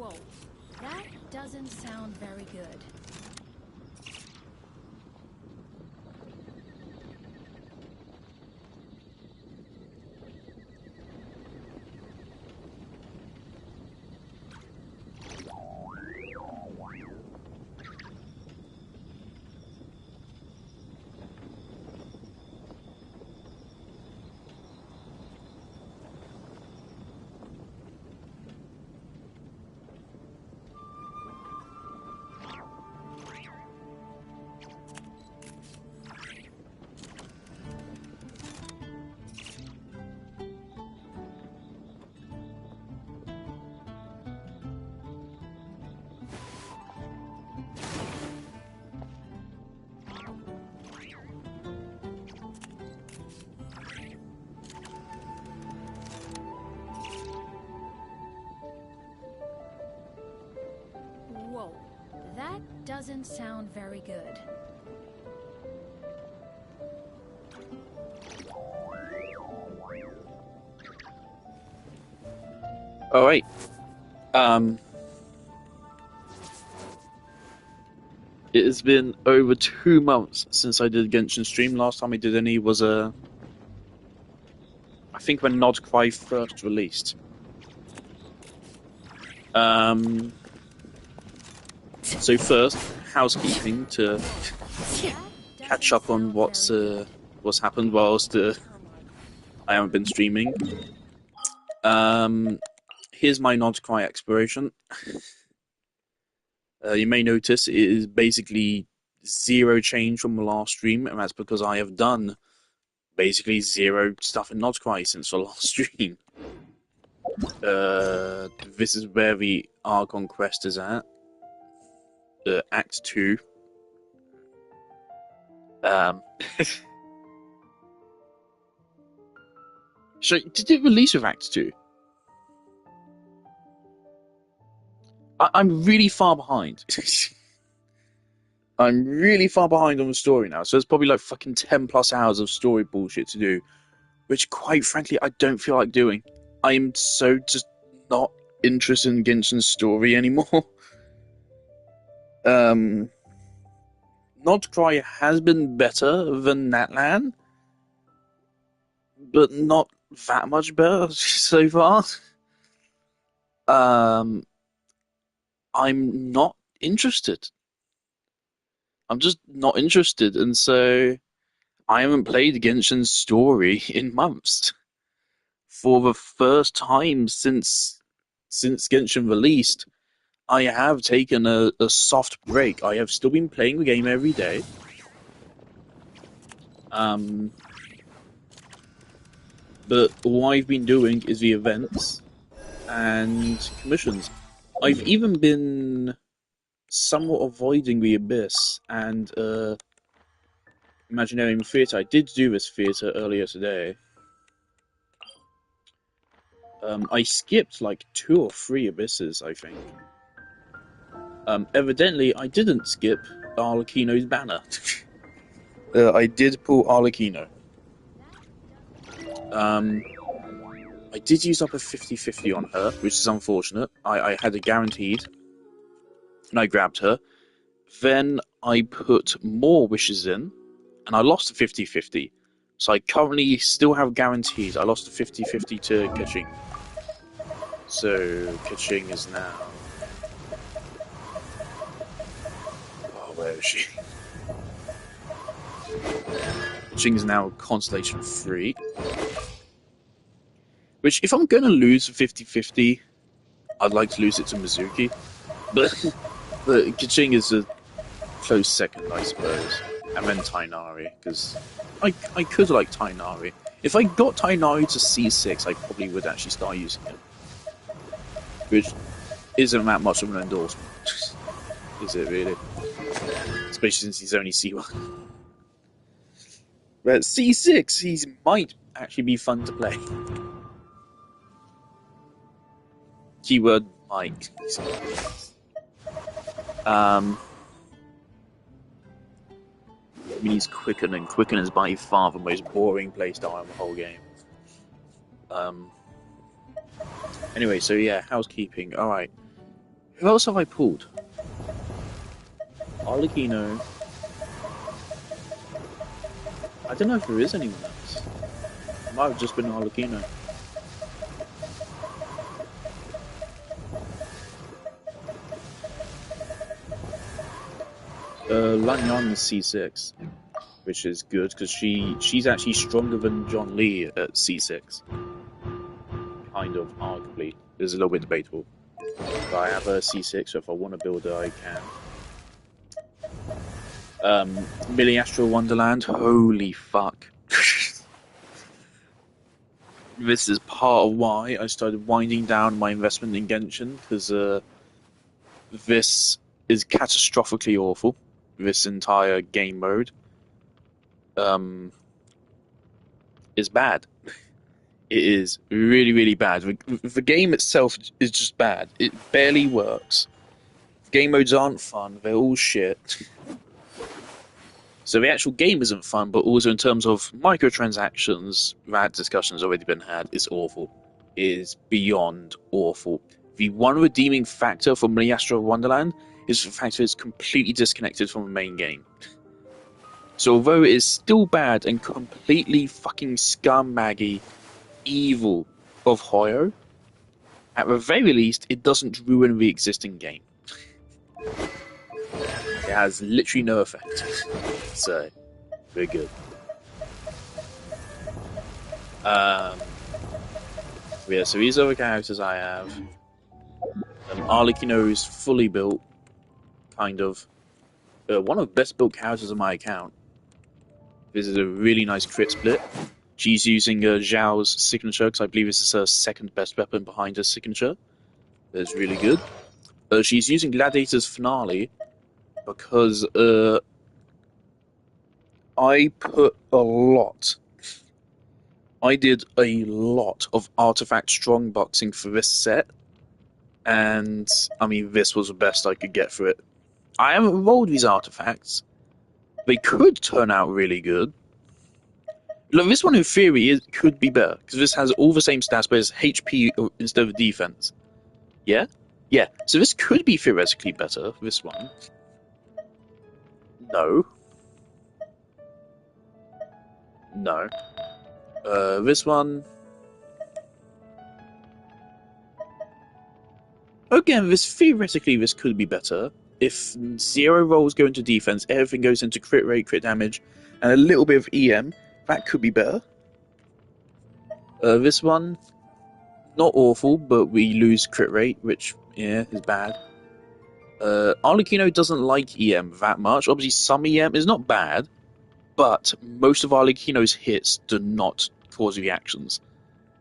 Whoa, that doesn't sound very good. Whoa, that doesn't sound very good. Alright. It has been over 2 months since I did a Genshin stream. Last time I did any was I think when Nod Cry first released. So first, housekeeping to catch up on what's happened whilst I haven't been streaming. Here's my Nod Cry exploration. You may notice it is basically zero change from the last stream, and that's because I have done basically zero stuff in Nod Cry since the last stream. This is where the Archon quest is at. Act 2. So, did it release with Act 2? I'm really far behind. I'm really far behind on the story now, so there's probably like fucking 10 plus hours of story bullshit to do, which quite frankly I don't feel like doing. I am so just not interested in Genshin's story anymore. Nod Cry has been better than Natlan, but not that much better so far. I'm not interested. I'm just not interested, and so I haven't played Genshin's story in months. For the first time since Genshin released, I have taken a soft break. I have still been playing the game every day. But all I've been doing is the events and commissions. I've even been somewhat avoiding the Abyss and Imaginarium Theatre. I did do this theatre earlier today. I skipped like 2 or 3 Abysses, I think. Evidently, I didn't skip Arlecchino's banner. I did pull Arlecchino. I did use up a 50-50 on her, which is unfortunate. I had it guaranteed, and I grabbed her. Then I put more wishes in, and I lost a 50-50. So I currently still have guarantees. I lost a 50-50 to Keqing. So Keqing is now... Oh, where is she? Keqing is now Constellation 3. Which, if I'm going to lose 50-50, I'd like to lose it to Mizuki. But Keqing is a close second, I suppose. And then Tainari, because I could like Tainari. If I got Tainari to C6, I probably would actually start using him. Which isn't that much of an endorsement. Is it really? Especially since he's only C1. But C6, he might actually be fun to play. Keyword might. I mean, he's Quicken, and Quicken is by far the most boring playstyle in the whole game. Anyway, so yeah, housekeeping. Alright. Who else have I pulled? Arlecchino. I don't know if there is anyone else. It might have just been Arlecchino. Lanyan is C6, which is good because she's actually stronger than John Lee at C6. Kind of, arguably. It's a little bit debatable. But I have a C6, so if I want to build her, I can. Millie Astral Wonderland, holy fuck. This is part of why I started winding down my investment in Genshin, because this is catastrophically awful. This entire game mode is bad. It is really, really bad. The game itself is just bad. It barely works. Game modes aren't fun. They're all shit. So the actual game isn't fun, but also in terms of microtransactions, that discussion's already been had. It's awful. It is beyond awful. The one redeeming factor for Millie Astral Wonderland is the fact that it's completely disconnected from the main game. So although it is still bad and completely fucking scumbaggy evil of Hoyo, at the very least, it doesn't ruin the existing game. It has literally no effect. So, very good. Yeah, so these other characters I have. Arlecchino is fully built, kind of. One of the best built characters on my account. This is a really nice crit split. She's using Zhao's signature, because I believe this is her second best weapon behind her signature. That's really good. She's using Gladiator's Finale, because I did a lot of artifact strongboxing for this set, and I mean, this was the best I could get for it. I haven't rolled these artifacts. They could turn out really good. Look, this one in theory could be better, because this has all the same stats, but it's HP instead of defense. Yeah? Yeah, so this could be theoretically better, this one. No. No. This one... Again, theoretically this could be better. If 0 rolls go into defense, everything goes into crit rate, crit damage, and a little bit of EM, that could be better. This one, not awful, but we lose crit rate, which, yeah, is bad. Arlecchino doesn't like EM that much. Obviously, some EM is not bad, but most of Arlecchino's hits do not cause reactions.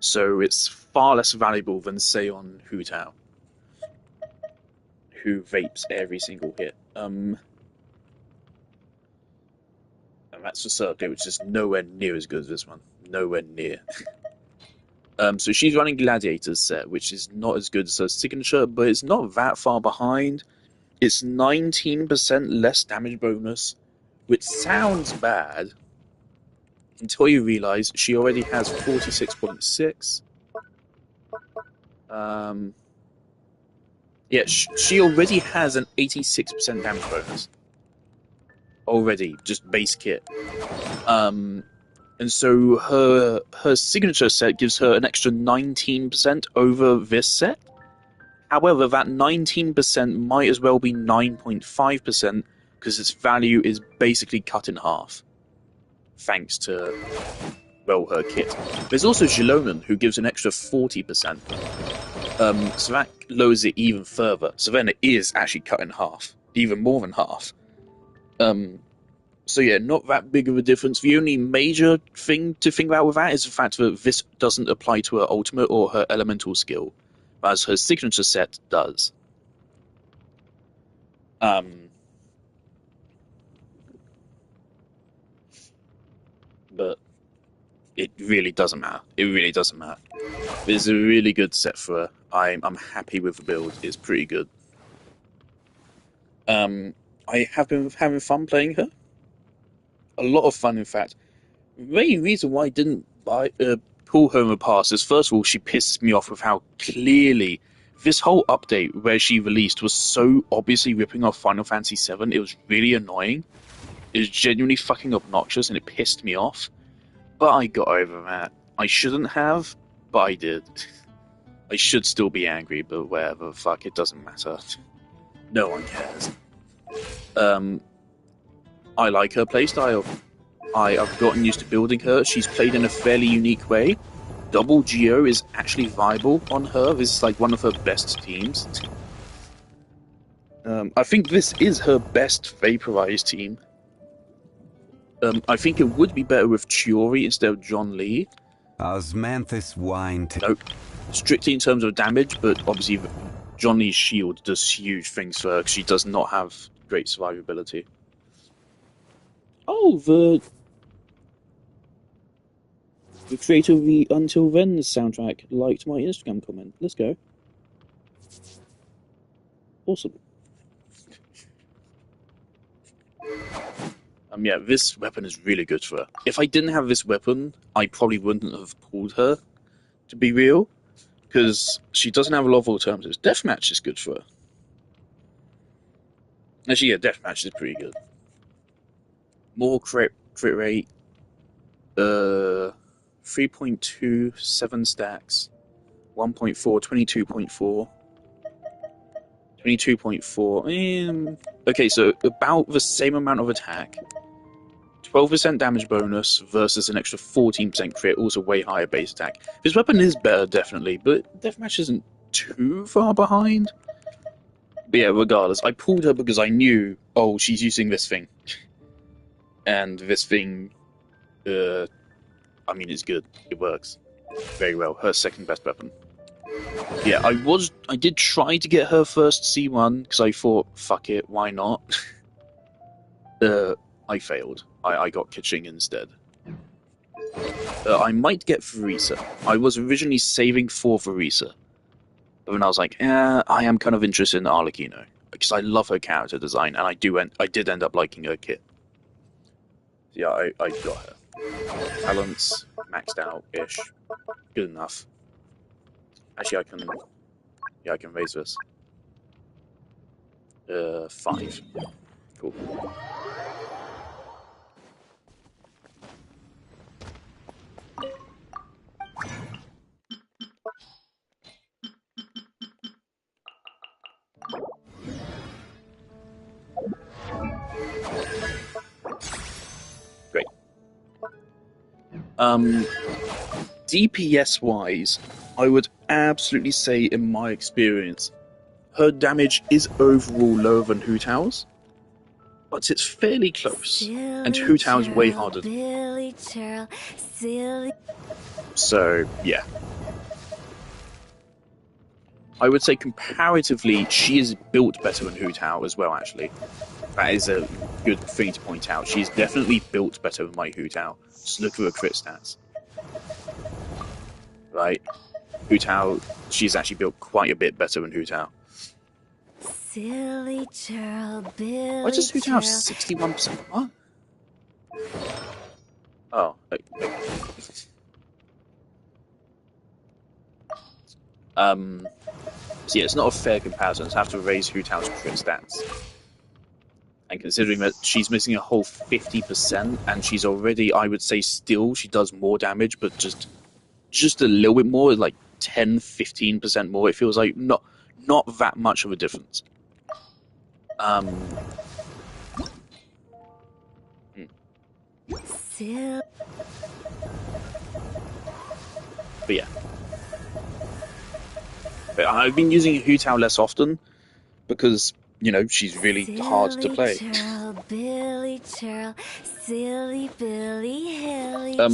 So it's far less valuable than, say, on Hu Tao, who vapes every single hit. And that's for Circle, which is nowhere near as good as this one. Nowhere near. So she's running Gladiator's set, which is not as good as her signature, but it's not that far behind. It's 19% less damage bonus, which sounds bad until you realize she already has 46.6. Yeah, she already has an 86% damage bonus. Already, just base kit. And so her signature set gives her an extra 19% over this set. However, that 19% might as well be 9.5% because its value is basically cut in half. Thanks to, well, her kit. There's also Jilonen, who gives an extra 40%. So that lowers it even further. So then it is actually cut in half. Even more than half. So yeah, not that big of a difference. The only major thing to think about with that is the fact that this doesn't apply to her ultimate or her elemental skill, as her signature set does. But it really doesn't matter. It really doesn't matter. This is a really good set for her. I'm happy with the build. It's pretty good. I have been having fun playing her. A lot of fun, in fact. The main reason why I didn't pull her in the past is, first of all, she pisses me off with how clearly this whole update where she released was so obviously ripping off Final Fantasy VII. It was really annoying. It was genuinely fucking obnoxious, and it pissed me off. But I got over that. I shouldn't have, but I did. I should still be angry, but whatever. Fuck, it doesn't matter. No one cares. I like her playstyle. I've gotten used to building her. She's played in a fairly unique way. Double Geo is actually viable on her. This is like one of her best teams. I think this is her best vaporized team. I think it would be better with Chiori instead of John Lee. Osmanthus wine. No, strictly in terms of damage, but obviously John Lee's shield does huge things for her because she does not have great survivability. Oh, the creator of the Until Then soundtrack liked my Instagram comment. Let's go. Awesome. Yeah, this weapon is really good for her. If I didn't have this weapon, I probably wouldn't have pulled her, to be real, because she doesn't have a lot of alternatives. Deathmatch is good for her. Actually, yeah, Deathmatch is pretty good. More crit rate, 3.2, 7 stacks, 1.4, 22.4, 22.4. Okay, so about the same amount of attack. 12% damage bonus versus an extra 14% crit, also way higher base attack. This weapon is better, definitely, but Deathmatch isn't too far behind. But yeah, regardless, I pulled her because I knew, oh, she's using this thing. And this thing, I mean, it's good. It works very well. Her second best weapon. Yeah, I did try to get her first C1, because I thought, fuck it, why not? I failed. I got Kaching instead. I might get Farisa. I was originally saving for Farisa. But then I was like, I am kind of interested in Arlecchino. Because I love her character design, and I did end up liking her kit. So yeah, I got her. Talents, maxed out-ish. Good enough. Actually, I can raise this. 5. Cool. Great. DPS-wise, I would absolutely say, in my experience, her damage is overall lower than Hu Tao's, but it's fairly close. And Hu Tao's way harder. So, yeah. I would say comparatively, she is built better than Hu Tao as well, actually. That is a good thing to point out. She's definitely built better than my Hu Tao. Just look at her crit stats. Right? Hu Tao, she's actually built quite a bit better than Hu Tao. Silly churl, Billy. Why does Hu Tao have 61%? What? Oh. So yeah, it's not a fair comparison. So I have to raise Hu Tao's crit stats. And considering that she's missing a whole 50%, and she's already, I would say still, she does more damage, but just a little bit more, like 10-15% more. It feels like not that much of a difference. But yeah. But I've been using Hu Tao less often because, you know, she's really hard to play.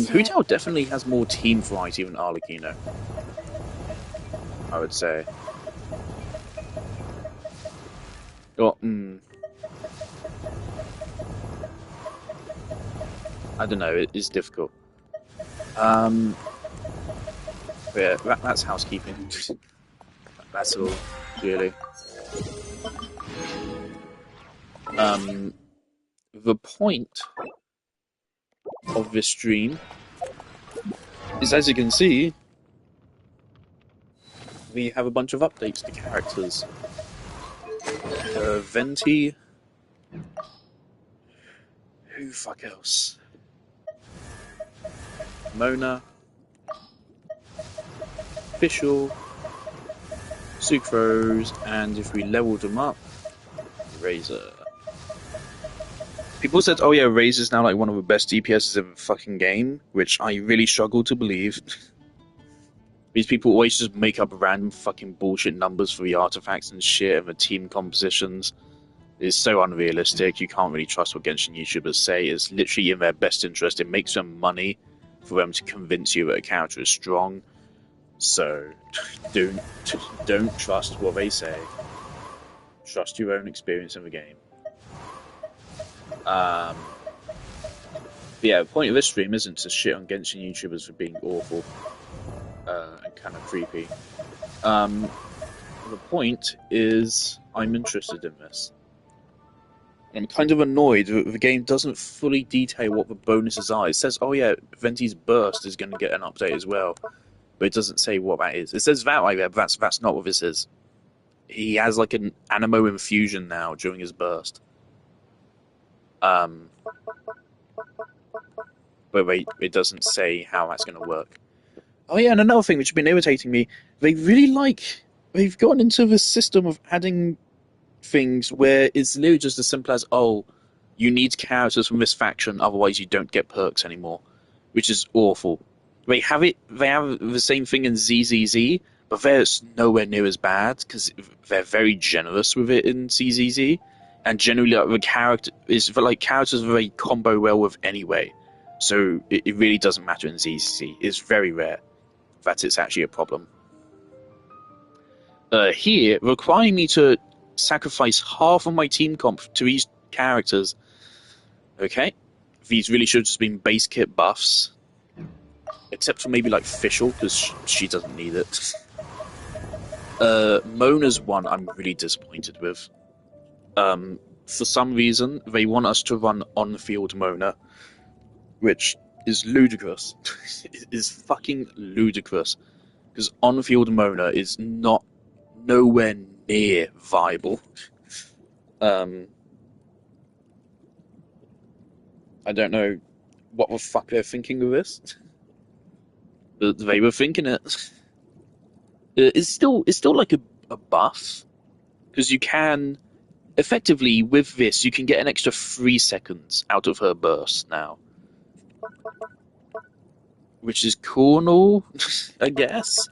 Hu Tao definitely has more team variety than Arlecchino, I would say. Oh, I don't know, it is difficult. Yeah, that's housekeeping. That's all, really. The point of this stream is, as you can see, we have a bunch of updates to characters. Venti. Who fuck else? Mona. Official. Sucrose, and if we leveled them up, Razor. People said, oh yeah, Razor's now like one of the best DPSs in the fucking game, which I really struggle to believe. These people always just make up random fucking bullshit numbers for the artifacts and shit and the team compositions. It's so unrealistic, you can't really trust what Genshin YouTubers say. It's literally in their best interest, it makes them money for them to convince you that a character is strong. So, don't trust what they say. Trust your own experience in the game. But yeah, the point of this stream isn't to shit on Genshin YouTubers for being awful and kind of creepy. The point is, I'm interested in this. I'm kind of annoyed that the game doesn't fully detail what the bonuses are. It says, oh yeah, Venti's Burst is going to get an update as well, but it doesn't say what that is. It says that right there, but that's not what this is. He has like an Anemo infusion now during his burst. But wait, it doesn't say how that's going to work. Oh yeah, and another thing which has been irritating me, they've gone into the system of adding things where it's literally just as simple as, oh, you need characters from this faction, otherwise you don't get perks anymore, which is awful. They have the same thing in ZZZ, but they're nowhere near as bad because they're very generous with it in CZZ, and generally like, characters very combo well with anyway, so it really doesn't matter in ZZZ. It's very rare that it's actually a problem. Here, requiring me to sacrifice half of my team comp to these characters. Okay, these really should have just been base kit buffs, except for maybe like Fischl, because she doesn't need it. Mona's one I'm really disappointed with. For some reason, they want us to run on-field Mona, which is ludicrous. It is fucking ludicrous, because on-field Mona is nowhere near viable. I don't know what the fuck they're thinking of this. But they were thinking it. It's still like a buff, because you can effectively with this you can get an extra 3 seconds out of her burst now, which is cool and all, I guess.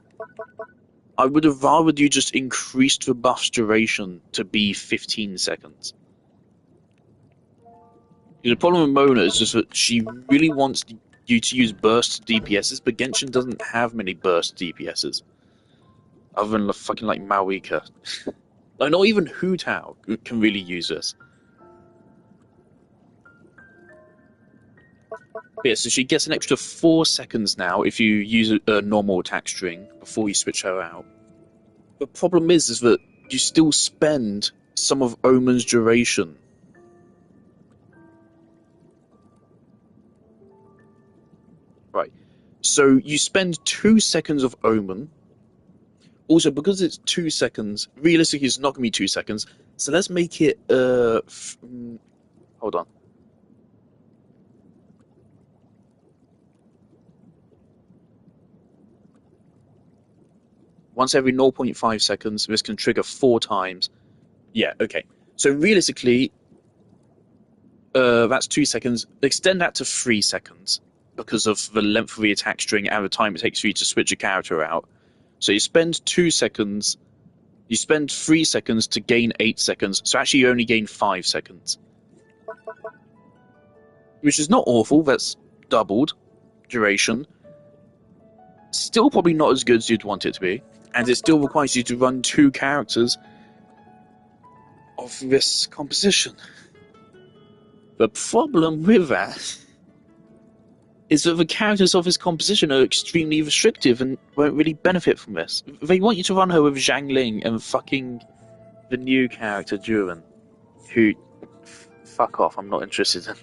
I would have rather you just increased the buff's duration to be 15 seconds. The problem with Mona is just that she really wants you to use burst DPSs, but Genshin doesn't have many burst DPSs. Other than fucking like Maoika. Like, not even Hu Tao can really use this. But yeah, so she gets an extra 4 seconds now if you use a normal attack string before you switch her out. The problem is that you still spend some of Omen's duration. Right. So you spend 2 seconds of Omen. Also, because it's 2 seconds, realistically it's not going to be 2 seconds, so let's make it, hold on. Once every 0.5 seconds, this can trigger 4 times. Yeah, okay. So realistically, that's 2 seconds. Extend that to 3 seconds, because of the length of the attack string and the time it takes for you to switch a character out. So you spend 2 seconds, you spend 3 seconds to gain 8 seconds, so actually you only gain 5 seconds. Which is not awful, that's doubled duration. Still probably not as good as you'd want it to be, and it still requires you to run 2 characters of this composition. The problem with that is that the characters of his composition are extremely restrictive and won't really benefit from this. They want you to run her with Zhang Ling and fucking the new character, Duran, who... fuck off, I'm not interested in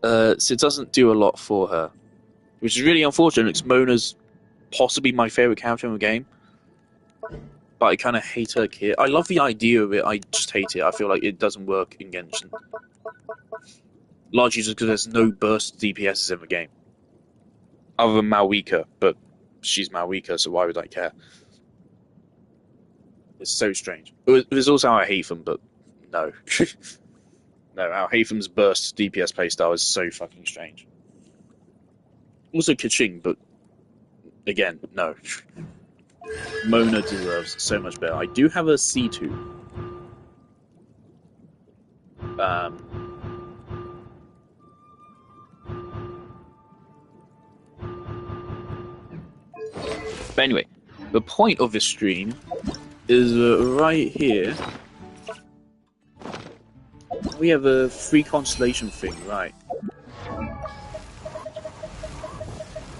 it. So it doesn't do a lot for her. Which is really unfortunate, because Mona's possibly my favourite character in the game. but I kind of hate her kit. I love the idea of it, I just hate it. I feel like it doesn't work in Genshin. Largely just because there's no burst DPSs in the game. Other than Malwika, but she's Malwika, so why would I care? It's so strange. There's also our Hatham, but no. No, our Hatham's burst DPS playstyle is so fucking strange. Also Kaching, but again, no. Mona deserves so much better. I do have a C2. But anyway, the point of this stream is right here. We have a free constellation thing, right?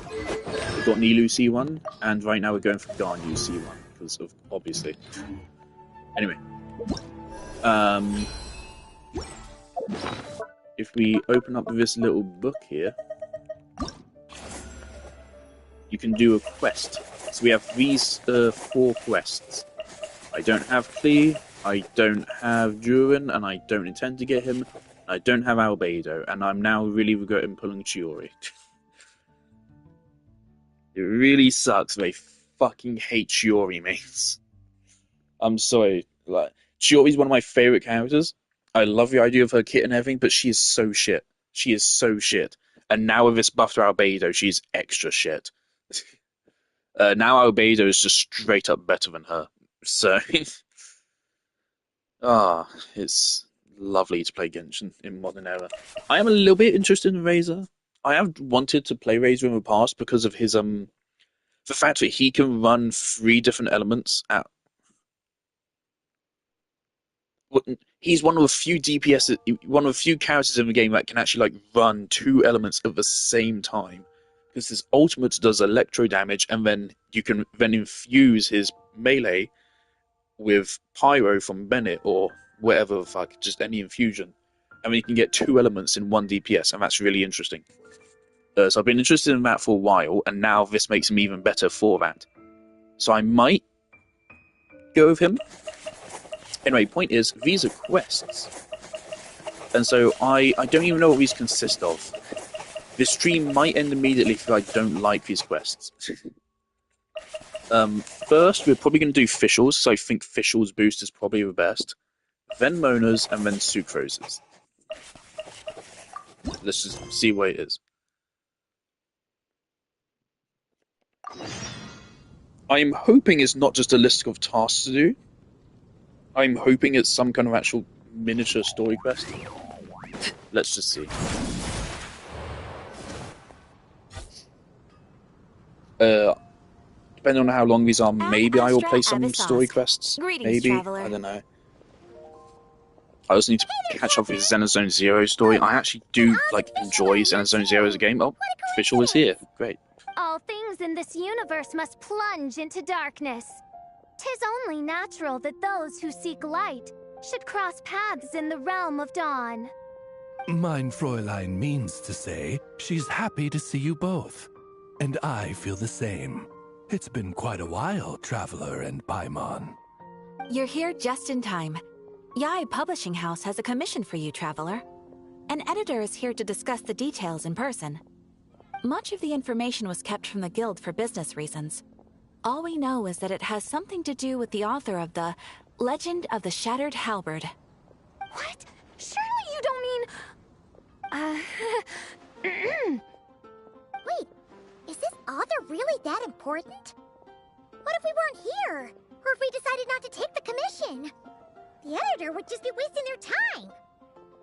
We've got Nilu C1, and right now we're going for Garnu C1, because of, obviously. Anyway. If we open up this little book here, you can do a quest. So we have these 4 quests. I don't have Klee, I don't have Durin, and I don't intend to get him. I don't have Albedo, and I'm now really regretting pulling Chiori. It really sucks. They fucking hate Chiori, mates. I'm sorry. Like, Chiori's one of my favorite characters. I love the idea of her kit and everything, but she is so shit. She is so shit. And now with this buff to Albedo, she's extra shit. Now Albedo is just straight up better than her. So, it's lovely to play Genshin in modern era. I am a little bit interested in Razor. I have wanted to play Razor in the past because of his the fact that he can run 3 different elements at. He's one of the few DPS, one of the few characters in the game that can actually like run 2 elements at the same time. Because his ultimate does electro damage, and then you can then infuse his melee with Pyro from Bennett or whatever the fuck, just any infusion. And then you can get 2 elements in 1 DPS, and that's really interesting. So I've been interested in that for a while, and now this makes him even better for that. So I might go with him. Anyway, point is, these are quests. And so I don't even know what these consist of. This stream might end immediately if I don't like these quests. First, we're probably going to do Fischls, so I think Fischls boost is probably the best. Then Mona's, and then Sucrose's. Let's just see what it is. I'm hoping it's not just a list of tasks to do. I'm hoping it's some kind of actual miniature story quest. Let's just see. Depending on how long these are, maybe I will play some story quests. Maybe, traveler. I don't know. I also need to catch up with Xenozone Zero story. I actually do enjoy Xenozone Zero as a game. Oh, Fischl is here. Great. All things in this universe must plunge into darkness. 'Tis only natural that those who seek light should cross paths in the realm of dawn. Mein Fräulein means to say she's happy to see you both. And I feel the same. It's been quite a while, Traveler and Paimon. You're here just in time. Yai Publishing House has a commission for you, Traveler. An editor is here to discuss the details in person. Much of the information was kept from the Guild for business reasons. All we know is that it has something to do with the author of the Legend of the Shattered Halberd. What? Surely you don't mean... Wait, is this author really that important? What if we weren't here? Or if we decided not to take the commission? The editor would just be wasting their time.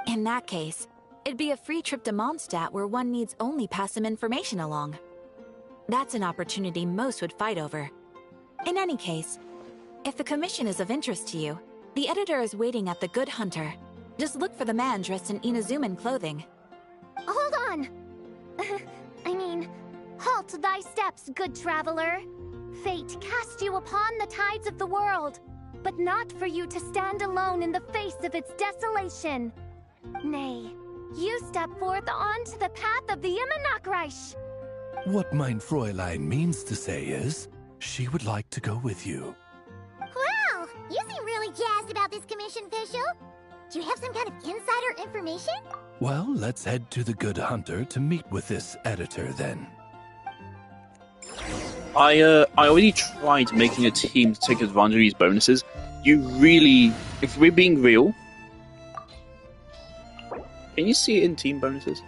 In that case, it'd be a free trip to Mondstadt where one needs only pass some information along. That's an opportunity most would fight over. In any case, if the commission is of interest to you, the editor is waiting at the Good Hunter. Just look for the man dressed in Inazuman clothing. Hold on! Halt thy steps, good traveler. Fate cast you upon the tides of the world, but not for you to stand alone in the face of its desolation. Nay, you step forth onto the path of the Immernachtreich. What mein Fräulein means to say is, she would like to go with you. about this commission, Fischl? Do you have some kind of insider information? Well, let's head to the Good Hunter to meet with this editor then. I already tried making a team to take advantage of these bonuses. You really, if we're being real, can you see it in team bonuses?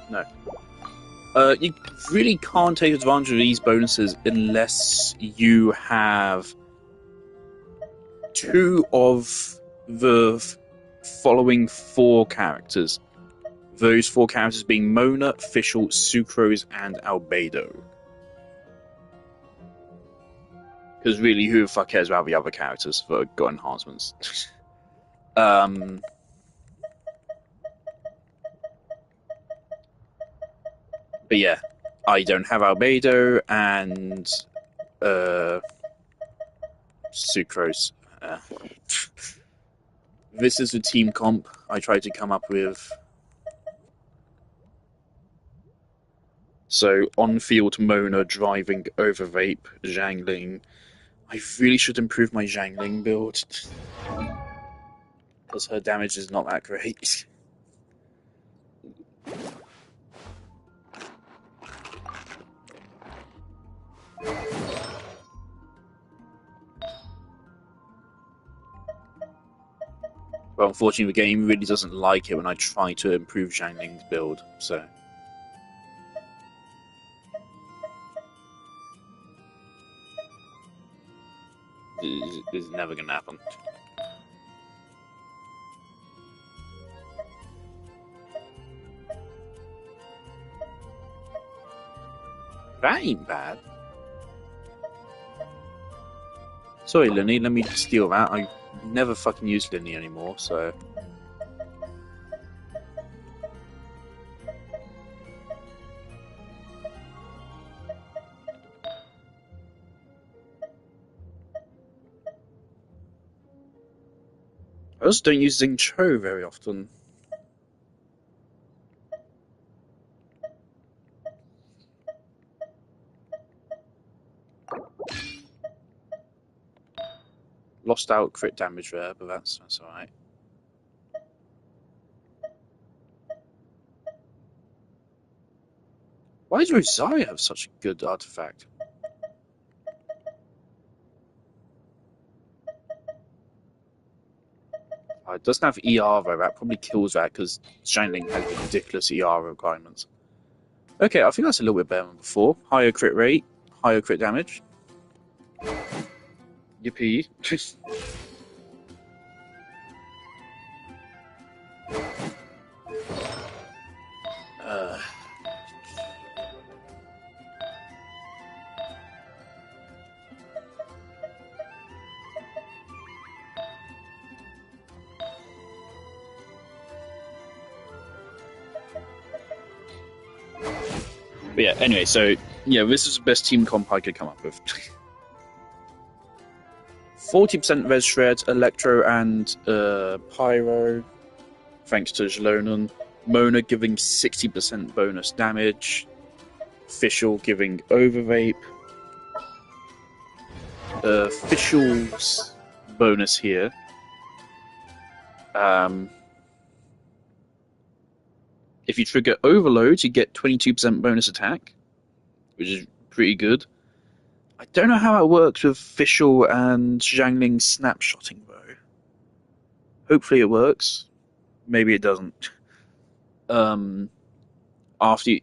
No. You really can't take advantage of these bonuses unless you have 2 of the following 4 characters. Those 4 characters being Mona, Fischl, Sucrose, and Albedo. Because really, who the fuck cares about the other characters that got enhancements? But yeah, I don't have Albedo and Sucrose. This is the team comp I tried to come up with. So, on-field Mona driving over Vape, Zhangling. I really should improve my Zhangling build. Because her damage is not that great. But unfortunately, the game really doesn't like it when I try to improve Zhangling's build, so... This is never gonna happen. That ain't bad. Sorry, Linny, let me steal that. I never fucking use Linny anymore, so... I also don't use Xing Cho very often. Lost out crit damage there, but that's alright. Why does Rosaria have such a good artifact? It doesn't have ER though, that probably kills that because Zhangling has ridiculous ER requirements. Okay, I think that's a little bit better than before. Higher crit rate, higher crit damage. Yippee. But yeah, anyway, so yeah, this is the best team comp I could come up with. 40% Res Shred, Electro, and Pyro, thanks to Jalonon. Mona giving 60% bonus damage. Fischl giving Overvape. Fischl's bonus here. If you trigger Overload, you get 22% bonus attack, which is pretty good. I don't know how it works with Fischl and Zhangling's snapshotting, though. Hopefully it works. Maybe it doesn't. After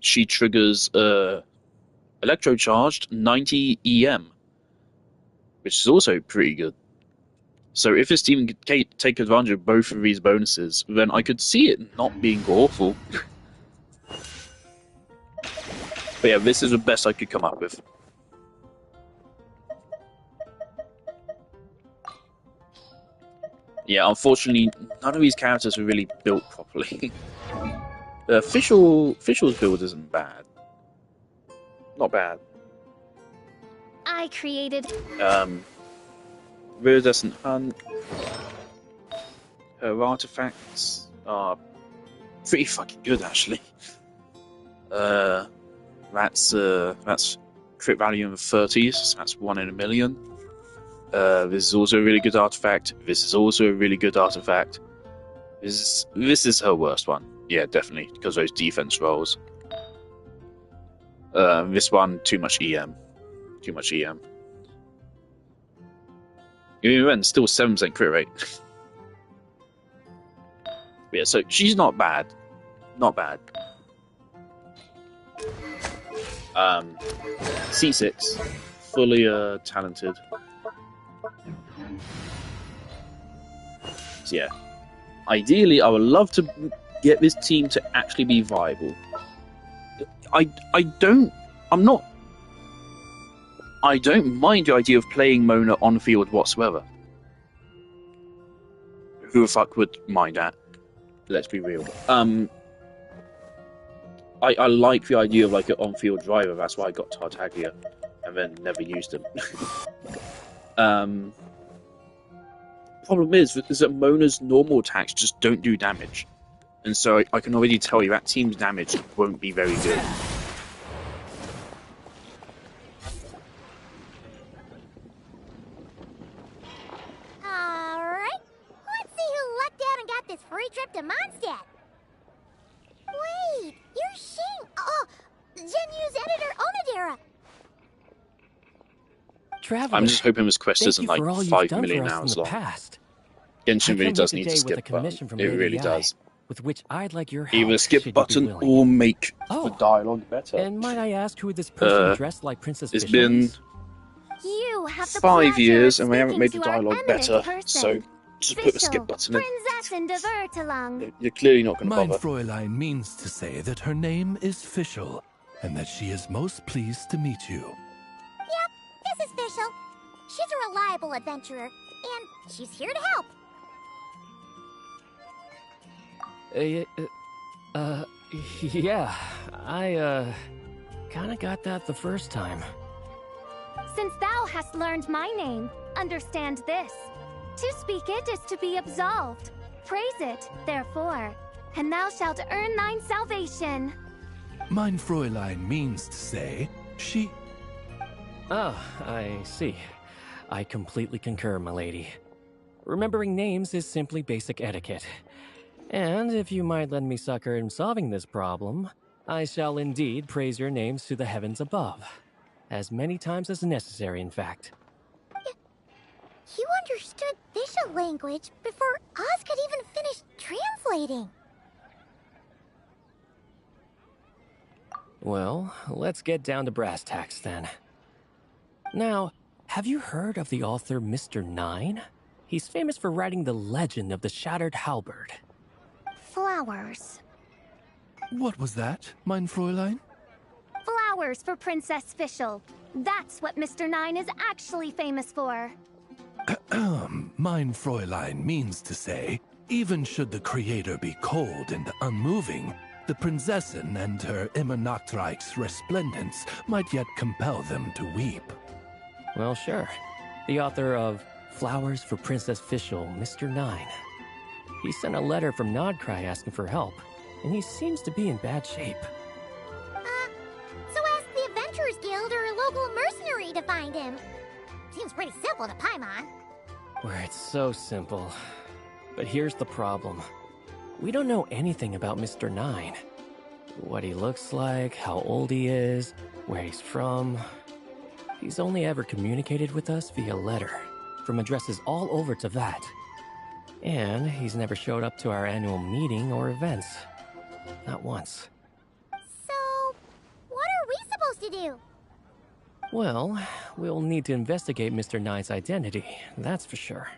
she triggers Electrocharged, 90 EM, which is also pretty good. So if this team could take advantage of both of these bonuses, then I could see it not being awful. But yeah, this is the best I could come up with. Yeah, unfortunately, none of these characters were really built properly. Fischl's build isn't bad. Not bad. I created... Iridescent Hunt. Her artifacts are pretty fucking good, actually. That's crit value in the 30s, so that's 1 in a million. This is also a really good artifact. This is also a really good artifact. This is her worst one. Yeah, definitely, because those defense rolls. This one, too much EM. Too much EM. Even still 7% crit rate. Yeah, so she's not bad. Not bad. C6, fully talented. So yeah, ideally, I would love to get this team to actually be viable. I don't mind the idea of playing Mona on field whatsoever. Who the fuck would mind that? Let's be real. I like the idea of like an on-field driver. That's why I got Tartaglia, and then never used him. Problem is that Mona's normal attacks just don't do damage, and so I can already tell you that team's damage won't be very good. Alright, let's see who lucked out and got this free trip to Mondstadt. Wait, you're Shing. Oh, Genu's editor, Onodera. Traveler, I'm just hoping this quest isn't like 5 million hours long. Genshin really does need to skip a button. It really does. With which I'd like your help. Either skip button or make the dialogue better. And might I ask who this person dressed like Princess It's Fischl been is? You have the 5 pleasure years of and we haven't made the speaking to our dialogue eminent better, person, so just put the skip Fischl, button in. Princess in Divertalung. You're clearly not going to Mein bother. Fräulein means to say that her name is Fischl, and that she is most pleased to meet you. Yep, this is Fischl. She's a reliable adventurer, and she's here to help. Yeah, I, kinda got that the first time. Since thou hast learned my name, understand this. To speak it is to be absolved. Praise it, therefore, and thou shalt earn thine salvation. Mein Fräulein means to say she... Ah, I see. I completely concur, milady. Remembering names is simply basic etiquette. And if you might lend me succor in solving this problem, I shall indeed praise your names to the heavens above. As many times as necessary, in fact. You understood Fischl language before Oz could even finish translating. Well, let's get down to brass tacks then. Now, have you heard of the author Mr. Nine? He's famous for writing the legend of the Shattered Halberd. Flowers. What was that, Mein Fräulein? Flowers for Princess Fischl. That's what Mr. Nine is actually famous for. Mein Fräulein means to say, even should the creator be cold and unmoving, the Prinzessin and her immer Nachtreich's resplendence might yet compel them to weep. Well, sure. The author of Flowers for Princess Fischl, Mr. Nine. He sent a letter from Nodcry asking for help, and he seems to be in bad shape. So ask the Adventurers Guild or a local mercenary to find him. Seems pretty simple to Paimon. Where it's so simple. But here's the problem. We don't know anything about Mr. Nine. What he looks like, how old he is, where he's from. He's only ever communicated with us via letter, from addresses all over to that. And he's never showed up to our annual meeting or events. Not once. So, what are we supposed to do? Well, we'll need to investigate Mr. Nine's identity, that's for sure.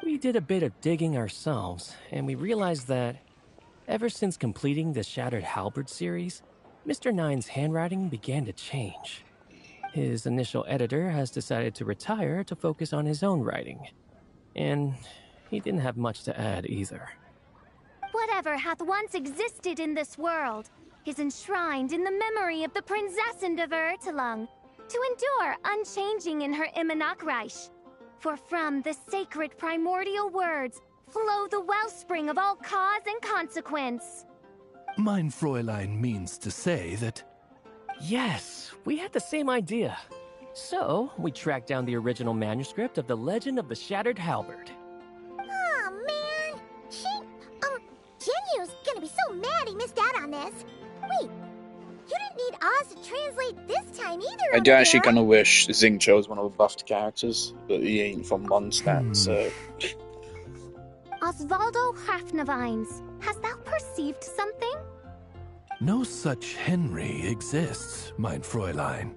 We did a bit of digging ourselves, and we realized that ever since completing the Shattered Halberd series, Mr. Nine's handwriting began to change. His initial editor has decided to retire to focus on his own writing. And he didn't have much to add either. Whatever hath once existed in this world is enshrined in the memory of the Prinzessin Divertalung, to endure unchanging in her Immanakreich. For from the sacred primordial words flow the wellspring of all cause and consequence. Mein Fräulein means to say that... Yes, we had the same idea. So, we tracked down the original manuscript of The Legend of the Shattered Halberd. Aw, man. Genyu's gonna be so mad he missed out on this. Wait, you didn't need Oz to translate this time either, I do actually Onodera. kind of wish Xingqiu was one of the buffed characters, but he ain't from Mondstadt, so... Osvaldo Hafnavines, hast thou perceived something? No such Henry exists, mein Fräulein.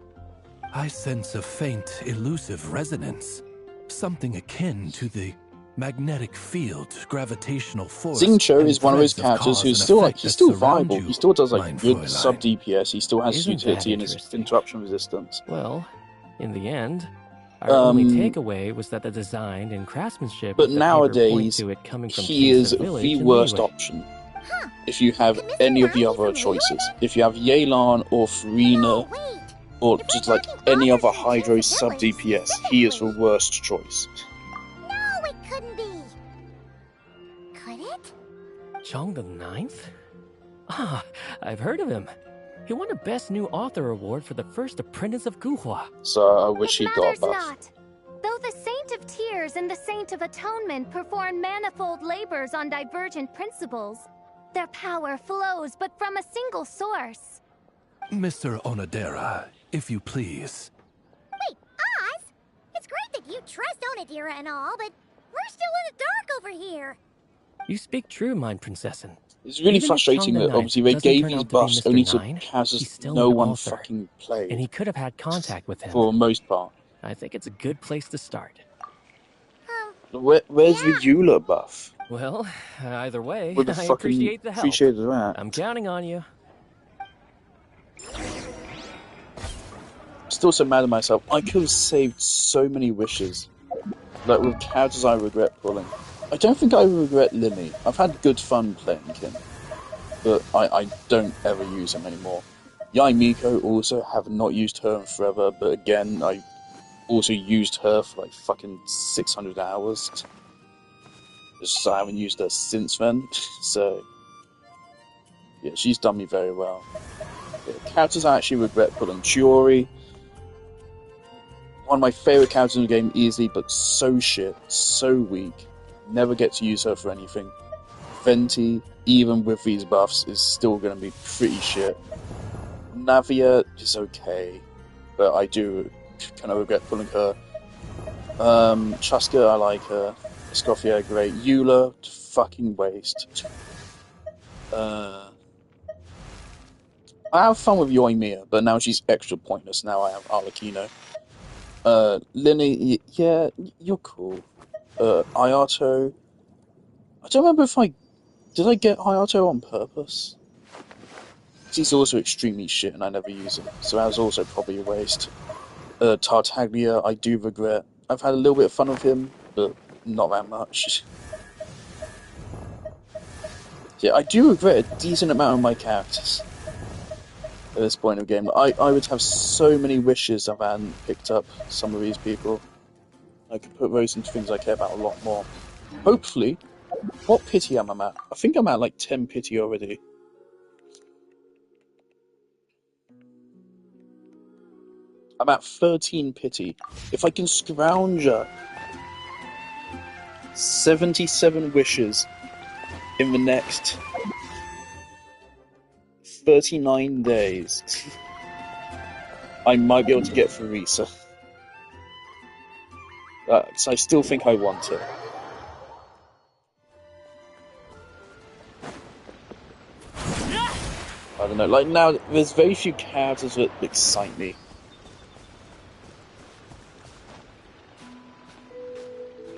I sense a faint, elusive resonance. Something akin to the magnetic field, gravitational force. Xingqiu and is one of those threads of characters cause who's and still effect he's that still surround viable. you, He still does like mein good Fräulein. sub DPS. He still has Isn't utility that in his interesting? interruption resistance. Well, in the end, our only takeaway was that the design and craftsmanship But of the paper point nowadays, to it coming from he is Kingsa Village the and worst Liyue. option. If you have any of the other choices, if you have Yelan or Farina, Wait. or If just we're like talking any others other in Hydro Kingsa sub Village DPS, he is the specifically. worst choice. No, it couldn't be. Could it? Chong the Ninth? Ah, I've heard of him. He won a Best New Author award for the first apprentice of Guhua. So I wish It he got matters buff. not. Though the Saint of Tears and the Saint of Atonement perform manifold labors on divergent principles, their power flows but from a single source. Mr. Onodera, if you please. Wait, Oz? It's great that you trust Onodera and all, but we're still in the dark over here. You speak true, mein Prinzessin. It's really Even if frustrating Chong the that Ninth obviously they doesn't gave turn these out to be buffs Mr. only to Nine, characters he's still no an one author, fucking and played he could have had contact with him. for the most part. I think it's a good place to start. Where's the Eula buff? Well, either way, What the I fucking appreciate the help. appreciate that? I'm counting on you. Still so mad at myself. I could have saved so many wishes. Like with characters I regret pulling. I don't think I regret Lily. I've had good fun playing him. But I don't ever use him anymore. Yai Miko also have not used her in forever, but again, I also used her for like fucking 600 hours. Just I haven't used her since then. So, yeah, she's done me very well. Yeah, characters I actually regret pulling. Chiori. One of my favourite characters in the game easily, but so shit, so weak. Never get to use her for anything. Venti, even with these buffs, is still going to be pretty shit. Navia is okay, but I do kind of regret pulling her. Chuska, I like her. Escoffier, great. Eula, fucking waste. I have fun with Yoimiya, but now she's extra pointless. Now I have Arlecchino. Lini, yeah, you're cool. Ayato. I don't remember if did I get Ayato on purpose? He's also extremely shit and I never use him, so that was also probably a waste. Tartaglia, I do regret. I've had a little bit of fun with him, but not that much. Yeah, I do regret a decent amount of my characters at this point of the game. I would have so many wishes if I hadn't picked up some of these people. I could put those into things I care about a lot more. Hopefully. What pity am I at? I think I'm at like 10 pity already. I'm at 13 pity. If I can scrounge up 77 wishes in the next 39 days, I might be able to get Farisa. So I still think I want it. I don't know, like now, there's very few characters that excite me.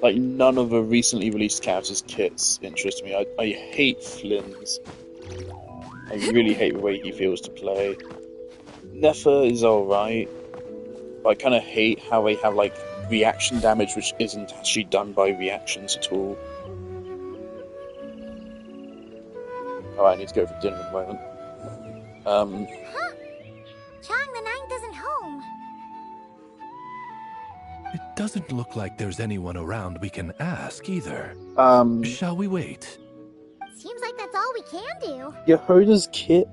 Like, none of the recently released characters' kits interest me. I hate Flynn's. I really hate the way he feels to play. Nefer is alright, but I kind of hate how they have, like, reaction damage which isn't actually done by reactions at all. Oh, I need to go for dinner in a moment. Chong the Ninth isn't home. It doesn't look like there's anyone around we can ask either. Shall we wait? Seems like that's all we can do. Yehoda's kit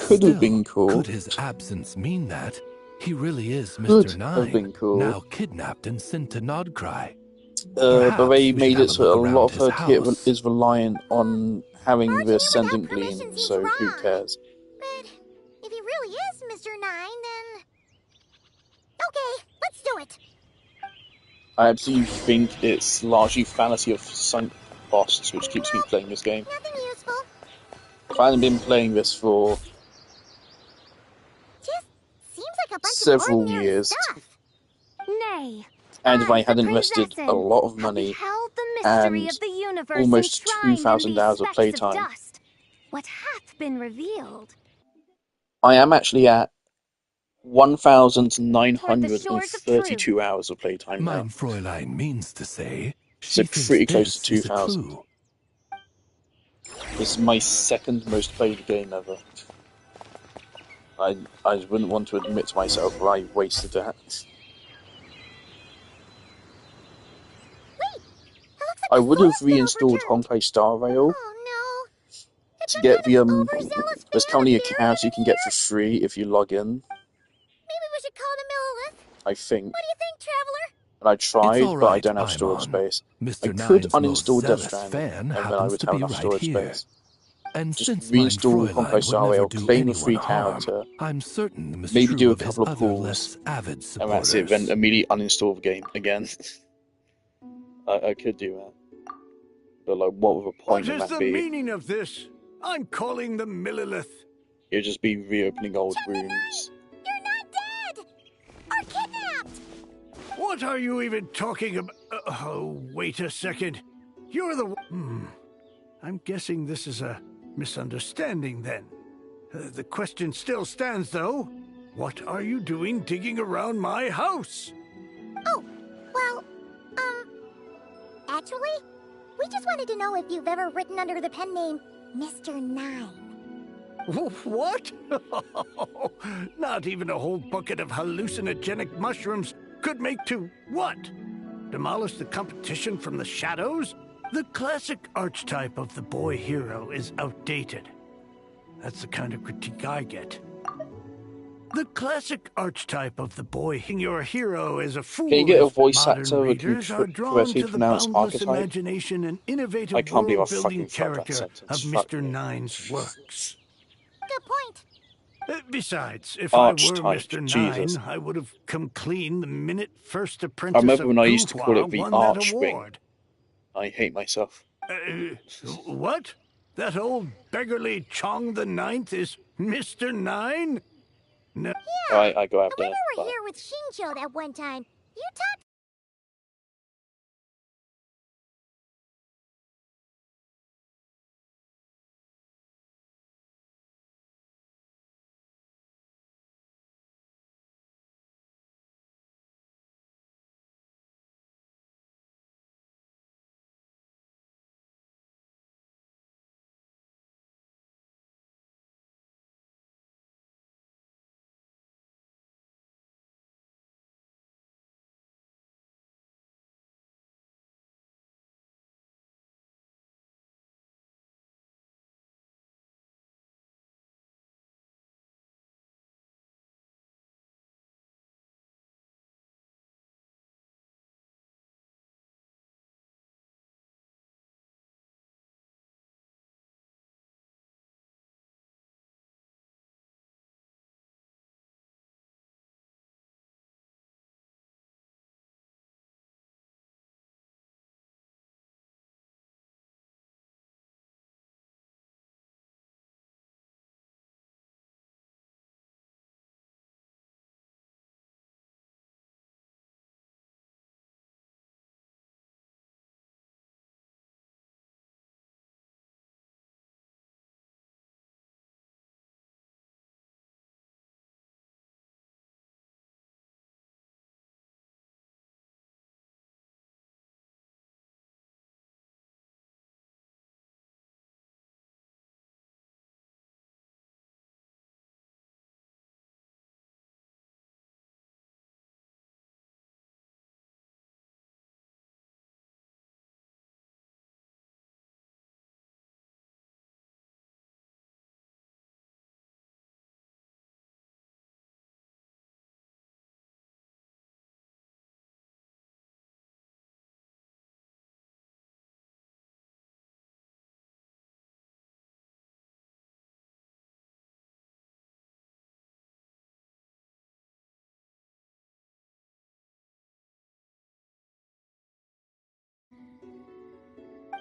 could have been Still, cool. could his absence mean that? He really is Would Mr. have been Nine, cool. now kidnapped and sent to Nodcry. But Perhaps they we should made have it a so look a lot around of her his kit house. is reliant on having the Barging in ascendant without permission gleam, seems so who wrong. cares? But if he really is Mr. Nine, then... Okay, let's do it. I absolutely think it's largely fallacy of sunk costs which keeps me playing this game. Nothing useful. If I hadn't been playing this for Just seems like a bunch of several ordinary years, stuff. Nay. and if I I, the hadn't invested a Princessin, lot of have money beheld the mystery and of the universe almost enshrined in 2,000 these hours of specks of playtime, dust. What hath been revealed? I am actually at Toward the shores of 1,932 truth. hours of playtime now. Mein Fräulein means to say, So she thinks pretty close to this is a 2,000. clue. This is my second most played game ever. I wouldn't want to admit to myself, but I wasted that. Wait! It looks like I the would have forest fiddle's reinstalled returned. Honkai Star Rail Oh no. It's to a get kind the of overzealous there's fan currently a of character you Marion can get for here. free if you log in, Maybe we should call him Lilith. I think. What do you think, Traveler? And I It's tried, all but I right, don't have storage Paimon. space. I Mr. could Nine's most uninstall Death zealous Stranding, fan and then I happens would to have be enough right storage here. space. And Just since mein reinstall Fräulein Honkai would Star never Rail, do claim a anyone free harm, character, I'm certain the maybe do a of his couple of other pulls, less avid and supporters. that's it, then immediately uninstall the game again. I could do that. But like, what would the point What of is that the be? meaning of this? I'm calling them Millilith. It'd just be reopening old wounds. You're not dead! Or kidnapped! What are you even talking about? Oh, wait a second. You're the... I'm guessing this is a misunderstanding then. The question still stands, though. What are you doing digging around my house? Oh, well, actually, we just wanted to know if you've ever written under the pen name Mr. Nine. What? Not even a whole bucket of hallucinogenic mushrooms could make to what? Demolish the competition from the shadows? The classic archetype of the boy hero is outdated. That's the kind of critique I get. The classic archetype of the boy your hero is a fool. Can you get a if voice modern actor that can readers are drawn correctly to the pronounce boundless archetype? imagination and innovative I can't believe I world-building fucking fucked that character sentence. of Fuck Mr. me. Nine's works. Good point. Besides, if I were Archetype, Mr. Jesus. Nine, I would have come clean the minute first I apprentice remember of when I used to call Guhua it the won that Archwing. award. I hate myself. What? That old beggarly Chong the Ninth is Mr. Nine? No. Alright, I go out When there. we were Bye. here with Shincho that one time, you talked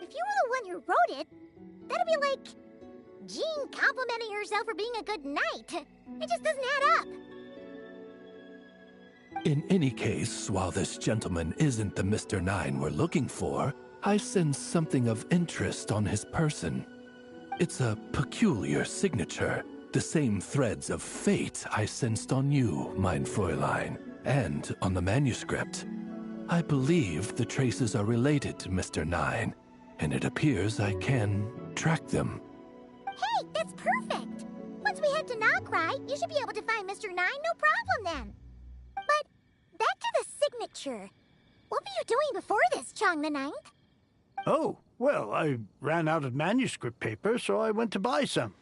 if you were the one who wrote it, that'd be like Jean complimenting herself for being a good knight. It just doesn't add up. In any case, while this gentleman isn't the Mr. Nine we're looking for, I sense something of interest on his person. It's a peculiar signature, the same threads of fate I sensed on you, mein Fräulein, and on the manuscript. I believe the traces are related to Mr. Nine, and it appears I can track them. Hey, that's perfect! Once we head to Nokrai, you should be able to find Mr. Nine, no problem then. But back to the signature. What were you doing before this, Chong the Ninth? Oh, well, I ran out of manuscript paper, so I went to buy some.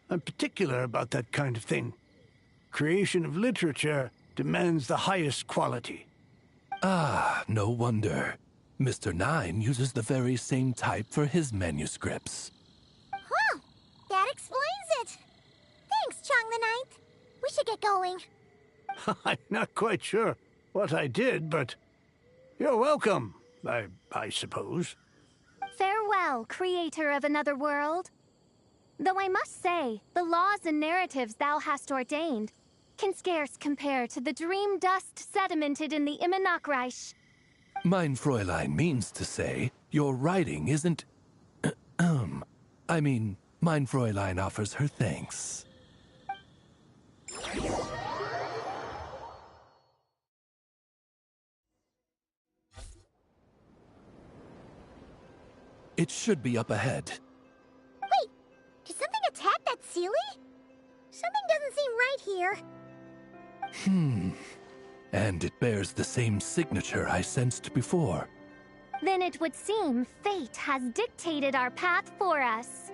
I'm particular about that kind of thing. Creation of literature demands the highest quality. Ah, no wonder. Mr. Nine uses the very same type for his manuscripts. Huh, that explains it. Thanks, Chong the Ninth. We should get going. I'm not quite sure what I did, but you're welcome, I suppose. Farewell, creator of another world. Though I must say, the laws and narratives thou hast ordained can scarce compare to the dream dust sedimented in the Immenachreich. Mein Fräulein means to say, your writing isn't... I mean, mein Fräulein offers her thanks. It should be up ahead. Wait, did something attack that Sealy? Something doesn't seem right here. And it bears the same signature I sensed before. Then it would seem fate has dictated our path for us.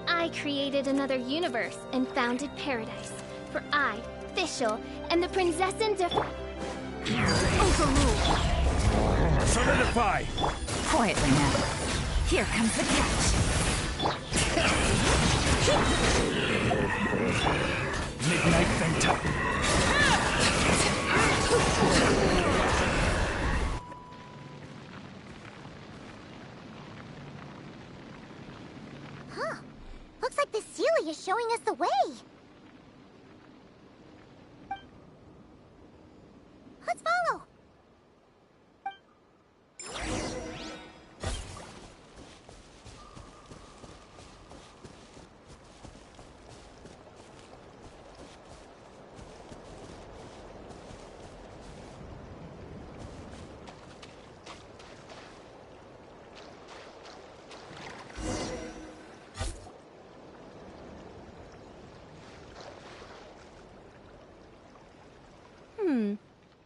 I created another universe and founded paradise. For I, Fischl, and the Prinzessin de... Overruled. Solidify! Quietly now. Here comes the catch. Midnight Venta. Huh. Looks like the Sealy is showing us the way. Let's follow.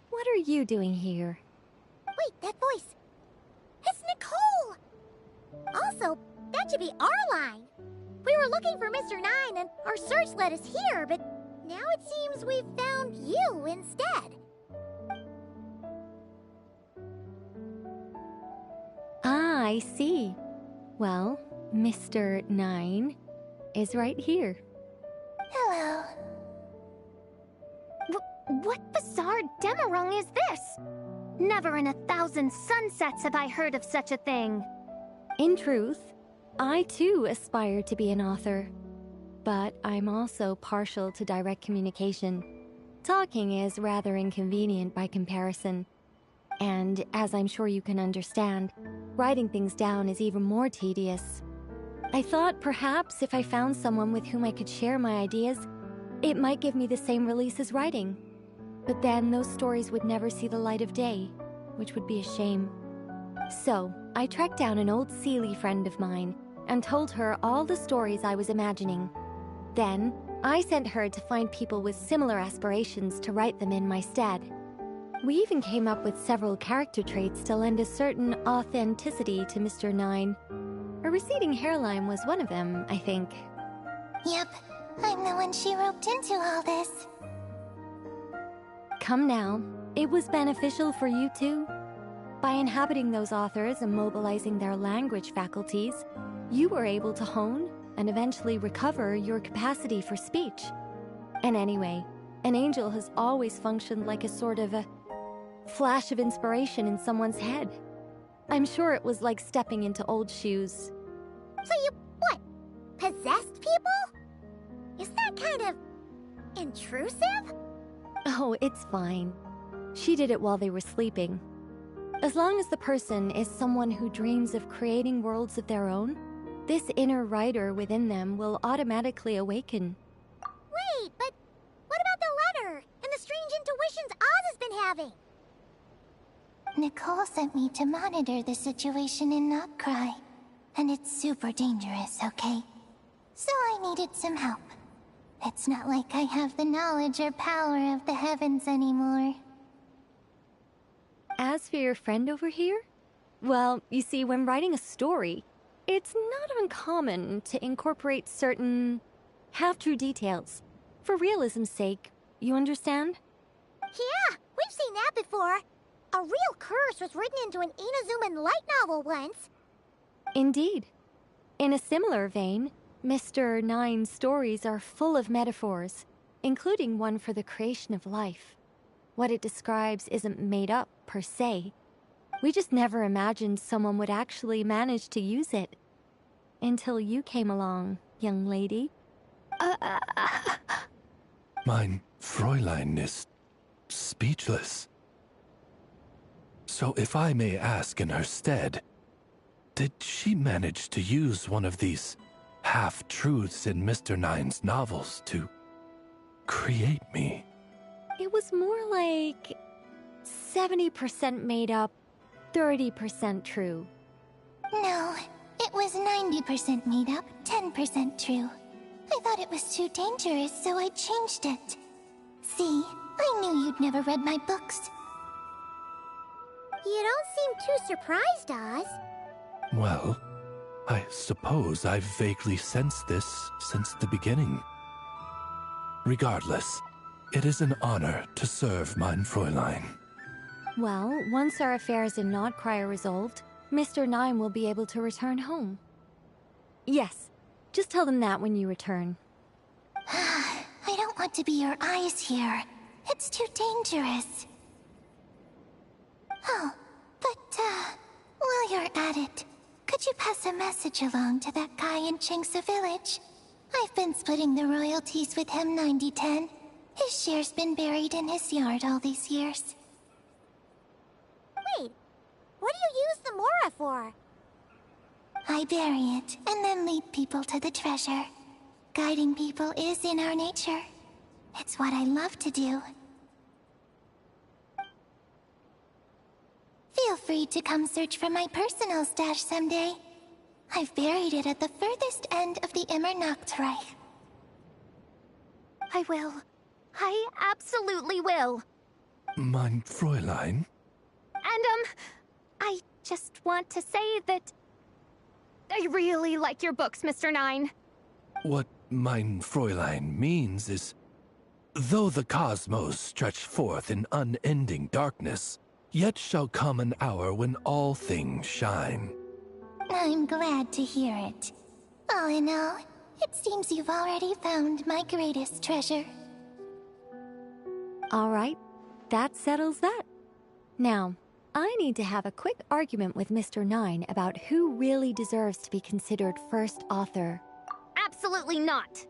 What are you doing here? Wait, that voice. It's Nicole! Also, that should be our line. We were looking for Mr. Nine and our search led us here, but now it seems we've found you instead. Ah, I see. Well, Mr. Nine is right here. Hello. What bizarre Demerung is this? Never in 1,000 sunsets have I heard of such a thing. In truth, I too aspire to be an author. But I'm also partial to direct communication. Talking is rather inconvenient by comparison. And as I'm sure you can understand, writing things down is even more tedious. I thought perhaps if I found someone with whom I could share my ideas, it might give me the same release as writing. But then those stories would never see the light of day, which would be a shame. So, I tracked down an old Sealy friend of mine and told her all the stories I was imagining. Then, I sent her to find people with similar aspirations to write them in my stead. We even came up with several character traits to lend a certain authenticity to Mr. Nine. A receding hairline was one of them, I think. Yep, I'm the one she roped into all this. Come now, it was beneficial for you too. By inhabiting those authors and mobilizing their language faculties, you were able to hone and eventually recover your capacity for speech. And anyway, an angel has always functioned like a sort of a flash of inspiration in someone's head. I'm sure it was like stepping into old shoes. So you, what, possessed people? Is that kind of intrusive? Oh, it's fine. She did it while they were sleeping. As long as the person is someone who dreams of creating worlds of their own, this inner writer within them will automatically awaken. Wait, but what about the letter and the strange intuitions Oz has been having? Nicole sent me to monitor the situation in Notcry, and it's super dangerous, okay? So I needed some help. It's not like I have the knowledge or power of the heavens anymore. As for your friend over here? Well, you see, when writing a story, it's not uncommon to incorporate certain half-true details. For realism's sake, you understand? Yeah, we've seen that before. A real curse was written into an Inazuman light novel once. Indeed. In a similar vein, Mr. Nine's stories are full of metaphors, including one for the creation of life. What it describes isn't made up, per se. We just never imagined someone would actually manage to use it. Until you came along, young lady. Mein Fräulein is speechless. So if I may ask in her stead, did she manage to use one of these half-truths in Mr. Nine's novels to create me? It was more like 70% made up, 30% true. No, it was 90% made up, 10% true. I thought it was too dangerous, so I changed it. See, I knew you'd never read my books. You don't seem too surprised, Oz. Well, I suppose I've vaguely sensed this since the beginning. Regardless, it is an honor to serve mein Fräulein. Well, once our affairs in Nodcry are resolved, Mr. Nine will be able to return home. Yes, just tell them that when you return. I don't want to be your eyes here. It's too dangerous. Oh, but, while you're at it, could you pass a message along to that guy in Chengsa Village? I've been splitting the royalties with him 90-10. His share's been buried in his yard all these years. Wait, what do you use the Mora for? I bury it, and then lead people to the treasure. Guiding people is in our nature. It's what I love to do. Feel free to come search for my personal stash someday. I've buried it at the furthest end of the Immernachtreich. I will. I absolutely will. Mein Fräulein? And, I just want to say that I really like your books, Mr. Nine. What mein Fräulein means is, though the cosmos stretch forth in unending darkness, yet shall come an hour when all things shine. I'm glad to hear it. All in all, it seems you've already found my greatest treasure. All right, that settles that. Now, I need to have a quick argument with Mr. Nine about who really deserves to be considered first author. Absolutely not!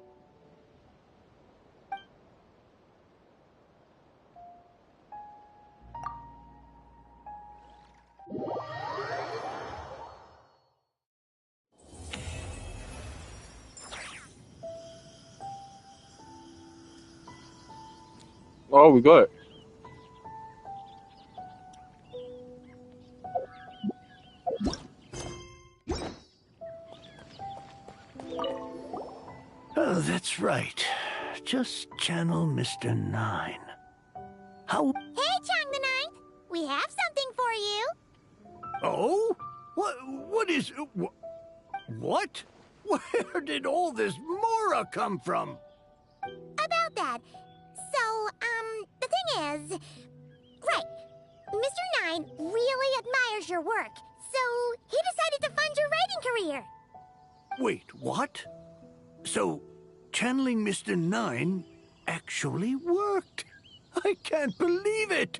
Oh, we got it. Oh, that's right. just channel Mr. Nine. How? Hey, Chang the Ninth! We have something for you! Oh? What is... What? Where did all this Mora come from? About that. So, the thing is... Right. Mr. Nine really admires your work, so he decided to fund your writing career. Wait, what? So, channeling Mr. Nine actually worked. I can't believe it!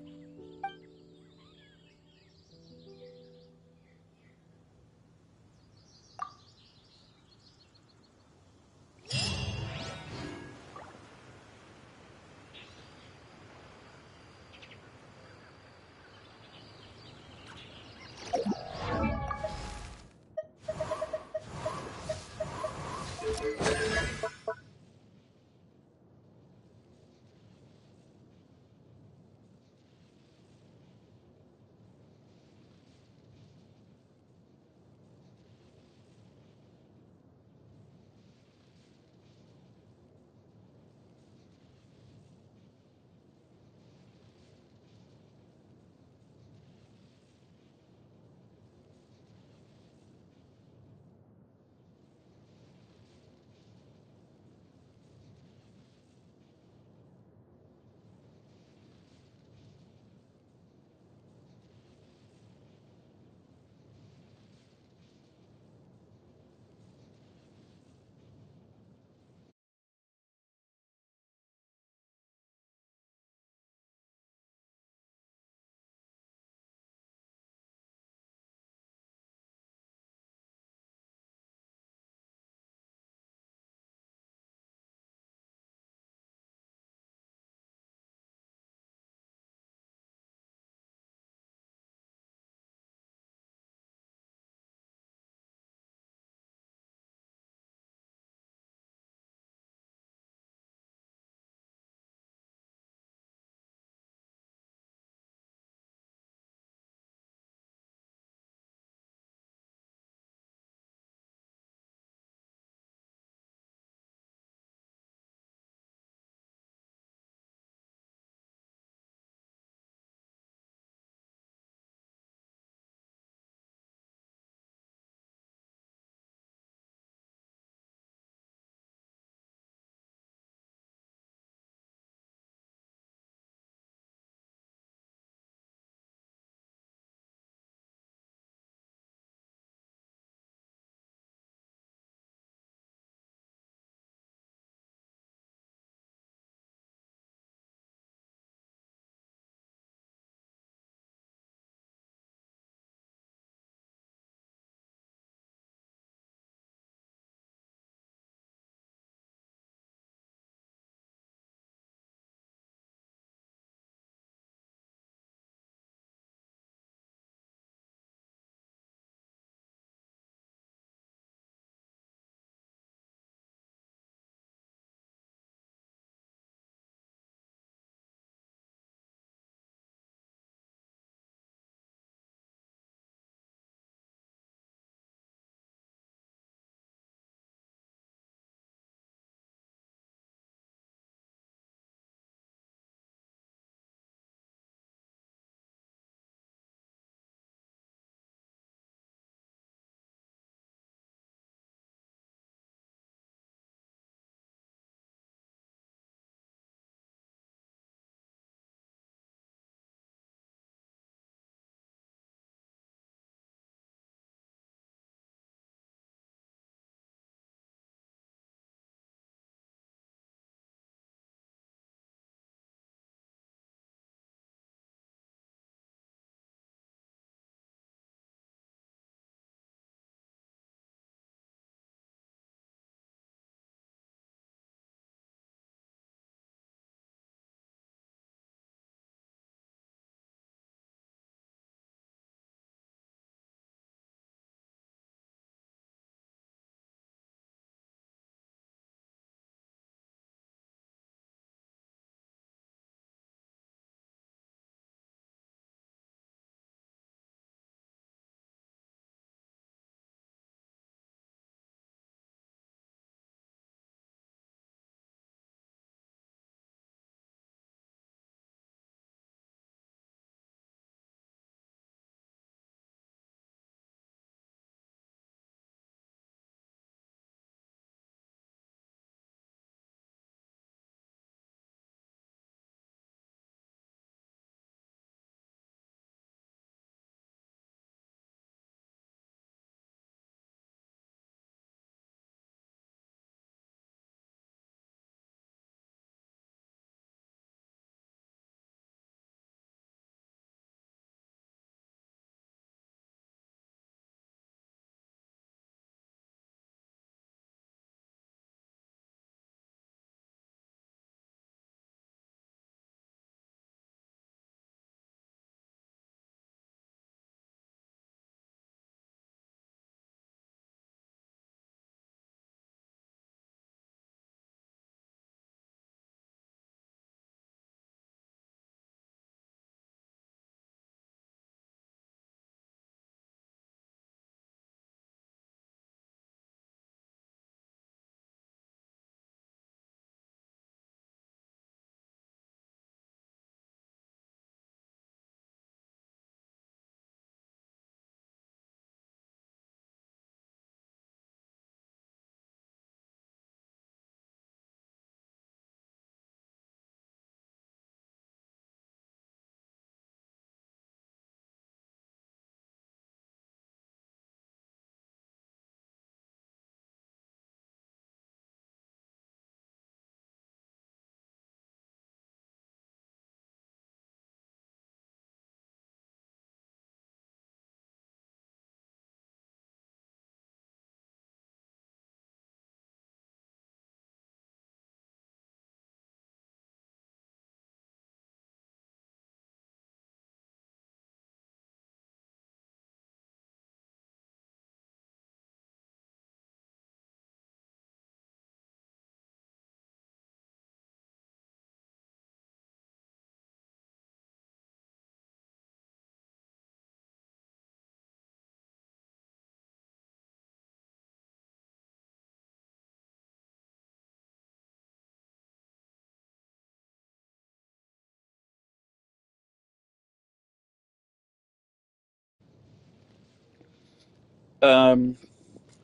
Oh,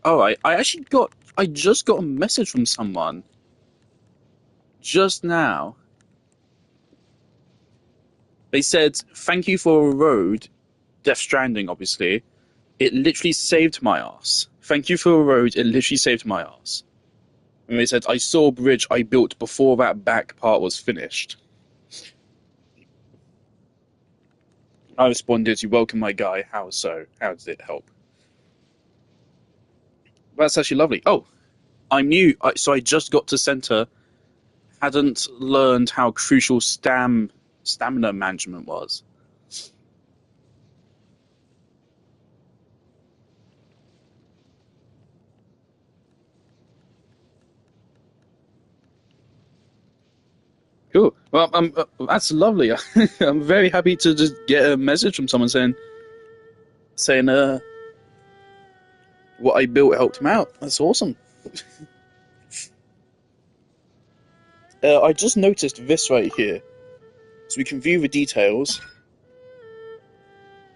I just got a message from someone just now. They said, thank you for a road, Death Stranding, obviously. It literally saved my ass. Thank you for a road, it literally saved my ass. And they said, I saw a bridge I built before that back part was finished. I responded, you welcome my guy, how so? How did it help? That's actually lovely. Oh, I'm new, so I just got to center, hadn't learned how crucial stamina management was. Cool. Well, that's lovely. I'm very happy to just get a message from someone saying what I built helped him out. That's awesome. I just noticed this right here, so we can view the details.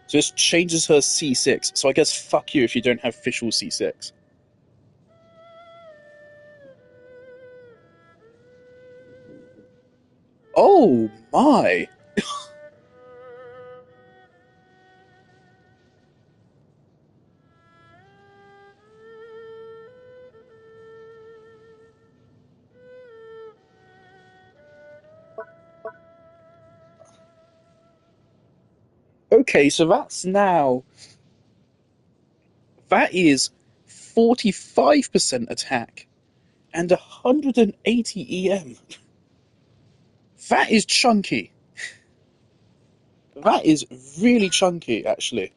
So this changes her C6. So I guess fuck you if you don't have official C6. Oh my! Okay, so that is 45% attack and 180 EM. That is chunky. That is really chunky, actually.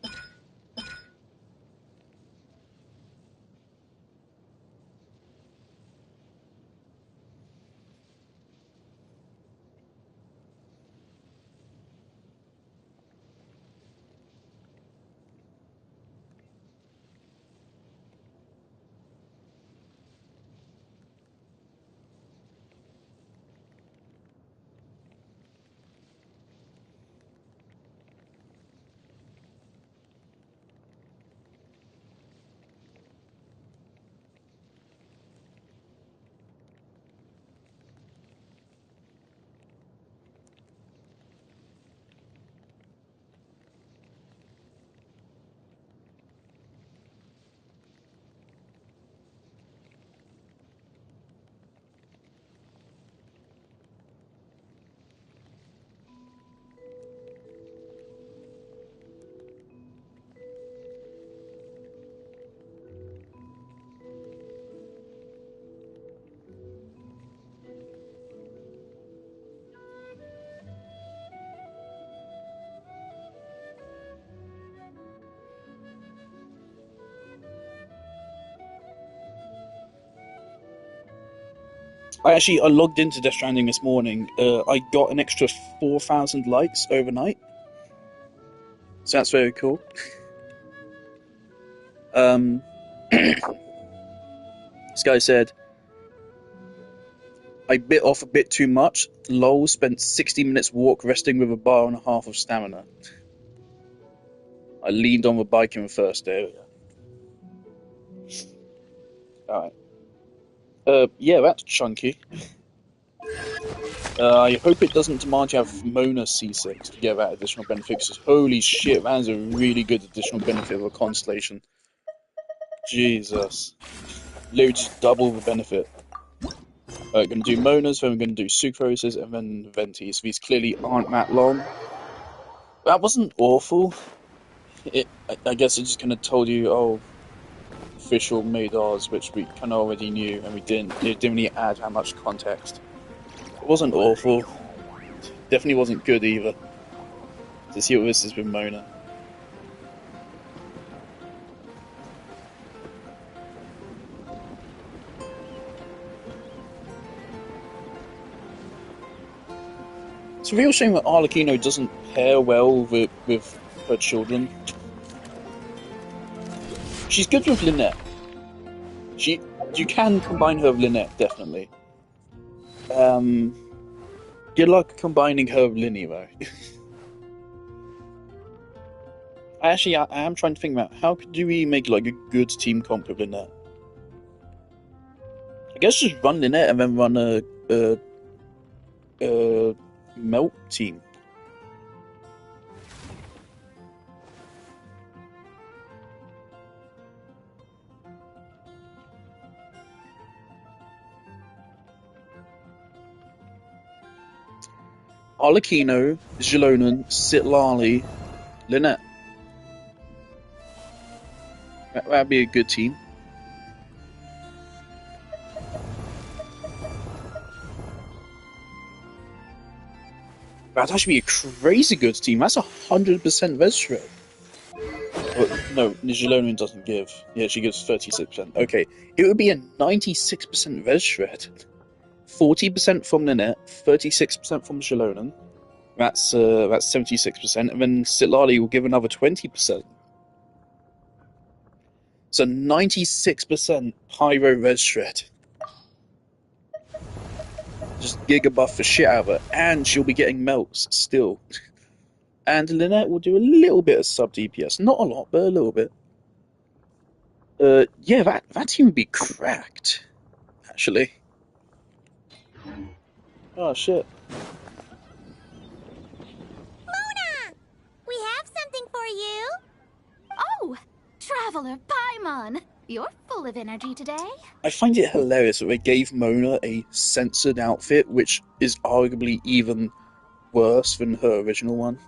I logged into Death Stranding this morning. I got an extra 4,000 likes overnight. So that's very cool. This guy said, I bit off a bit too much. Lol, spent 60 minutes walk resting with a bar and a half of stamina. I leaned on the bike in the first area. Alright. Yeah, that's chunky. I hope it doesn't demand you have Mona C6 to get that additional benefit, because holy shit, that is a really good additional benefit of a Constellation. Jesus. Literally just double the benefit. We're going to do Monas, then we're going to do Sucroses, and then Ventis. These clearly aren't that long. That wasn't awful. I guess it just kind of told you, oh, official made ours, which we kind of already knew, and it didn't really add that much context. It wasn't awful. Definitely wasn't good either. To see what this is with Mona. It's a real shame that Arlecchino doesn't pair well with her children. She's good with Lynette. You can combine her with Lynette, definitely. Good luck combining her with Linny, though. Actually, I am trying to think about how do we make like a good team comp with Lynette. I guess just run Lynette and then run a melt team. Arlecchino, Jilonan, Sitlali, Lynette. That'd be a good team. That'd actually be a crazy good team. That's 100% res shred. No, Jilonan doesn't give. Yeah, she gives 36%. Okay, it would be a 96% res shred. 40% from Lynette, 36% from Jilonan. That's 76%, and then Sitlali will give another 20%. So 96% Pyro Red Shred. Just Giga buff the shit out of her, and she'll be getting melts still. And Lynette will do a little bit of sub DPS, not a lot, but a little bit. Yeah, that team would be cracked, actually. Oh shit. Mona! We have something for you! Oh! Traveler Paimon! You're full of energy today. I find it hilarious that they gave Mona a censored outfit, which is arguably even worse than her original one.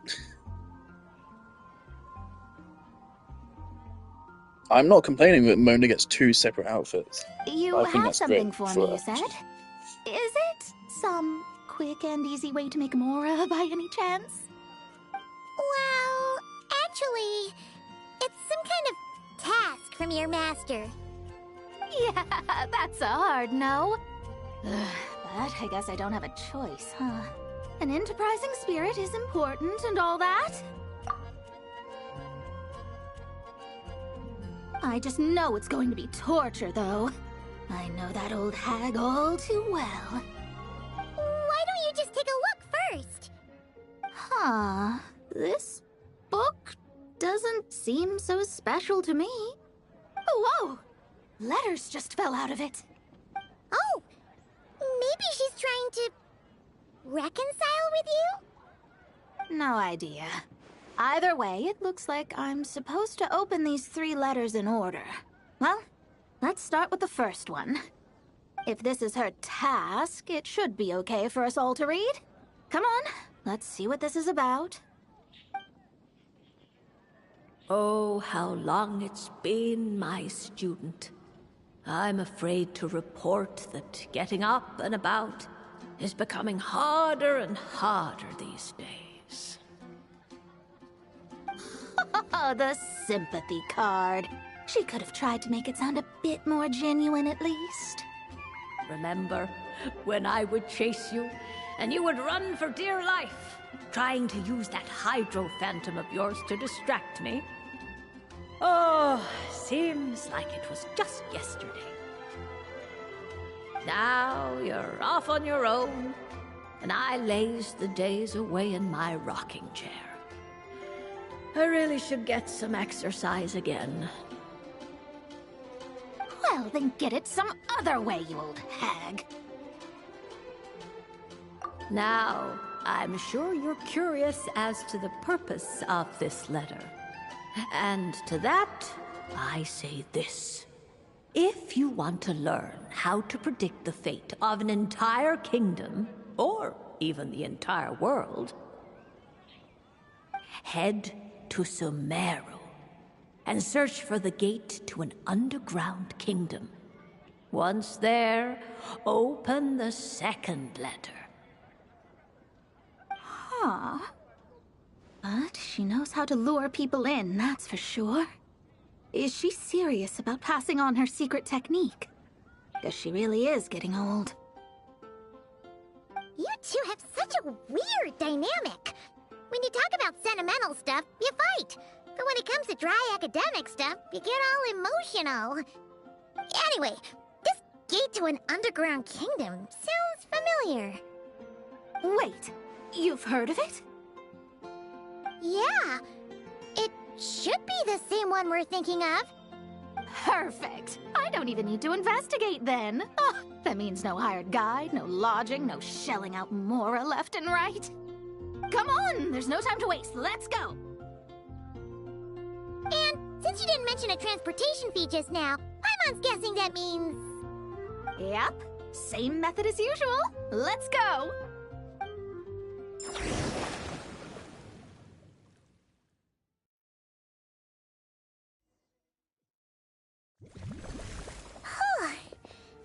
I'm not complaining that Mona gets 2 separate outfits. You I think have that's something great for for me, her. you said? Is it some quick and easy way to make Mora by any chance? Well, actually, it's some kind of task from your master. Yeah, that's a hard no. But I guess I don't have a choice, huh? An enterprising spirit is important and all that. I just know it's going to be torture, though. I know that old hag all too well. Why don't you just take a look first? Huh. This book doesn't seem so special to me. Oh, whoa! Letters just fell out of it. Oh! Maybe she's trying to reconcile with you? No idea. Either way, it looks like I'm supposed to open these 3 letters in order. Well, let's start with the first one. If this is her task, it should be okay for us all to read. Come on, let's see what this is about. Oh, how long it's been, my student. I'm afraid to report that getting up and about is becoming harder and harder these days. Oh, the sympathy card. She could have tried to make it sound a bit more genuine at least. Remember when I would chase you and you would run for dear life, trying to use that hydro phantom of yours to distract me? Oh, seems like it was just yesterday. Now you're off on your own, and I laze the days away in my rocking chair. I really should get some exercise again. Well, then get it some other way, you old hag. Now, I'm sure you're curious as to the purpose of this letter. And to that, I say this. If you want to learn how to predict the fate of an entire kingdom, or even the entire world, head to Sumeru and search for the gate to an underground kingdom. Once there, open the second letter. Huh. But she knows how to lure people in, that's for sure. Is she serious about passing on her secret technique? Because she really is getting old. You two have such a weird dynamic. When you talk about sentimental stuff, you fight. But when it comes to dry academic stuff, you get all emotional. Anyway, this gate to an underground kingdom sounds familiar. Wait, you've heard of it? Yeah. It should be the same one we're thinking of. Perfect. I don't even need to investigate then. Oh, that means no hired guide, no lodging, no shelling out Mora left and right. Come on, there's no time to waste. Let's go. And since you didn't mention a transportation fee just now, Paimon's guessing that means... Yep, same method as usual. Let's go.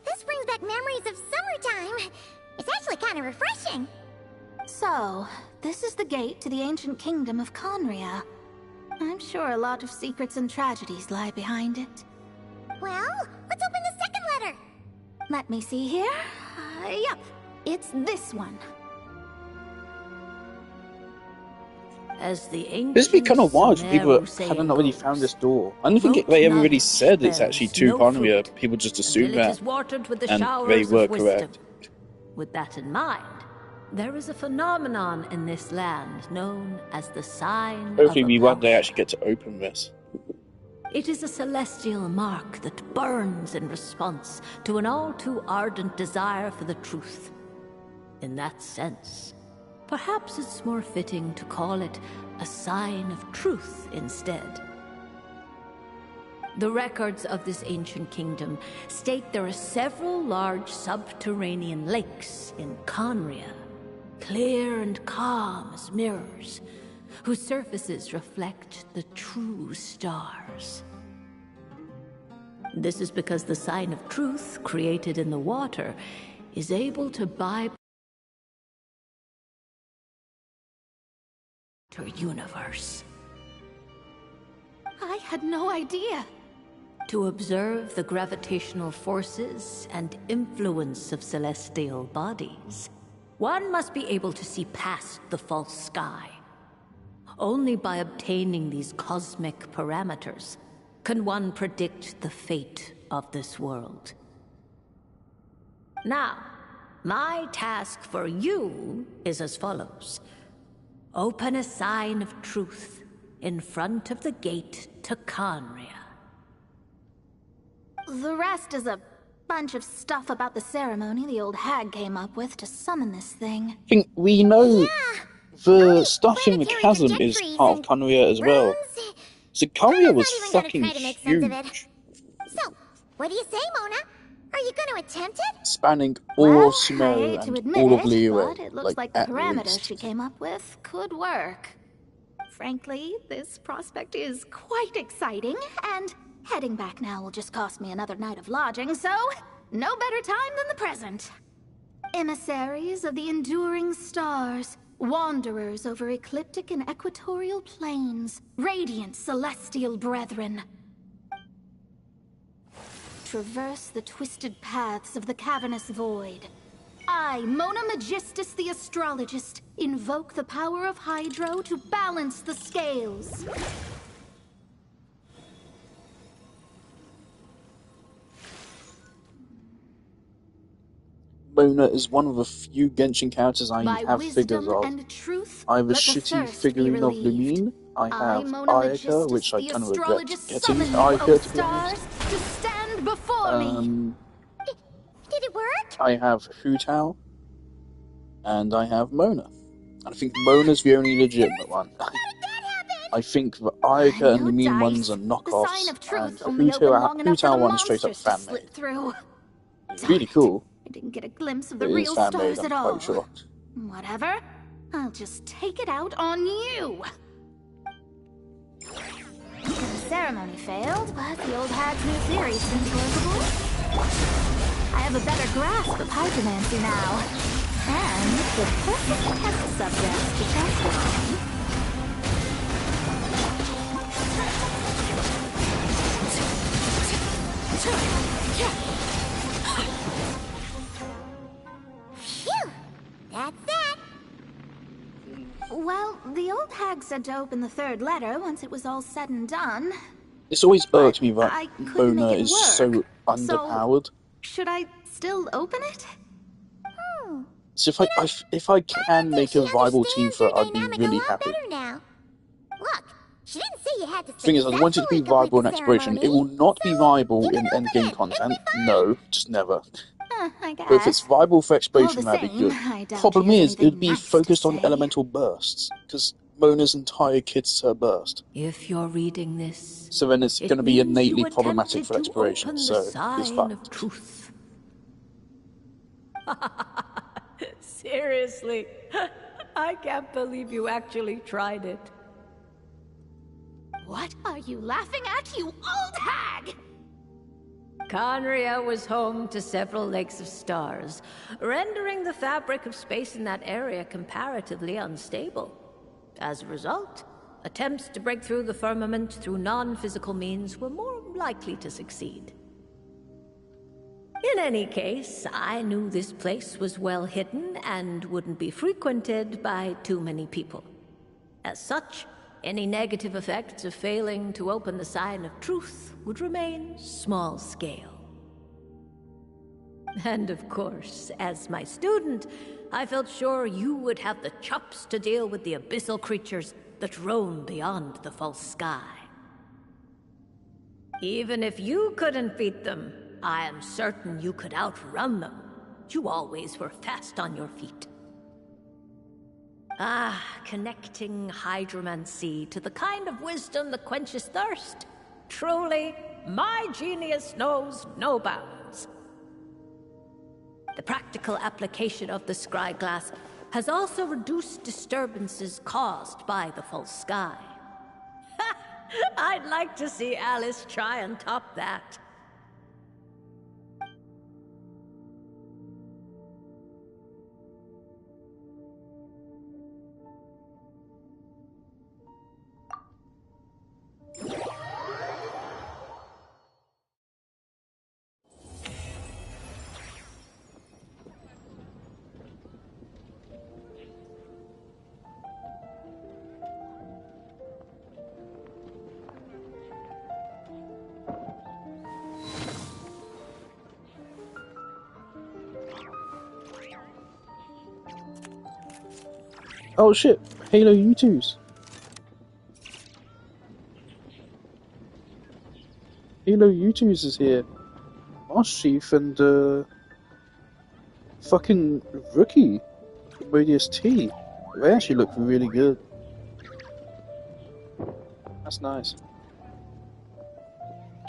This brings back memories of summertime. It's actually kind of refreshing. So, this is the gate to the ancient kingdom of Conria. I'm sure a lot of secrets and tragedies lie behind it. Well, let's open the second letter. Let me see here. Yep, it's this one. As the ancient This would be kind of wild if people hadn't already found this door. I don't think they ever really said it's actually to Conria. People just assumed that, and they were correct. With that in mind, there is a phenomenon in this land known as the sign Hopefully of we one day Apollo. actually get to open this. It is a celestial mark that burns in response to an all too ardent desire for the truth. In that sense, perhaps it's more fitting to call it a sign of truth instead. The records of this ancient kingdom state there are several large subterranean lakes in Conria, clear and calm as mirrors, whose surfaces reflect the true stars. This is because the sign of truth created in the water is able to bypass our universe. I had no idea. To observe the gravitational forces and influence of celestial bodies, one must be able to see past the false sky. Only by obtaining these cosmic parameters can one predict the fate of this world. Now, my task for you is as follows. Open a sign of truth in front of the gate to Conria. The rest is a bunch of stuff about the ceremony the old hag came up with to summon this thing. I think we know the stuff in the chasm is part of Conria as well. So Conria was fucking huge. So, what do you say, Mona? Are you going to attempt it? Spanning all of I Sumeru hate to and admit all of it, Liyue. but it looks like the at parameters least. she came up with could work. Frankly, this prospect is quite exciting, and heading back now will just cost me another night of lodging, so no better time than the present. Emissaries of the enduring stars, wanderers over ecliptic and equatorial plains, radiant celestial brethren. Traverse the twisted paths of the cavernous void. I, Mona Magistus the Astrologist, invoke the power of Hydro to balance the scales. Mona is one of the few Genshin characters I By have wisdom figures of. and truth, I have a let the shitty thirst figurine be of relieved. Lumine. I have Mona Ayaka, Magistus, which I the kind of regret astrologist, getting summon you, Ayaka, O to be stars, honest. to stand before me. Did it work? I have Hu Tao, and I have Mona. And I think Mona's the only legitimate one. I think the Ayaka and Lumine ones are knockoffs, Sign of truth and the only opened long Hu enough for Tao the one is straight up monsters to fan slip made. through. Really cool. I didn't get a glimpse of the It is real fan stars made, at I'm all. quite shocked. Whatever. I'll just take it out on you. The ceremony failed, but the old hag's new theory seems workable. I have a better grasp of hydromancy now. And the perfect test subject to test it on. Phew! That's that. Well, the old hag said to open the third letter once it was all said and done. It's always irked me I that couldn't Mona make it is work. so underpowered. Should I still open it? So if I can make a viable team for it, I'd be really happy. Better now. Look, she didn't say you had to Thing is, I want it to be successfully viable in complete the exploration. It ceremony. will not be viable you can in open endgame it. content. It'll be fine. No, just never. I But if it's guess. viable for All exploration, the that'd be same, good. I doubt Problem she has is, it would anything be nice to focused on say. elemental bursts, because Mona's entire kit's her burst. If you're reading this, So then it's it going to be means innately you problematic attempted for to exploration, open the so it's sign fine. of truth. Seriously, I can't believe you actually tried it. What are you laughing at, you old hag? Conria was home to several lakes of stars, rendering the fabric of space in that area comparatively unstable. As a result, attempts to break through the firmament through non-physical means were more likely to succeed. In any case, I knew this place was well hidden and wouldn't be frequented by too many people. As such, any negative effects of failing to open the sign of truth would remain small scale. And of course, as my student, I felt sure you would have the chops to deal with the abyssal creatures that roam beyond the false sky. Even if you couldn't beat them, I am certain you could outrun them. You always were fast on your feet. Ah, connecting hydromancy to the kind of wisdom that quenches thirst. Truly, my genius knows no bounds. The practical application of the scryglass has also reduced disturbances caused by the false sky. I'd like to see Alice try and top that. Oh shit, Halo U2s. Halo U2s is here. Master Chief and, fucking Rookie. Radius T. They actually look really good. That's nice.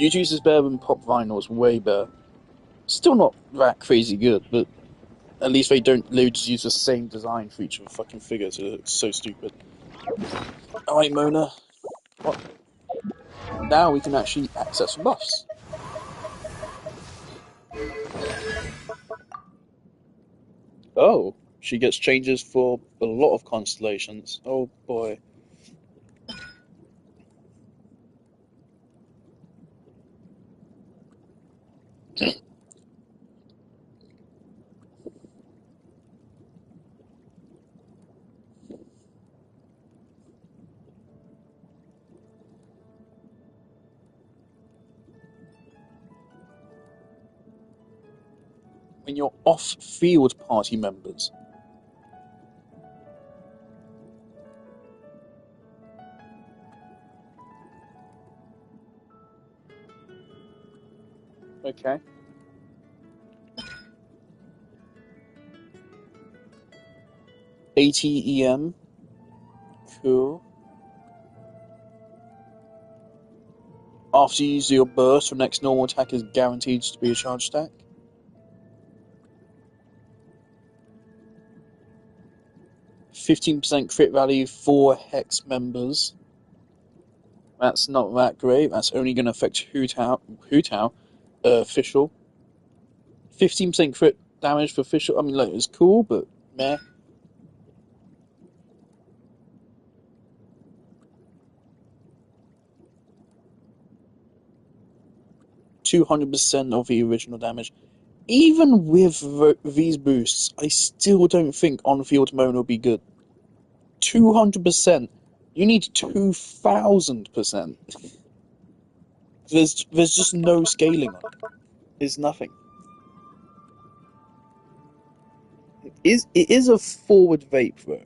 U2s is better than Pop Vinyl's, way better. Still not that crazy good, but at least they just use the same design for each of the fucking figures. It's so stupid. Alright, Mona. What? Now we can actually access some buffs. Oh, she gets changes for a lot of constellations. Oh boy. When you're off-field party members. Okay. ATEM. Cool. After you use your burst, the next normal attack is guaranteed to be a charge stack. %15% crit value for Hex members. That's not that great. That's only going to affect Hu official. 15% crit damage for official. I mean, like, it's cool, but meh. 200% of the original damage. Even with these boosts, I still don't think on-field Mona will be good. 200%. You need 2,000%. There's just no scaling on it. There's nothing. It is a forward vape though.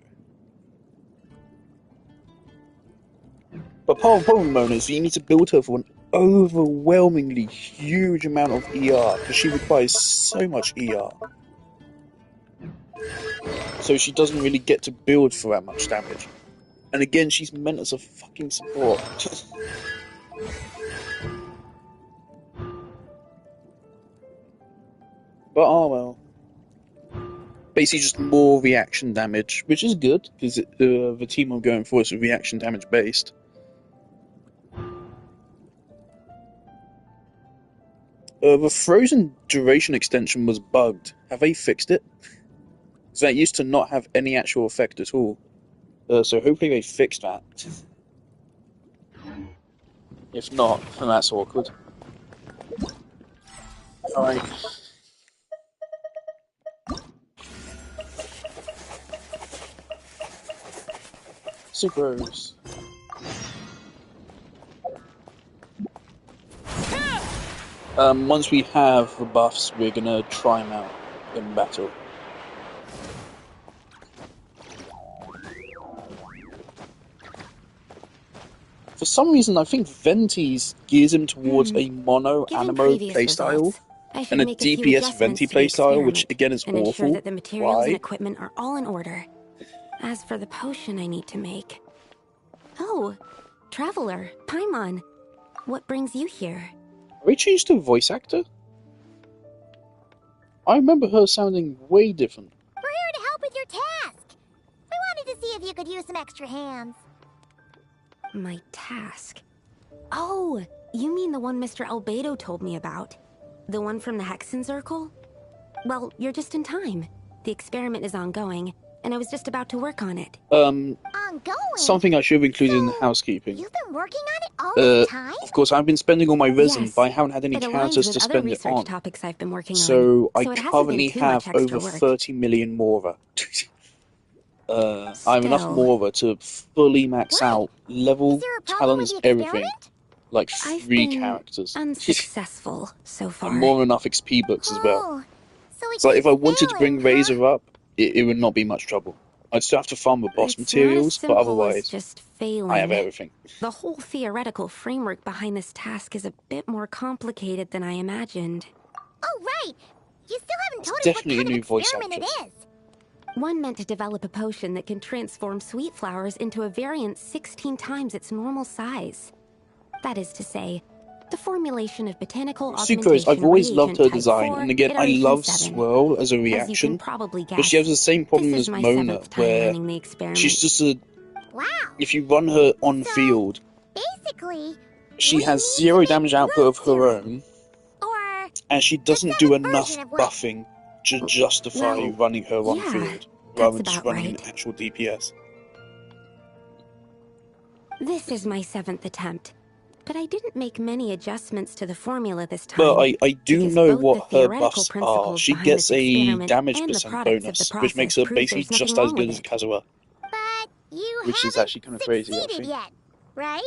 But part of the problem, Mona, is that you need to build her for an overwhelmingly huge amount of ER, because she requires so much ER. So she doesn't really get to build for that much damage. And again, she's meant as a fucking support. But oh well. Basically just more reaction damage, which is good, because the team I'm going for is reaction damage based. The frozen duration extension was bugged. Have they fixed it? Because that used to not have any actual effect at all. So hopefully they fixed that. If not, then that's awkward. Alright. Sucrose. Once we have the buffs, we're gonna try them out in battle. For some reason, I think Venti's gears him towards a mono-animo playstyle and a DPS Venti playstyle, which again is and awful. Ensure that the materials Why? and equipment are all in order. As for the potion I need to make... Oh, Traveler, Paimon. What brings you here? Have we changed to voice actor? I remember her sounding way different. We're here to help with your task. We wanted to see if you could use some extra hands. My task? Oh, you mean the one Mr. Albedo told me about? The one from the Hexen Circle? Well, you're just in time. The experiment is ongoing, and I was just about to work on it. Ongoing? Something I should have included in the housekeeping. You've been working on it all this time? Of course, I've been spending all my resin, Yes, but I haven't had any it aligns characters with to other spend it research on. topics I've been working on. So I it hasn't currently been too much have extra over work. 30 million Morva. I have enough Still. Morva to fully max out level, Is there a problem with talents, the everything. experiment? Like I've 3 been characters. unsuccessful so far. And more than enough XP books as well. Oh, so So if I keeps wanted to bring failing, Razor up, it would not be much trouble. I'd still have to farm the boss It's materials, not but as simple as otherwise, just failing. I have everything. The whole theoretical framework behind this task is a bit more complicated than I imagined. Oh, right! You still haven't told us what Definitely kind a of new voice experiment it actress. is. One meant to develop a potion that can transform sweet flowers into a variant 16 times its normal size. That is to say, the formulation of botanical Sucrose, augmentation I've always loved her reagent type design, 4, and again, I iteration love 7. Swirl as a As you reaction, can probably guess, but she has the same problem this as is my Mona, 7th time where running the experiment. she's just a... Wow. If you run her on field, Basically, she we has need 0 to make damage output of her own, or and she doesn't do enough version of what- buffing to justify Well, running her on yeah, field, that's rather than just about running right. an actual DPS. This is my 7th attempt, but I didn't make many adjustments to the formula this time. But I do because know both what the her theoretical buffs are. principles She behind gets this a experiment damage and the percent products of the bonus, process which makes her prove basically there's just nothing as wrong good with as it. Kazuha. But you Which is haven't actually kind of crazy, I succeeded think. yet, right?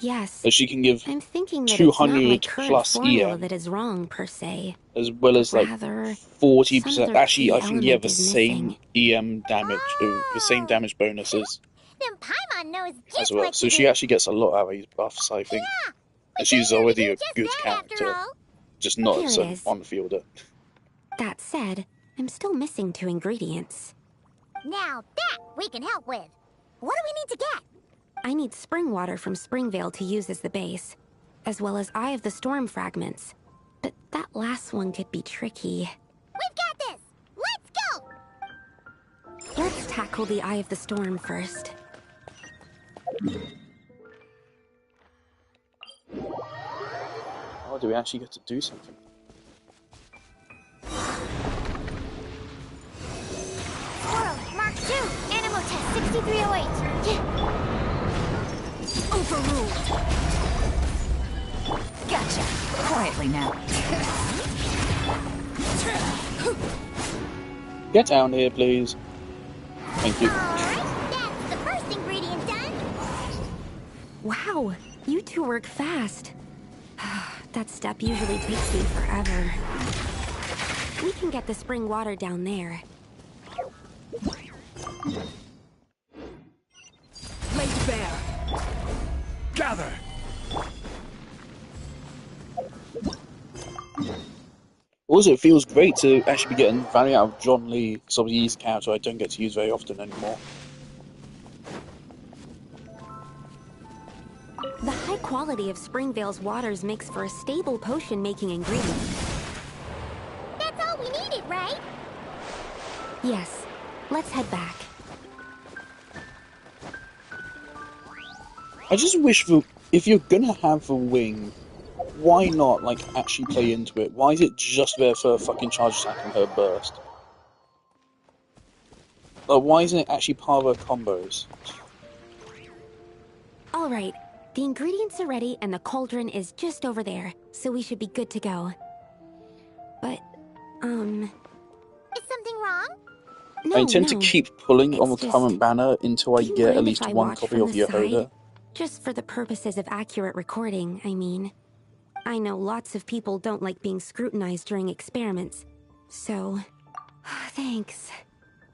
Yes. But she can give I'm thinking that it's not my 200 current plus formula EM, that is wrong per se. as well as like Rather, 40%. some other Actually, key I think yeah, element the is same missing. EM damage, the same damage bonuses Then Paimon knows just as well. what So to she do. actually gets a lot out of these buffs, I think. Yeah, And she's already a just good that after character, all. just not Here as it an is. on-fielder. That said, I'm still missing 2 ingredients. Now that we can help with. What do we need to get? I need spring water from Springvale to use as the base, as well as Eye of the Storm fragments. But that last one could be tricky. We've got this. Let's go. Let's tackle the Eye of the Storm first. Oh, do we actually get to do something? Squirrel, Mark 2, Animal Test 6308. Overruled. Gotcha. Quietly now. Get down here, please. Thank you. Alright, that's the first ingredient done. Wow, you two work fast. That step usually takes me forever. We can get the spring water down there. Laid bare. gather. Also, it feels great to actually be getting value out of John Lee, because obviously he's a character I don't get to use very often anymore. The high quality of Springvale's waters makes for a stable potion-making ingredient. That's all we needed, right? Yes. Let's head back. I just wish that if you're gonna have a wing, why not, like, actually play into it? Why is it just there for a fucking charge attack and her burst? Like, why isn't it actually part of her combos? Alright, the ingredients are ready and the cauldron is just over there, so we should be good to go. But, Is something wrong? no, I intend to keep pulling on the It's current just- banner until I Do you get at mind least if I one watch copy from of the side? Yehoda. Just for the purposes of accurate recording, I mean. I know lots of people don't like being scrutinized during experiments, so... Thanks.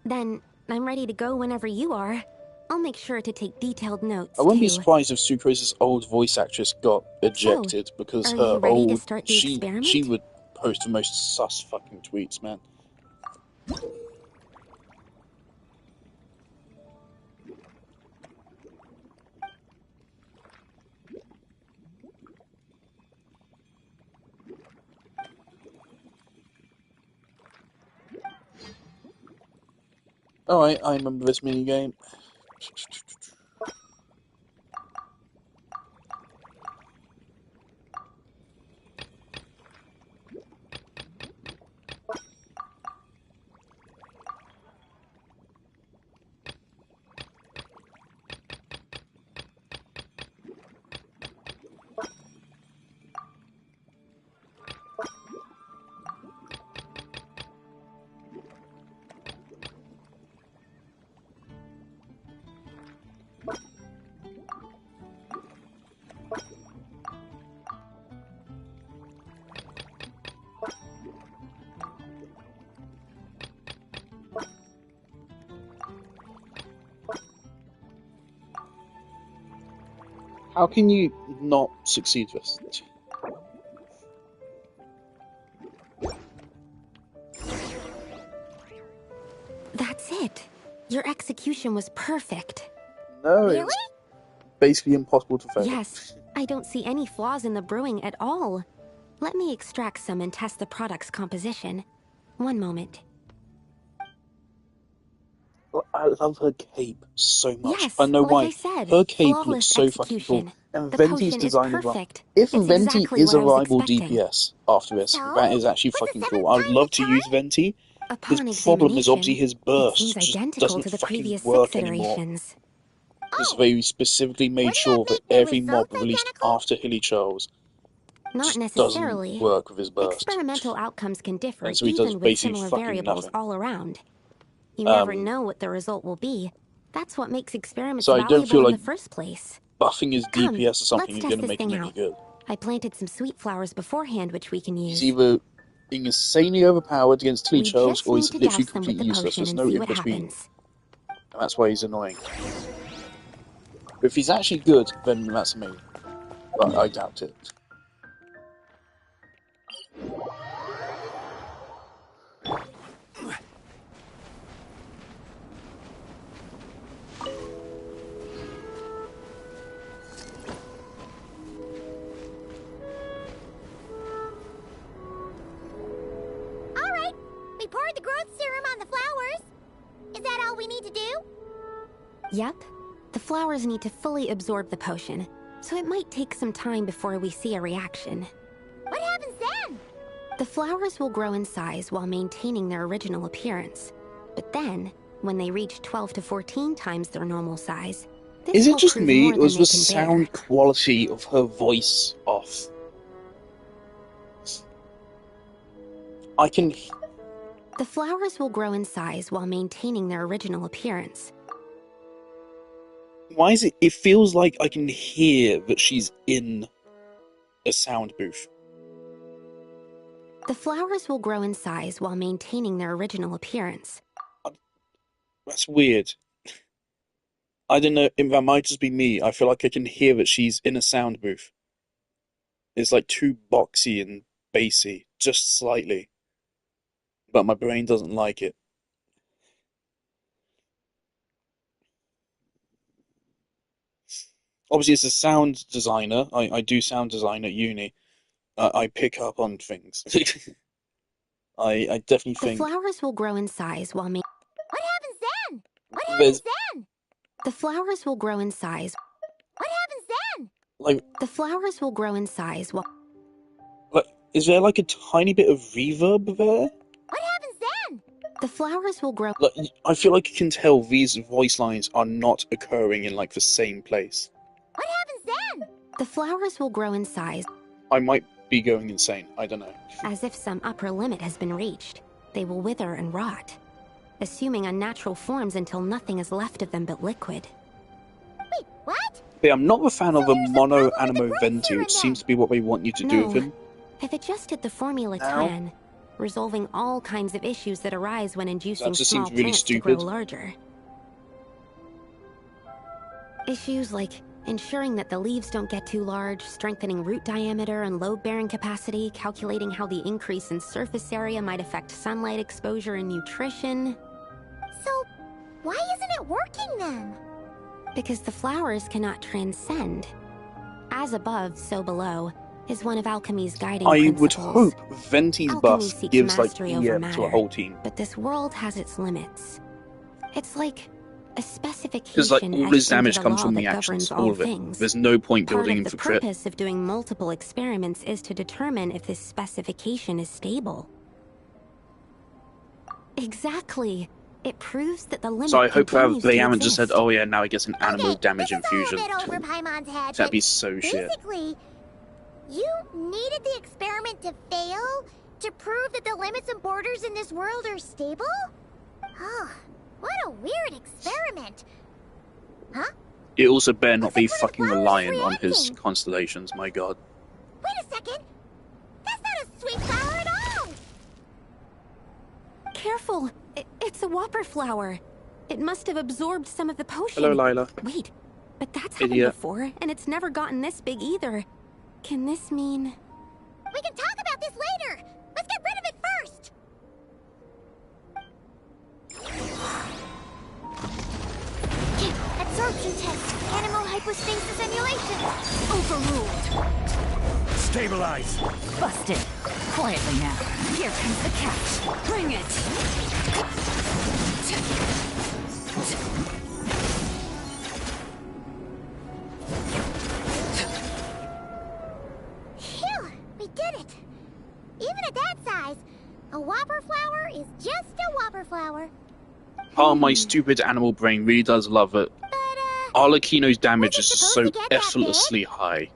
Then, I'm ready to go whenever you are. I'll make sure to take detailed notes, I wouldn't be too. surprised if Sucrose's old voice actress got ejected because are her you ready to old start the she experiment? would post the most sus fucking tweets, man. Alright, I remember this minigame. How can you not succeed this? That's it. Your execution was perfect. No, Really? it's basically impossible to fail. Yes, I don't see any flaws in the brewing at all. Let me extract some and test the product's composition. One moment. I love her cape so much. Yes, I know like why. I said, Her cape flawless looks so fucking cool. execution. And The Venti's potion is design as well. perfect. If It's Venti exactly is what a I was rival expecting. DPS after this, So, that is actually was the fucking seventh cool. I'd time love the to charm? use Venti. Upon His problem is obviously examination, his it burst seems just identical doesn't to the fucking previous work 6 anymore. iterations. Because Oh, they specifically made wouldn't sure that that make the every mob results released identical? after Hilly Charles Not just doesn't necessarily. work with his burst. Experimental outcomes can differ And so he does even with basically similar fucking variables nothing. all around. You never Um, know what the result will be. That's what makes experiments So I don't valuable feel in like the first place. buffing his Come, DPS or something let's is test going to this make him thing any out. good. I planted some sweet flowers beforehand which we can use. He's either insanely overpowered against Hilly We Charles just or need he's to literally douse them with completely the useless. potion There's and no see in what between. happens. And that's why he's annoying. But if he's actually good, then that's amazing. But I doubt it. Alright, we poured the growth serum on the flowers. Is that all we need to do? Yep. The flowers need to fully absorb the potion, so it might take some time before we see a reaction. What happens then? The flowers will grow in size while maintaining their original appearance. But then, when they reach 12 to 14 times their normal size, this Is it will just prove me, more or than is they the can sound bear. quality of her voice off? I can... The flowers will grow in size while maintaining their original appearance. Why is it... It feels like I can hear that she's in a sound booth. The flowers will grow in size while maintaining their original appearance. That's weird. I don't know, that might just be me. I feel like I can hear that she's in a sound booth. It's like too boxy and bassy, just slightly. But my brain doesn't like it. Obviously, as a sound designer, I do sound design at uni. I pick up on things. I definitely The think flowers will grow in size while What happens then? What there's happens then? The flowers will grow in size. What happens then? like, The flowers will grow in size while is there like a tiny bit of reverb there? What happens then? the flowers will grow. Like, I feel like you can tell these voice lines are not occurring in like the same place. What happens then? The flowers will grow in size. I might be going insane. I don't know. As if some upper limit has been reached. They will wither and rot, assuming unnatural forms until nothing is left of them but liquid. Wait, what? But I'm not a fan of a mono problem with animo the venti, growth which seems to be what they want you to do No. with him. I've adjusted the formula Ow. ton, resolving all kinds of issues that arise when inducing That just small seems really plants to stupid. grow larger. Issues like ensuring that the leaves don't get too large, strengthening root diameter and load-bearing capacity, calculating how the increase in surface area might affect sunlight exposure and nutrition. So, why isn't it working then? Because the flowers cannot transcend. As above, so below, is one of alchemy's guiding I would principles. hope Venti's Alchemy buff seeks gives like mastery over EM to a matter, whole team. But this world has its limits. It's like a specification Because like all etched his into damage the comes law from that the actions, governs all of it. things. There's no point Part building him of for the crit. purpose of doing multiple experiments is to determine if this specification is stable. Exactly. It proves that the limit So I hope continues they to haven't just said, exist. "Oh yeah, now he gets an animal Okay, damage this infusion." is all a bit over Paimon's head, That'd but be so shit. basically, you needed the experiment to fail to prove that the limits and borders in this world are stable? Oh, what a weird experiment. Huh? It also better not be Looks like one of the fucking flowers reliant on his reacting. constellations. My god. Wait a second. That's not a sweet flower at all. Careful! It's a whopper flower. It must have absorbed some of the potion. Hello, Lila. Wait, but that's happened Idiot. before, and it's never gotten this big either. Can this mean... We can talk about this later. Let's get rid of it first. Absorption test. Animal hypostasis emulation. Overruled. Stabilize. Busted. Quietly now. Here comes the catch. Bring it. Phew, we did it. Even at that size, a whopper flower is just a whopper flower. Oh, my stupid animal brain really does love it. Arlecchino's damage is so effortlessly high.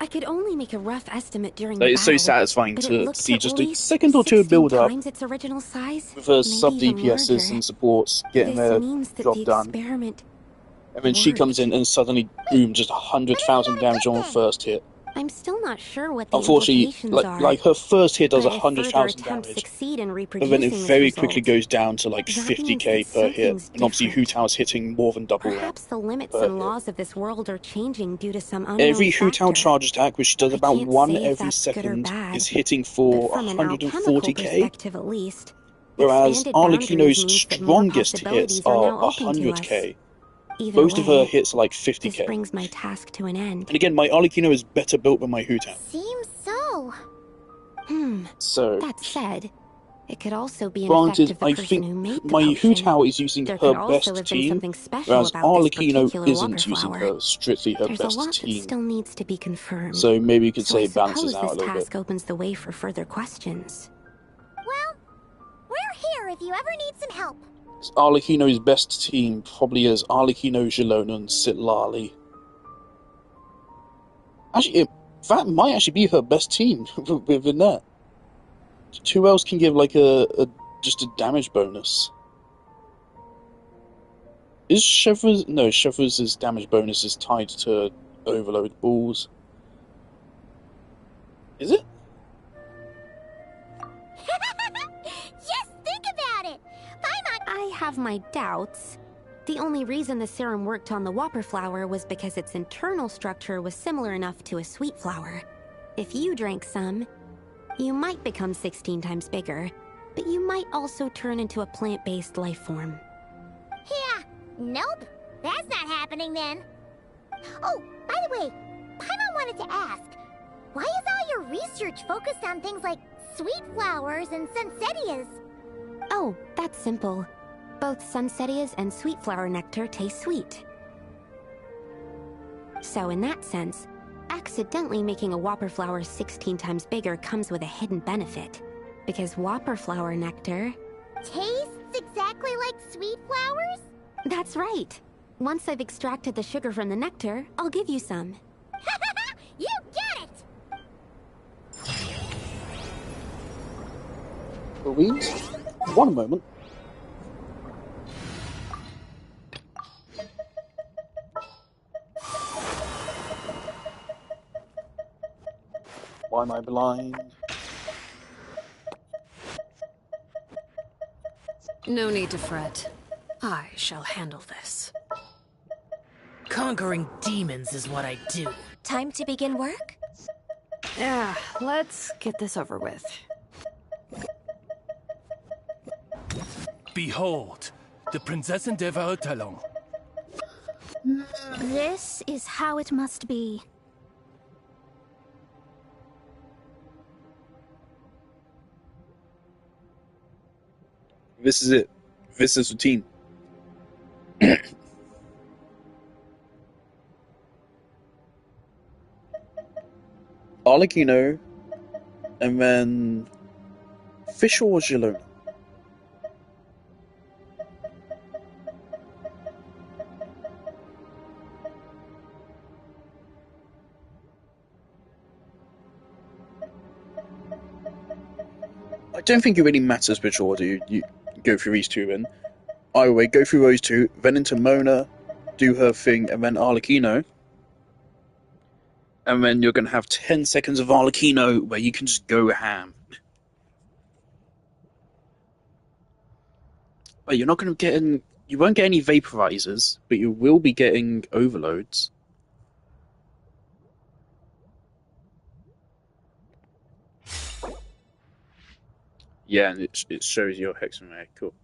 I could only make a rough estimate during Like, the it's so battle, satisfying but it to looked see at just a least second or two 16 build up times its original size, with her sub maybe even DPSs larger. and supports getting This their means that job the done. experiment And then she comes in and suddenly, boom, just 100,000 damage on her first hit. I'm still not sure what the Unfortunately, implications are. like her first hit does but if further 100,000 attempts damage, succeed in and reproducing then it this very result, quickly goes down to like that 50k means per that hit. something's And obviously Hu different. Tao's hitting more than double that. Perhaps the limits per and hit. laws of this world are changing due to some unknown Every Hu Tao factor. charge attack, which she does about can't one say if every that's good or second, bad, is hitting But for from an alchemical 140k. perspective at least, Whereas expanded boundaries Arlecchino's means that more strongest hits possibilities are are now open to us. 100k. Either Most of way, her hits are like this 50k. brings my task to an end. And again, my Arlecchino is better built than my Hu Tao. Seems so. So, That said, it could also be an granted, effect of the I person who made think the my Hu potion. Tao is using There her could also best have been team, something special whereas about this Arlecchino particular isn't whopper using flower. her strictly her There's a best lot that team. still needs to be confirmed. So maybe you could So say I it balances suppose out a this little bit. task opens the way for further questions. Well, we're here if you ever need some help. Arlecchino's best team probably is Arlecchino, Gelona, and Sitlali. Actually, that might actually be her best team within that. Who else can give like just a damage bonus? Is Chevra's... No, Chevra's damage bonus is tied to overload balls. Is it? Yes, think about it. Paimon. I have my doubts. The only reason the serum worked on the whopper flower was because its internal structure was similar enough to a sweet flower. If you drank some, you might become 16 times bigger, but you might also turn into a plant-based life form. Yeah, nope. That's not happening then. Oh, by the way, Paimon wanted to ask, why is all your research focused on things like sweet flowers and sunsettias? Oh, that's simple. Both sunsettias and sweet flower nectar taste sweet. So in that sense, accidentally making a whopper flower 16 times bigger comes with a hidden benefit. Because whopper flower nectar... tastes exactly like sweet flowers? That's right. Once I've extracted the sugar from the nectar, I'll give you some. You get it! Louise, one moment. Why am I blind? No need to fret. I shall handle this. Conquering demons is what I do. Time to begin work? Yeah, let's get this over with. Behold, the Prinzessin der Verurteilung. This is how it must be. This is it. This is routine. Arlecchino, and then Fisher or Gelona? I don't think it really matters which order you go through these two in. Either way, go through those two, then into Mona, do her thing, and then Arlecchino. And then you're going to have 10 seconds of Arlecchino where you can just go ham. But you're not going to get in... You won't get any vaporizers, but you will be getting overloads. Yeah, and it shows your hexamer. Cool.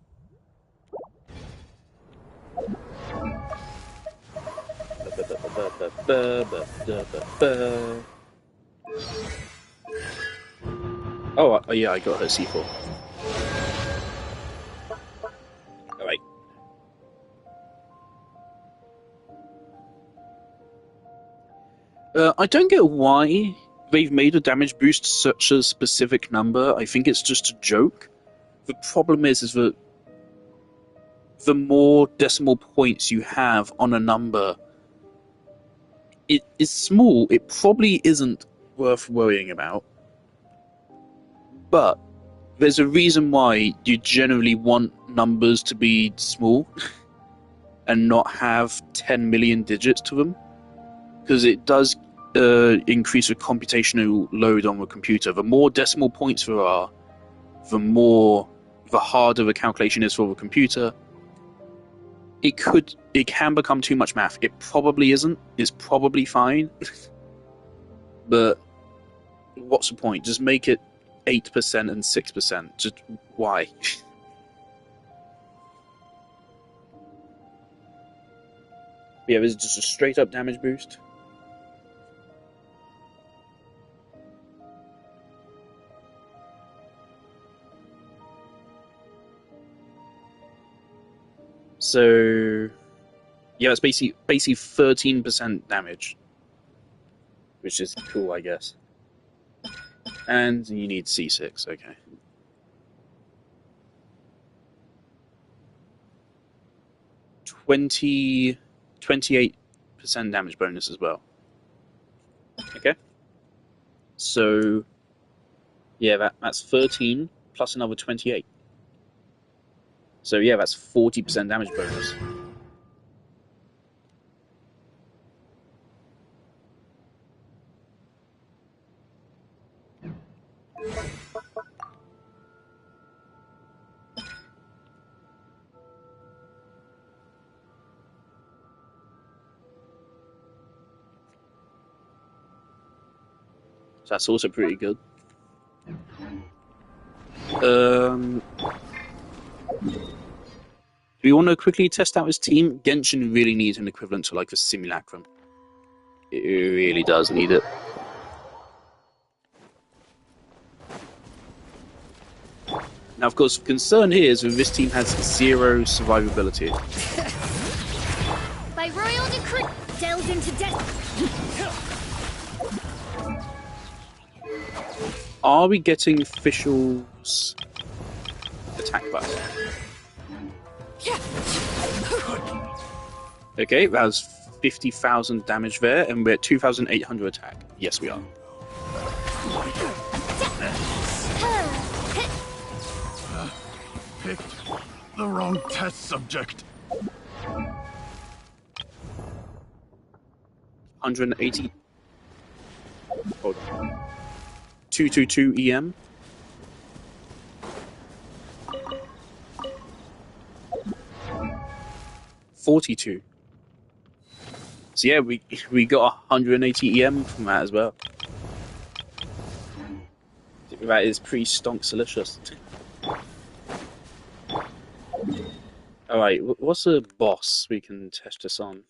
Oh, yeah, I got her C4. Alright. I don't get why they've made a damage boost such a specific number. I think it's just a joke. The problem is that the more decimal points you have on a number, it is small. It probably isn't worth worrying about. But there's a reason why you generally want numbers to be small and not have 10 million digits to them. Because it does increase the computational load on the computer. The more decimal points there are, the harder the calculation is for the computer. It can become too much math. It probably isn't. It's probably fine. But what's the point? Just make it 8% and 6%. Just why? Yeah, this is just a straight up damage boost. So, yeah, it's basically 13% damage, which is cool, I guess. And you need C6, okay. $28 damage bonus as well. Okay. So, yeah, that's 13 plus another 28. So yeah, that's 40% damage bonus. So that's also pretty good. Do we want to quickly test out his team? Genshin really needs an equivalent to like the Simulacrum. It really does need it. Now, of course, the concern here is that this team has 0 survivability. By royal decree, delved into death. Are we getting Official's attack buff? Okay, that was 50,000 damage there, and we're at 2,800 attack. Yes, we are. Picked the wrong test subject. 180. Hold on. 222 EM. $42. So yeah, we got 180 EM from that as well. That is pretty stonk-salicious. Alright, what's a boss we can test this on?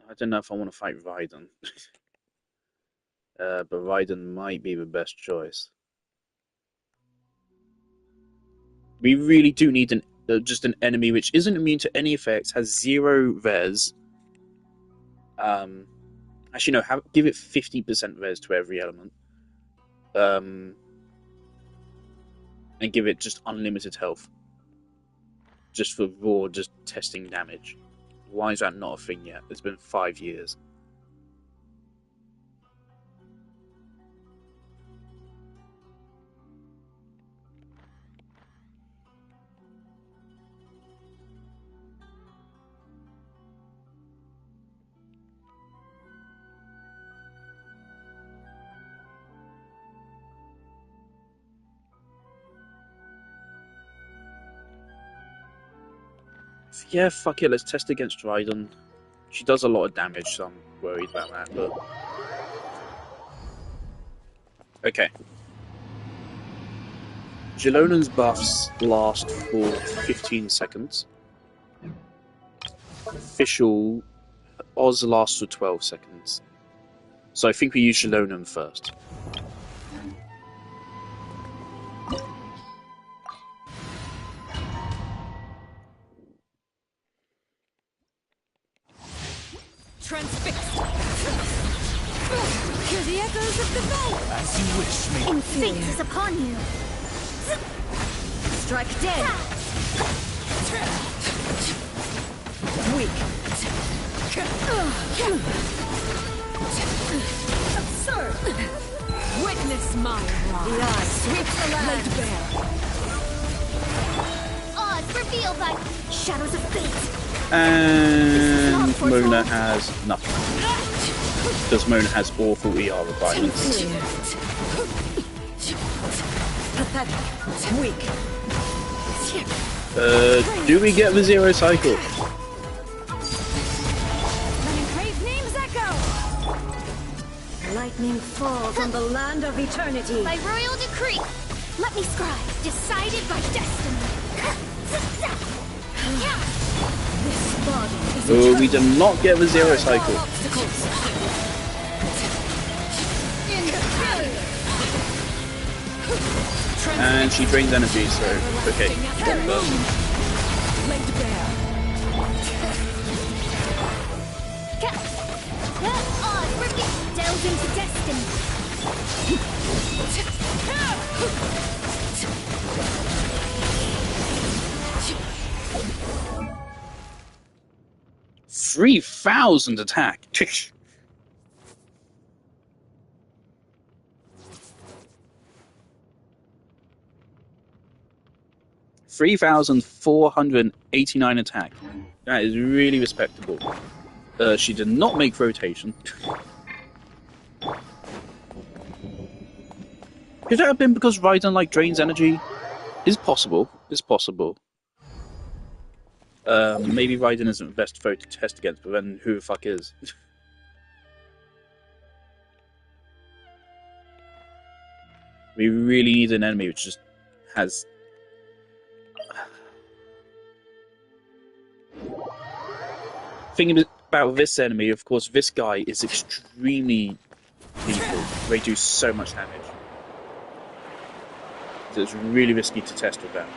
I don't know if I want to fight Raiden. But Raiden might be the best choice. We really do need just an enemy which isn't immune to any effects, has 0 res. Actually, no, give it 50% res to every element. And give it just unlimited health. Just for raw, just testing damage. Why is that not a thing yet? It's been 5 years. Yeah, fuck it, let's test against Raiden. She does a lot of damage, so I'm worried about that, but... Okay. Jelonan's buffs last for 15 seconds. Official Oz lasts for 12 seconds. So I think we use Jelonan first. Transfixed. Hear the echoes of the bell. As you wish, me. Fate is upon you. Strike dead. Weak. Absurd. Witness my wrath. The eye sweeps the land. Laid bare. Odds revealed by shadows of fate. And Mona has nothing. Because Mona has awful ER requirements. Pathetic. Weak. Do we get the 0 cycle? Grave names echo. Lightning falls on the land of eternity. By royal decree. Let me scribe. Decided by destiny. This body is Oh, we did not get the 0 cycle. And she drains energy, so okay. Laid bare. Delve into destiny. 3,000 attack. 3,489 attack. That is really respectable. She did not make rotation. Could that have been because Raiden like drains energy? Is possible. Is possible. Maybe Raiden isn't the best foe to test against, but then who the fuck is? We really need an enemy which just has... Thinking about this enemy, of course, this guy is extremely lethal. They do so much damage. So it's really risky to test with that.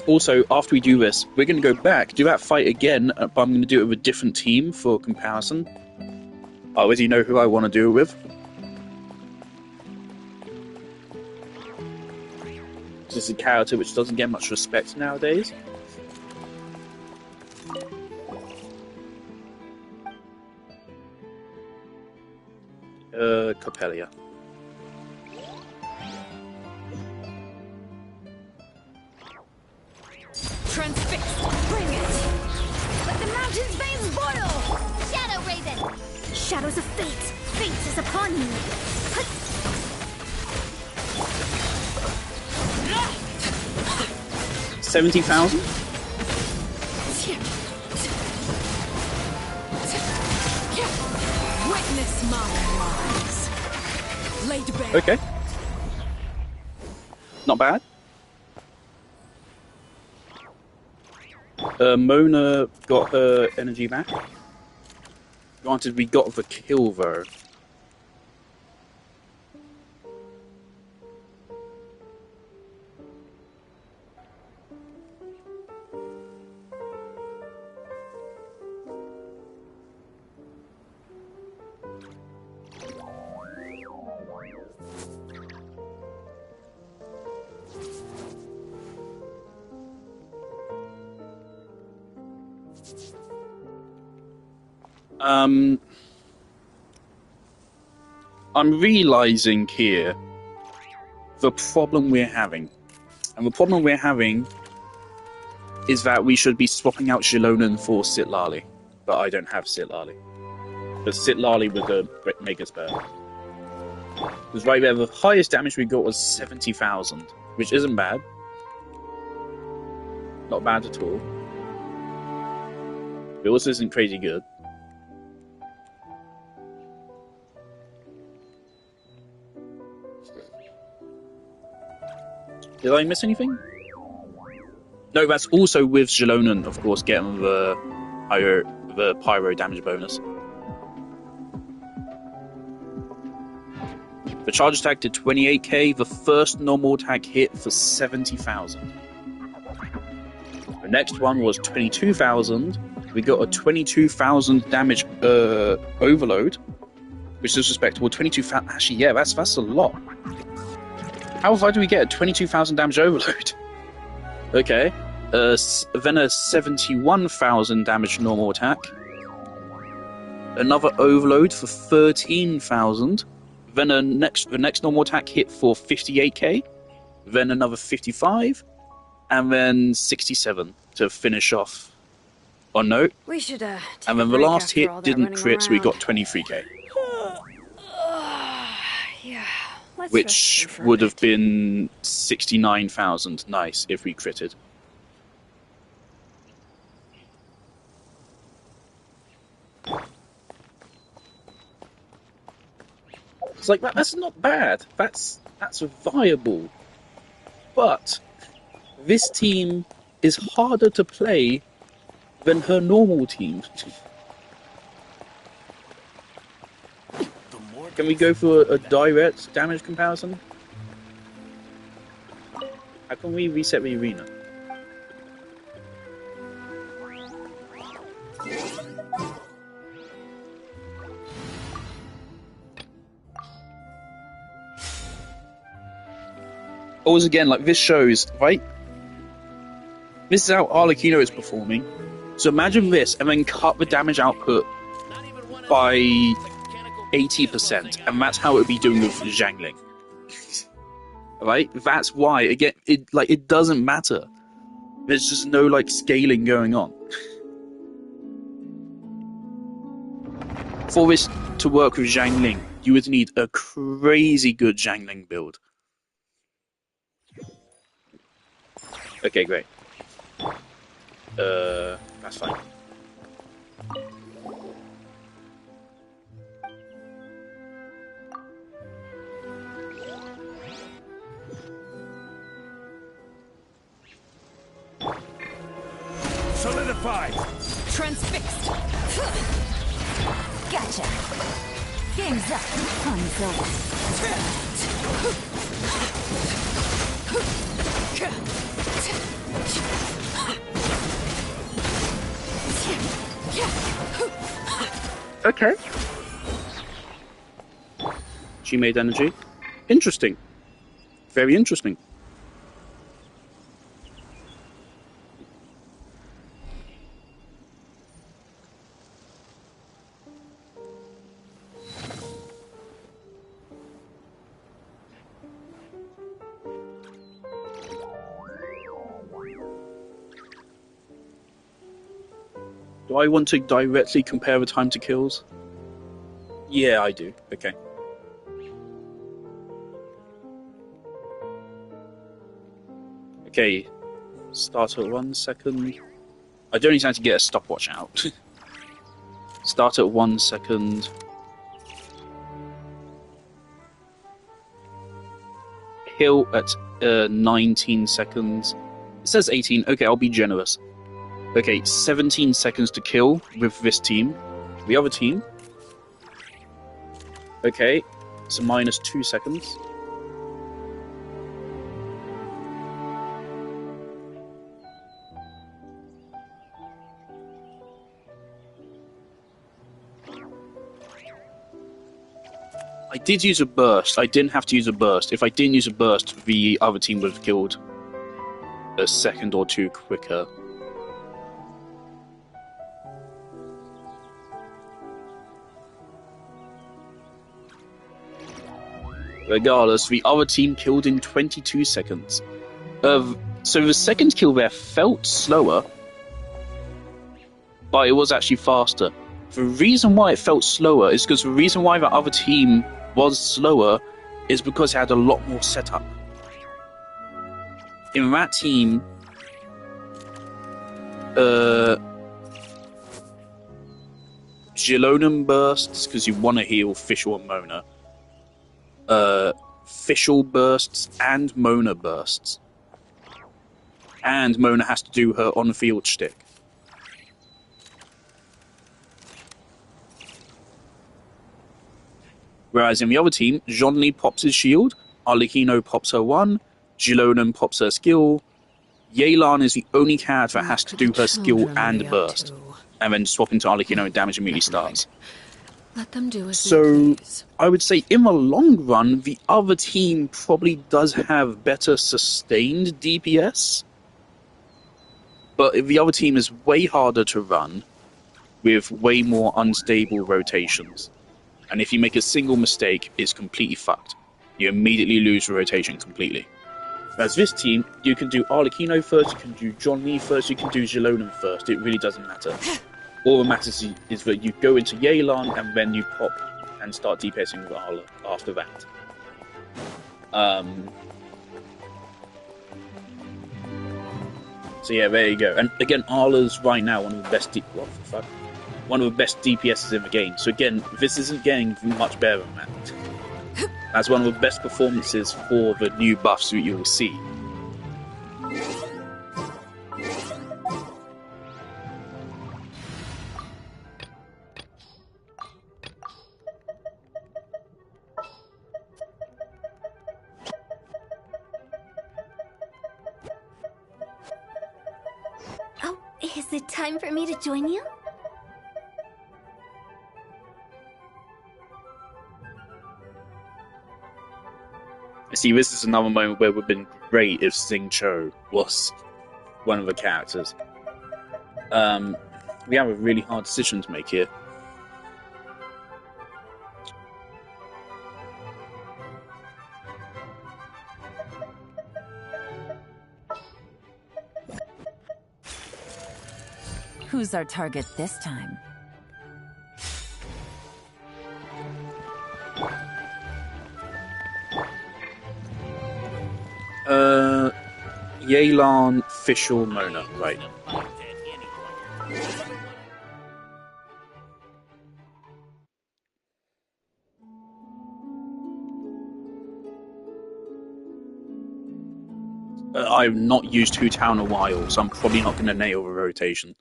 Also, after we do this, we're going to go back, do that fight again, but I'm going to do it with a different team for comparison. Oh, do you know who I want to do it with? This is a character which doesn't get much respect nowadays. Coppelia. Transfixed! Bring it! Let the mountain's veins boil! Shadow Raven! Shadows of fate! Fate is upon you! 70,000? Witness my lies. Laid bare. Okay. Not bad. Mona got her energy back. Granted, we got the kill though. I'm realizing here the problem we're having. And the problem we're having is that we should be swapping out Shilonen for Sitlali. But I don't have Sitlali. But Sitlali with the Mega Spell. Because right there, the highest damage we got was 70,000. Which isn't bad. Not bad at all. It also isn't crazy good. Did I miss anything? No, that's also with Shilonen, of course, getting the pyro damage bonus. The charge attack did 28k, the first normal attack hit for 70,000. The next one was 22,000. We got a 22,000 damage overload, which is respectable. 22,000. Actually, yeah, that's a lot. How far do we get a 22,000 damage overload? Okay. Then a 71,000 damage normal attack. Another overload for 13,000. Then the next normal attack hit for 58k. Then another 55. And then 67 to finish off on note. We should, and then the last hit didn't crit, so we got 23k. Yeah. Which would have been 69,000 nice if we critted. It's like that's not bad. That's viable. But this team is harder to play than her normal team. Can we go for a direct damage comparison? How can we reset the arena? Always again, like this shows, right? This is how Arlecchino is performing. So imagine this, and then cut the damage output by 80%, and that's how it would be doing with Zhangling. Right? That's why, again, it doesn't matter. There's just no, like, scaling going on. For this to work with Zhangling, you would need a crazy good Zhangling build. Okay, great. That's fine. Solidify! Transfixed! Gotcha! Game's up! Fun's over. Okay. She made energy. Interesting. Very interesting. Do I want to directly compare the time to kills? Yeah, I do. Okay. Okay. Start at 1 second. I don't need to get a stopwatch out. Start at 1 second. Kill at 19 seconds. It says 18. Okay, I'll be generous. Okay, 17 seconds to kill with this team. The other team. Okay, so minus 2 seconds. I did use a burst. I didn't have to use a burst. If I didn't use a burst, the other team would have killed a second or two quicker. Regardless, the other team killed in 22 seconds. So the second kill there felt slower, but it was actually faster. The reason why it felt slower is because the reason why the other team was slower is because it had a lot more setup. In that team, Gilonin bursts, because you want to heal Fischl and Mona. Fischl bursts and Mona bursts. And Mona has to do her on-field shtick. Whereas in the other team, Zhongli pops his shield, Arlecchino pops her one, Gilonin pops her skill, Yelan is the only character that has to do her skill and burst. And then swap into Arlecchino and damage immediately starts. Let them do as so, they please. I would say in the long run, the other team probably does have better sustained DPS. But the other team is way harder to run, with way more unstable rotations. And if you make a single mistake, it's completely fucked. You immediately lose the rotation completely. Whereas this team, you can do Arlecchino first, you can do John Lee first, you can do Gilonin first. It really doesn't matter. All that matters is that you go into Yelan and then you pop and start DPSing with Arla after that. So yeah, there you go. And again, Arla's right now one of the best one of the best DPSs in the game. So again, this isn't getting much better than that. That's one of the best performances for the new buffs that you will see. Oh, is it time for me to join you? See, this is another moment where it would have been great if Xing Cho was one of the characters. We have a really hard decision to make here. Who's our target this time? Yelan, Fischl, Mona. Right. I've not used Hu Tao in a while, so I'm probably not going to nail the rotation.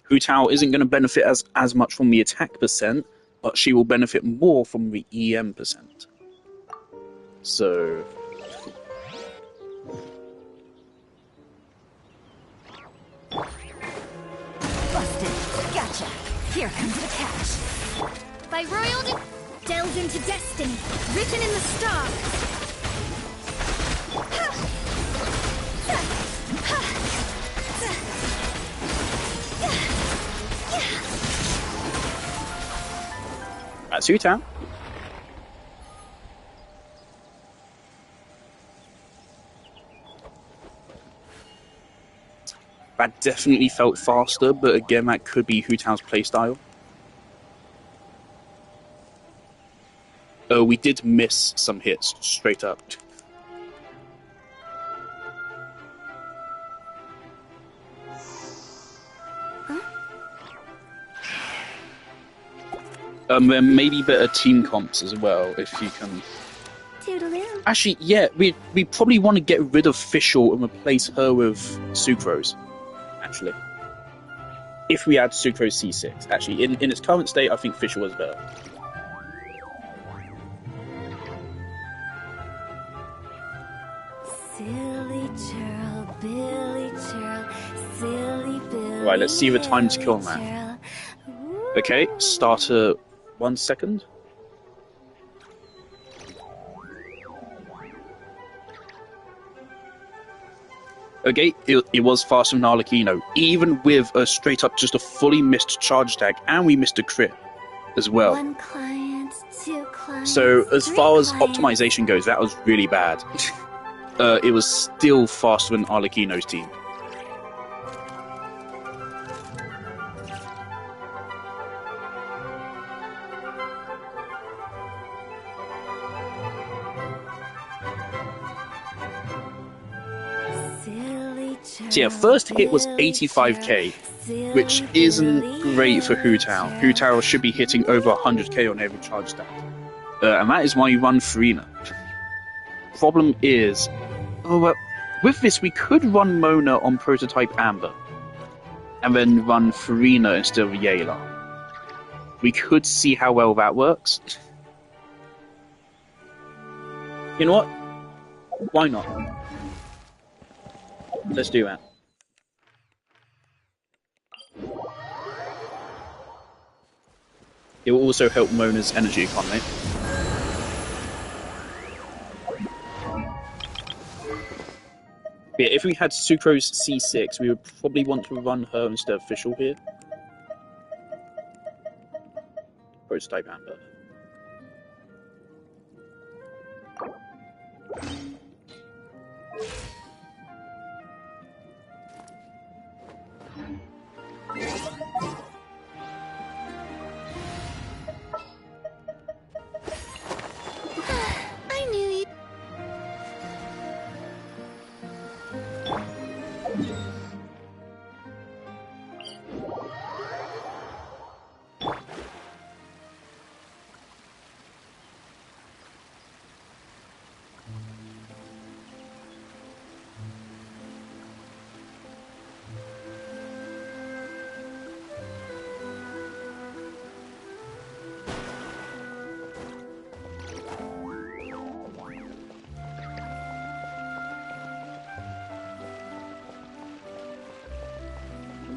Hu Tao isn't going to benefit as much from the attack percent, but she will benefit more from the EM percent. So... Busted. Gotcha. Here comes the catch. By royal delve into destiny, written in the stars. That's Hu Tao. That definitely felt faster, but again, that could be Hu Tao's playstyle. Oh, we did miss some hits, straight up. Then maybe better team comps as well, if you can... Toodaloo. Actually, yeah, we probably want to get rid of Fischl and replace her with Sucrose, actually. If we add Sucrose C6. Actually, in its current state, I think Fischl is better. Silly churl, Billy churl, silly Billy. Right, let's see the time to kill now. Okay, starter 1 second. Okay, it was faster than Arlecchino, even with a straight up just a fully missed charge attack, and we missed a crit as well. One client, two clients. So as far as clients. optimization goes, that was really bad. It was still faster than Arlecchino's team. So yeah, first hit was 85k, which isn't great for Hu Tao. Hu Tao should be hitting over 100k on every charge stack. And that is why you run Farina. Problem is, with this we could run Mona on Prototype Amber, and then run Farina instead of Yelan. We could see how well that works. You know what? Why not? Let's do that. It will also help Mona's energy economy. Yeah, if we had Sucrose C6, we would probably want to run her instead of Fischl here. Prototype Amber. I knew you.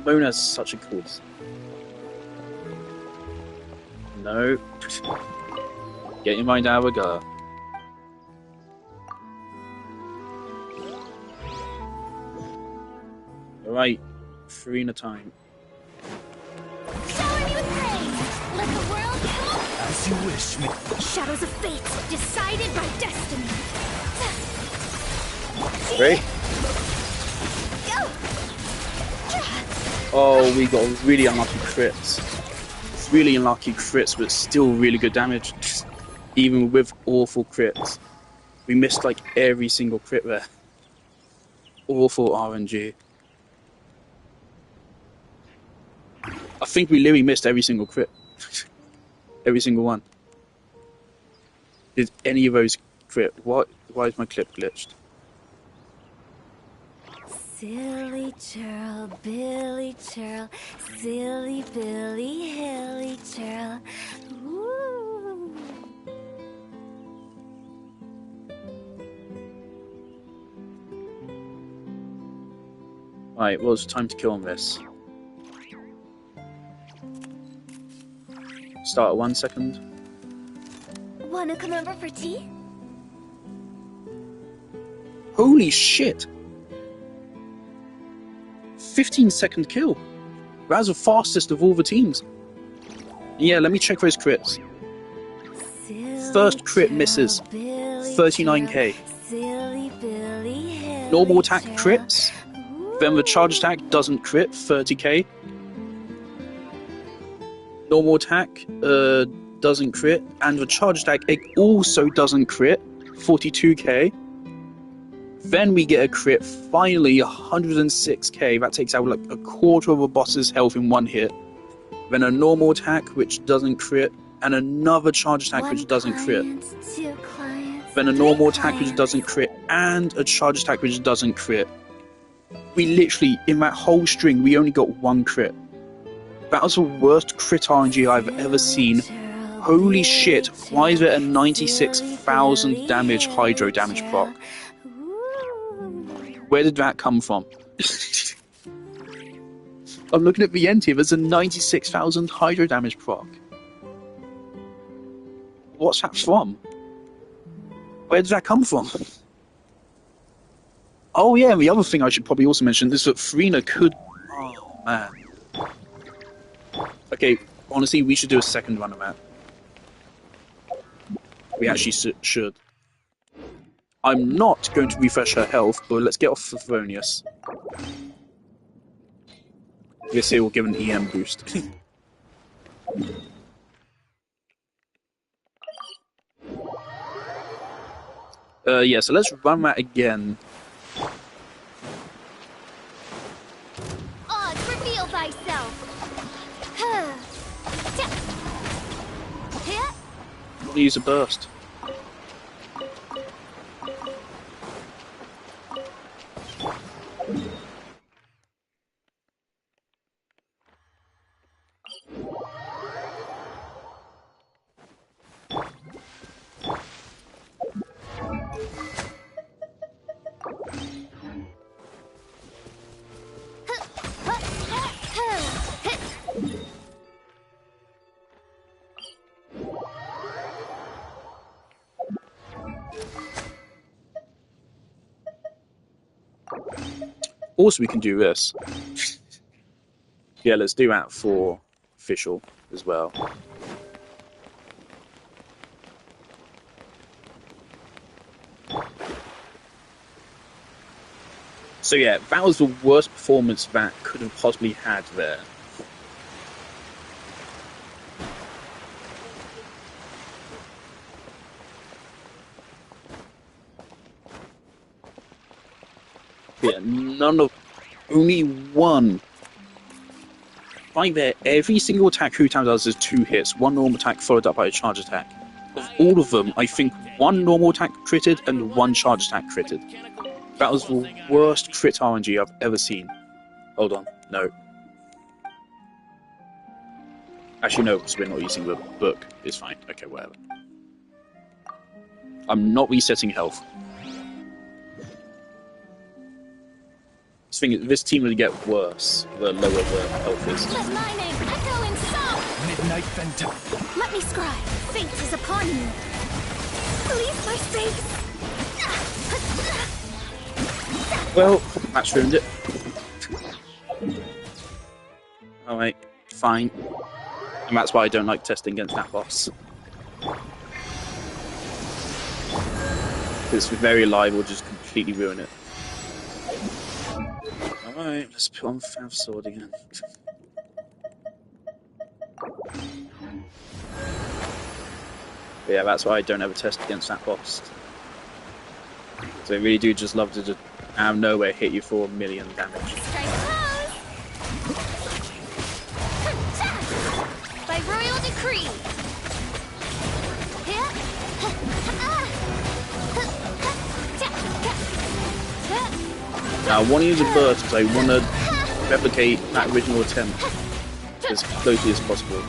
Mona's such a cool... No. Get your mind out of a gutter. Alright, Farina time. Shower me with praise! Let the world know! As you wish, me. Shadows of fate, decided by destiny. Ready? Go! Oh, we got really unlucky crits. really unlucky crits, but still really good damage. Even with awful crits. We missed like every single crit there. Awful RNG. I think we literally missed every single crit. Every single one. Did any of those crit? Why is my clip glitched? Silly churl, Billy churl, silly Billy, hilly churl. Woo. Right, well, it's time to kill on this. Start at 1 second. Wanna come over for tea? Holy shit! 15-second kill. That's the fastest of all the teams. Yeah, let me check those crits. First crit misses. 39k. Normal attack crits. Then the charge attack doesn't crit. 30k. Normal attack doesn't crit. And the charge attack it also doesn't crit. 42k. Then we get a crit, finally 106k, that takes out like a quarter of a boss's health in one hit. Then a normal attack, which doesn't crit, and another charge attack, which doesn't crit. Then a normal attack, which doesn't crit, and a charge attack, which doesn't crit. We literally, in that whole string, we only got one crit. That was the worst crit RNG I've ever seen. Holy shit, why is there a 96,000 damage hydro damage proc? Where did that come from? I'm looking at the end here, there's a 96,000 hydro damage proc. What's that from? Where did that come from? Oh yeah, and the other thing I should probably also mention is that Frina could... Oh man. Okay, honestly, we should do a second run of that. We actually should. I'm not going to refresh her health, but let's get off Favonius. This here will give an EM boost. Yeah, so let's run that again. Oz, reveal thyself! I'm gonna use a burst. Also, we can do this. Yeah, let's do that for official as well. So yeah, that was the worst performance that could have possibly had there. Yeah, only one. Right there, every single attack Hu-Tao does is 2 hits, one normal attack followed up by a charge attack. Of all of them, I think one normal attack critted and one charge attack critted. That was the worst crit RNG I've ever seen. Hold on, no. Actually no, because we're not using the book. It's fine, okay, whatever. I'm not resetting health. This team will get worse the lower the health is. Let my name echo in song! Midnight Phantom. Let me scribe. Fate is upon you. Leave my space! Well, that's ruined it. Alright, fine. And that's why I don't like testing against that boss. It's very liable to just completely ruin it. Alright, let's put on Fav Sword again. But yeah, that's why I don't ever test against that boss. So they really do just love to just out of nowhere hit you for 1,000,000 damage. Strike close! By royal decree! Now, I want to use a burst because I want to replicate that original attempt as closely as possible.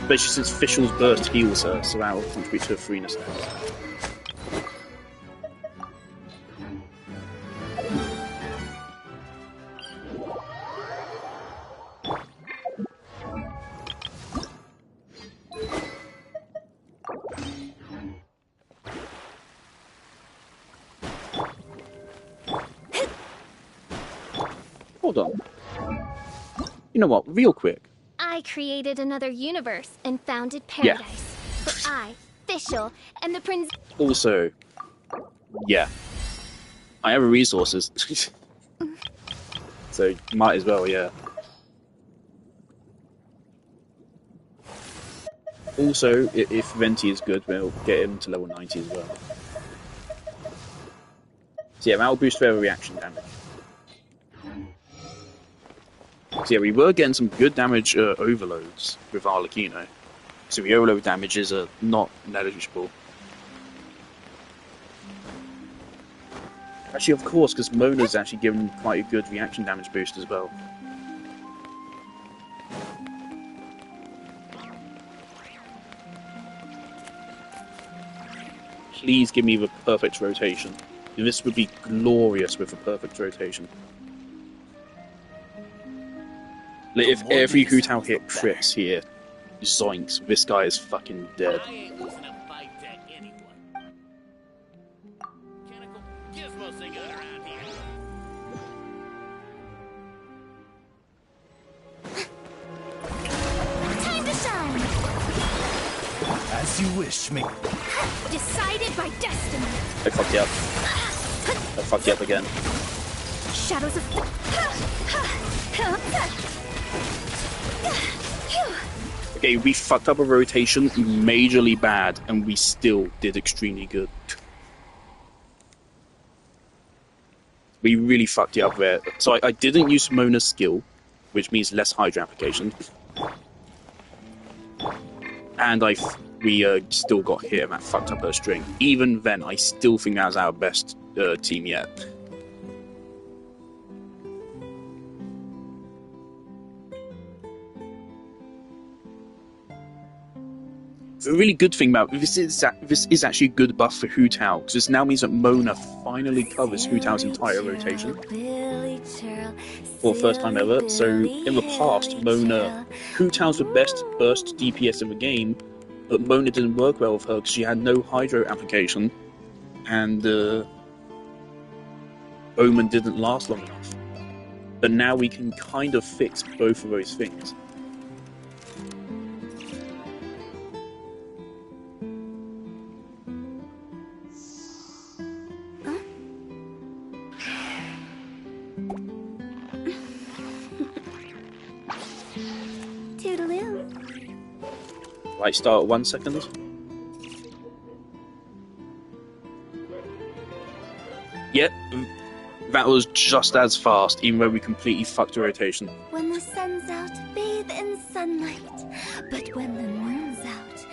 Especially since Fischl's burst heals her, so that will contribute to her freeness stats. Hold on. You know what? Real quick. I created another universe and founded paradise. Yeah. But I, Fischl, and the prince. Also, yeah. I have resources. So, might as well, yeah. Also, if Venti is good, we'll get him to level 90 as well. So yeah, that will boost their reaction damage. So yeah, we were getting some good damage overloads with Arlecchino. So the overload damages are not negligible. Actually, of course, because Mona's actually given quite a good reaction damage boost as well. Please give me the perfect rotation. This would be glorious with a perfect rotation. Like, if every Hu Tao hit crits here, zoinks, this guy is fucking dead. Time to shine! As you wish, me. Decided by destiny. I fucked you up. I fucked you up again. Shadows of. Okay, we fucked up a rotation majorly bad, and we still did extremely good. We really fucked you up there. So I didn't use Mona's skill, which means less Hydra application. And we still got hit and that fucked up her string. Even then, I still think that was our best team yet. The really good thing about this is actually a good buff for Hu Tao, because this now means that Mona finally covers Hu Tao's entire rotation for the first time ever. So in the past, Hu Tao's the best burst DPS in the game, but Mona didn't work well with her because she had no Hydro application, and Omen didn't last long enough. But now we can kind of fix both of those things. Toodaloo. Right, start at 1 second. Yep, that was just as fast, even though we completely fucked the rotation. When the sun's out, bathe in sunlight. But when the moon's out,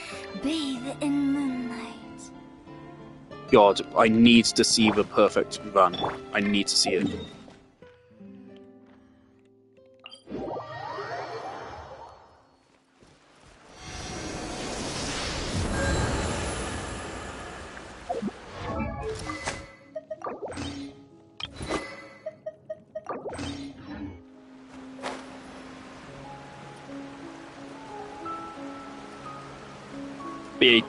bathe in moonlight. God, I need to see the perfect run. I need to see it. But yeah,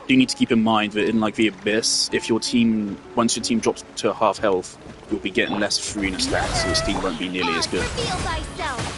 you need to keep in mind that in like the Abyss, if your team, once your team drops to half health, you'll be getting less freeness stats, so this team won't be nearly as good. Reveal thyself.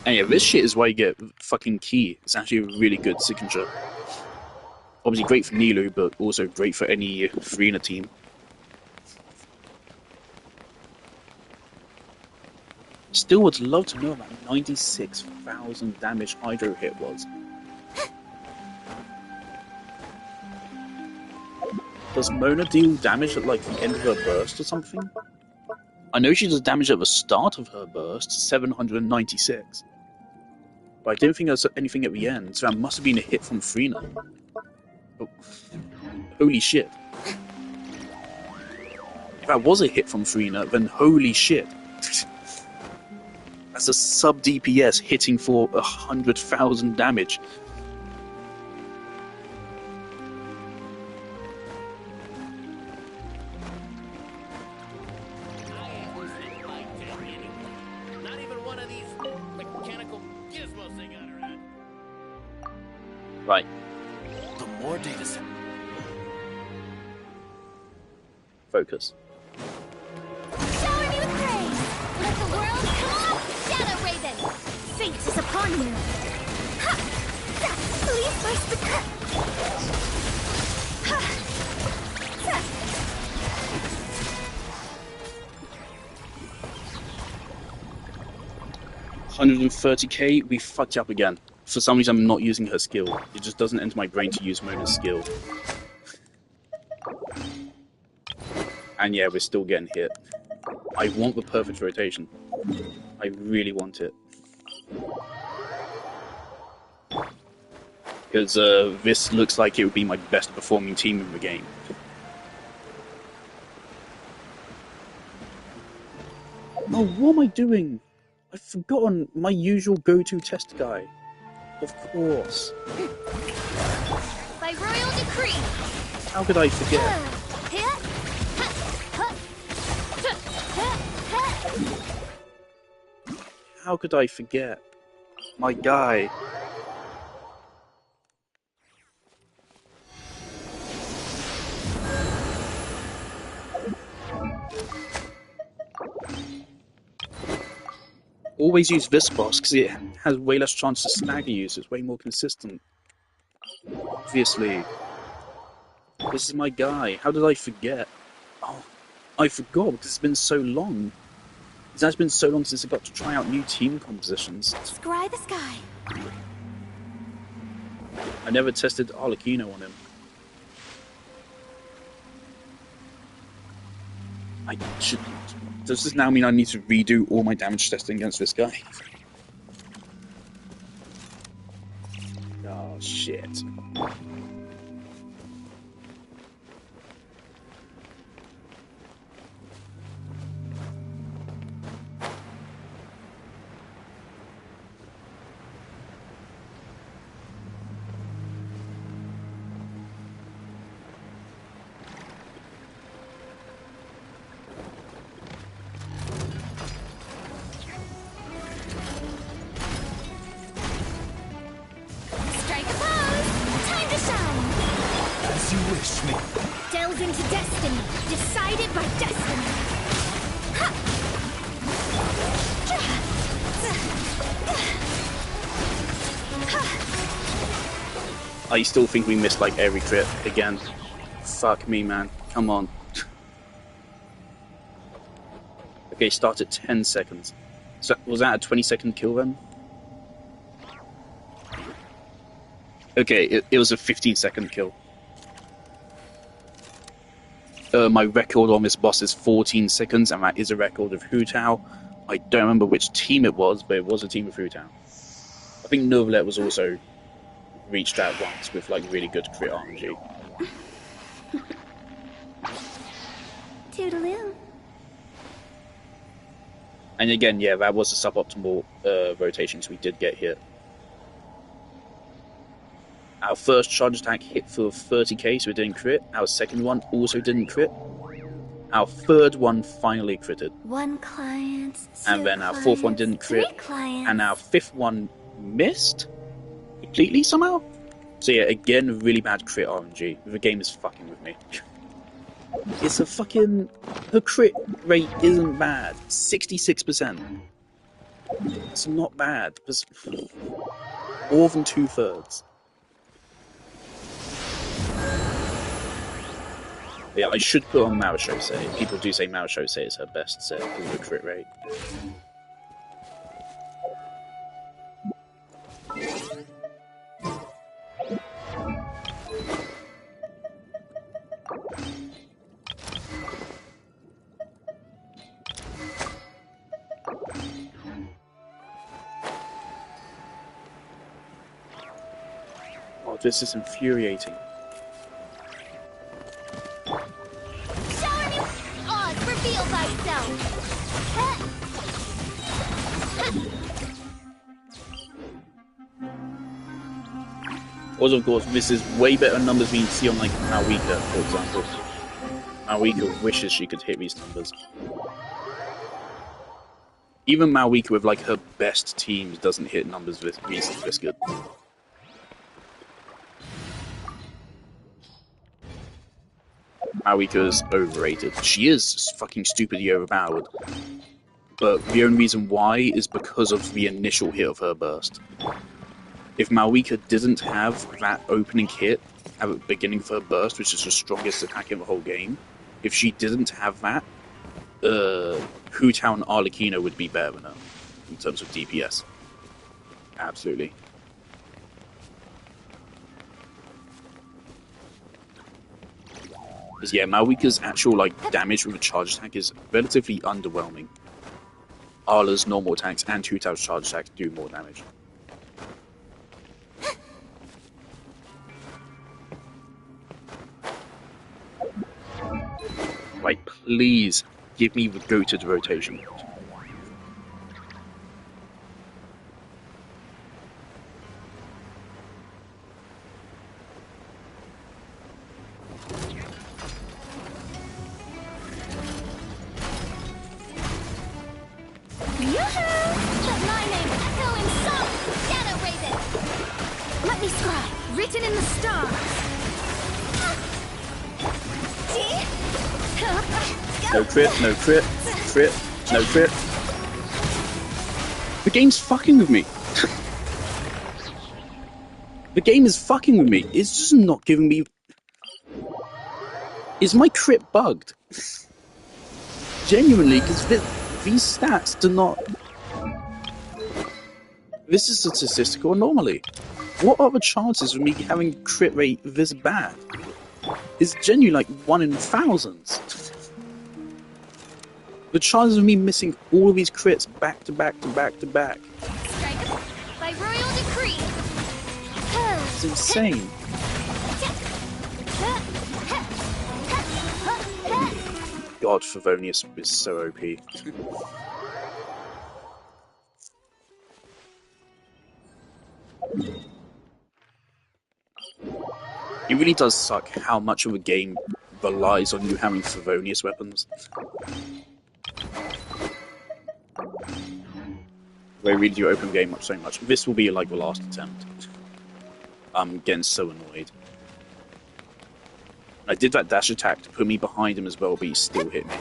And yeah, this shit is why you get fucking Key. It's actually a really good signature. Obviously great for Nilu, but also great for any Farina team. Still would love to know about 96,000 damage Hydro hit was. Does Mona deal damage at like the end of her burst or something? I know she does damage at the start of her burst, 796. But I didn't think there was anything at the end, so that must have been a hit from Farina. Oh. Holy shit. If that was a hit from Farina, then holy shit. That's a sub DPS hitting for 100,000 damage. Right. The more data set. Focus. Shower me with praise! Let the world come up! Shadow Raven! Fate is upon you! Ha! Please burst the cut! Ha! Ha! 130k, we fucked up again. For some reason, I'm not using her skill. It just doesn't enter my brain to use Mona's skill. And yeah, we're still getting hit. I want the perfect rotation. I really want it. Because this looks like it would be my best performing team in the game. Oh, what am I doing? I've forgotten my usual go-to test guy. Of course. By royal decree. How could I forget? How could I forget? My guy. Always use this boss because it has way less chance to stagger you, so it's way more consistent. Obviously. This is my guy. How did I forget? Oh, I forgot because it's been so long. It's actually been so long since I got to try out new team compositions. Scry the sky. I never tested Arlecchino on him. I should... Does this now mean I need to redo all my damage testing against this guy? Oh, shit. Delve into destiny, decided by destiny. Ha! I still think we missed like every crit again. Fuck me, man. Come on. Okay, start at 10 seconds. So was that a 20-second kill then? Okay, it was a 15-second kill. My record on this boss is 14 seconds, and that is a record of Hu Tao. I don't remember which team it was, but it was a team of Hu Tao. I think Novelet was also reached that once with like really good crit RNG. Toodaloo. And again, yeah, that was a suboptimal rotation, so we did get hit. Our first charge attack hit for 30k, so it didn't crit. Our second one also didn't crit. Our third one finally critted. One client, and then our fourth one didn't crit. And our fifth one missed completely somehow. So yeah, again, really bad crit RNG. The game is fucking with me. It's a fucking... Her crit rate isn't bad. 66%. It's not bad. It's more than 2/3. Yeah, I should put on Marishosei. People do say Marishosei is her best set because of the crit rate. Oh, this is infuriating. Shower me Oz, reveal thyself! Also, of course, this is way better numbers than you see on, like, Malwika, for example. Malwika wishes she could hit these numbers. Even Malwika with, like, her best teams doesn't hit numbers this good. Malwika's overrated. She is fucking stupidly overpowered. But the only reason why is because of the initial hit of her burst. If Malwika didn't have that opening hit at the beginning of her burst, which is the strongest attack in the whole game, if she didn't have that, Hu Tao and Arlecchino would be better than her in terms of DPS. Absolutely. Because yeah, Malwika's actual like damage with a charge attack is relatively underwhelming. Arla's normal attacks and Hu Tao's charge attacks do more damage. Like, please give me the goated rotation. Let my name echo in song, Shadow Raven! Let me scribe, written in the stars! No crit, no crit, crit, no crit. The game's fucking with me. The game is fucking with me. It's just not giving me... Is my crit bugged? Genuinely, because these stats do not... This is a statistical anomaly. What are the chances of me having crit rate this bad? It's genuinely like 1 in thousands. The chances of me missing all of these crits back to back to back to back. Strike by royal decree! It's insane. God, Favonius is so OP. It really does suck how much of a game relies on you having Favonius weapons. They really do open game up so much. This will be like the last attempt. I'm getting so annoyed. I did that dash attack to put me behind him as well, but he still hit me.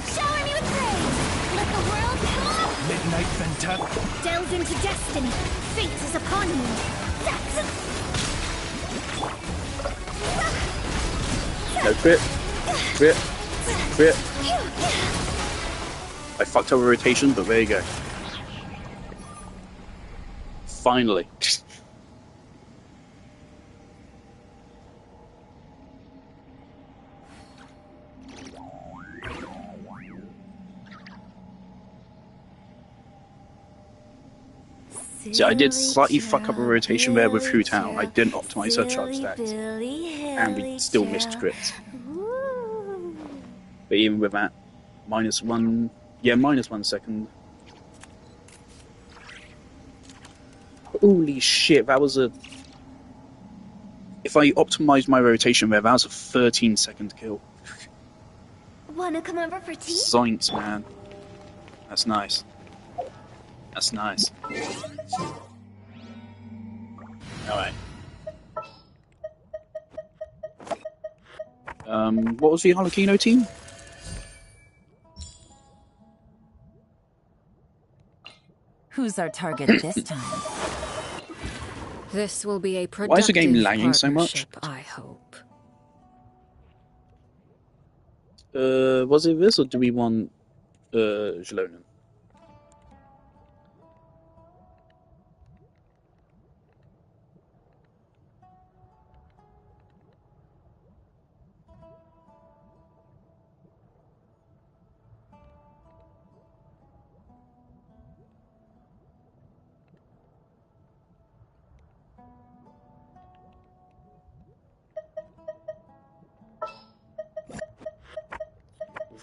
Shower me with praise! Let the world come! Midnight Ventep. Delve into destiny! Fate is upon you! No crit. Crit. Crit. I fucked up a rotation, but there you go. Finally. See, I did slightly fuck up a rotation there with Hu Tao. I didn't optimize her charge stats. And we still missed crits. But even with that, -1... Yeah, -1 second. Holy shit, that was a... If I optimized my rotation there, that was a 13-second kill. Wanna come over for tea? Science, man. That's nice. That's nice. Alright. What was the Harlequino team? Who's our target this time? This will be a productive Why is the game lagging so much? I hope. Was it this, or do we want Jalonen?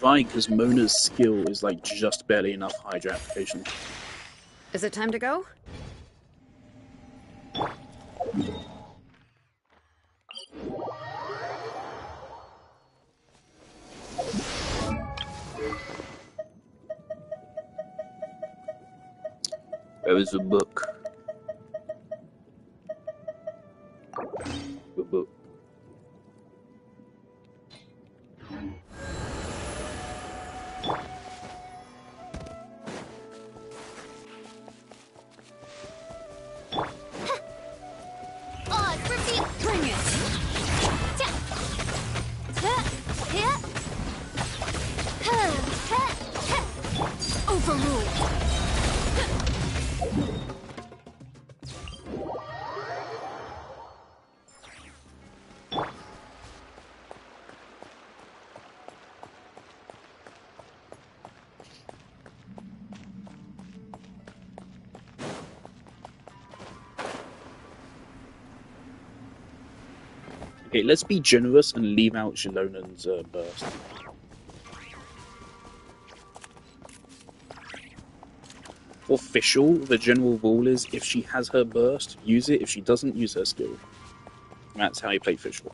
Right, because Mona's skill is like just barely enough Hydra application. Is it time to go? Where is the book? The book. Bring it! Overruled! Okay, let's be generous and leave out Shalonen's burst. For Fischl, the general rule is if she has her burst, use it. If she doesn't, use her skill. That's how you play Fischl.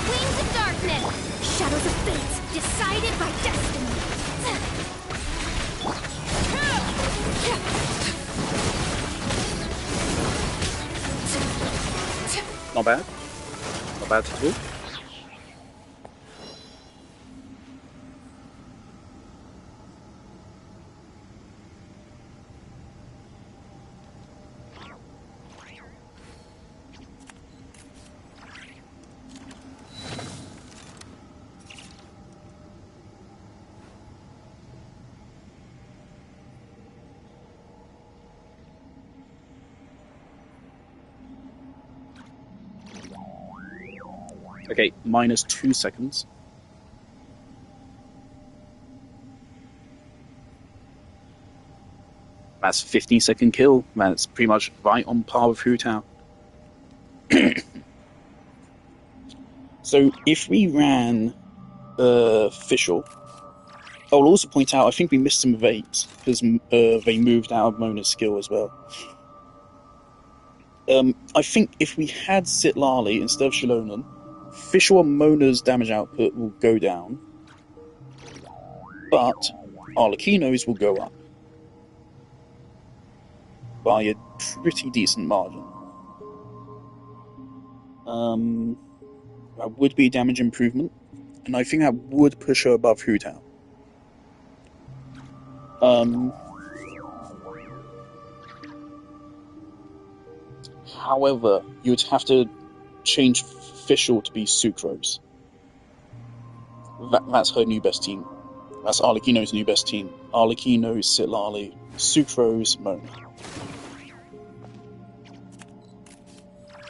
Wings of darkness! Shadows of fate, decided by destiny! Not bad. Not bad at all. Okay, -2 seconds. That's 15-second kill. That's pretty much right on par with Hu Tao. So if we ran Fischl, I will also point out I think we missed some Vapes because they moved out of Mona's skill as well. I think if we had Sitlali instead of Shalonen, Fischl and Mona's damage output will go down, but Arlecchino's will go up by a pretty decent margin. That would be a damage improvement, and I think that would push her above Hu Tao. However, you would have to change Fischl to be Sucrose. That's her new best team. That's Arlecchino's new best team. Arlecchino, Citlali, Sucrose, Mona.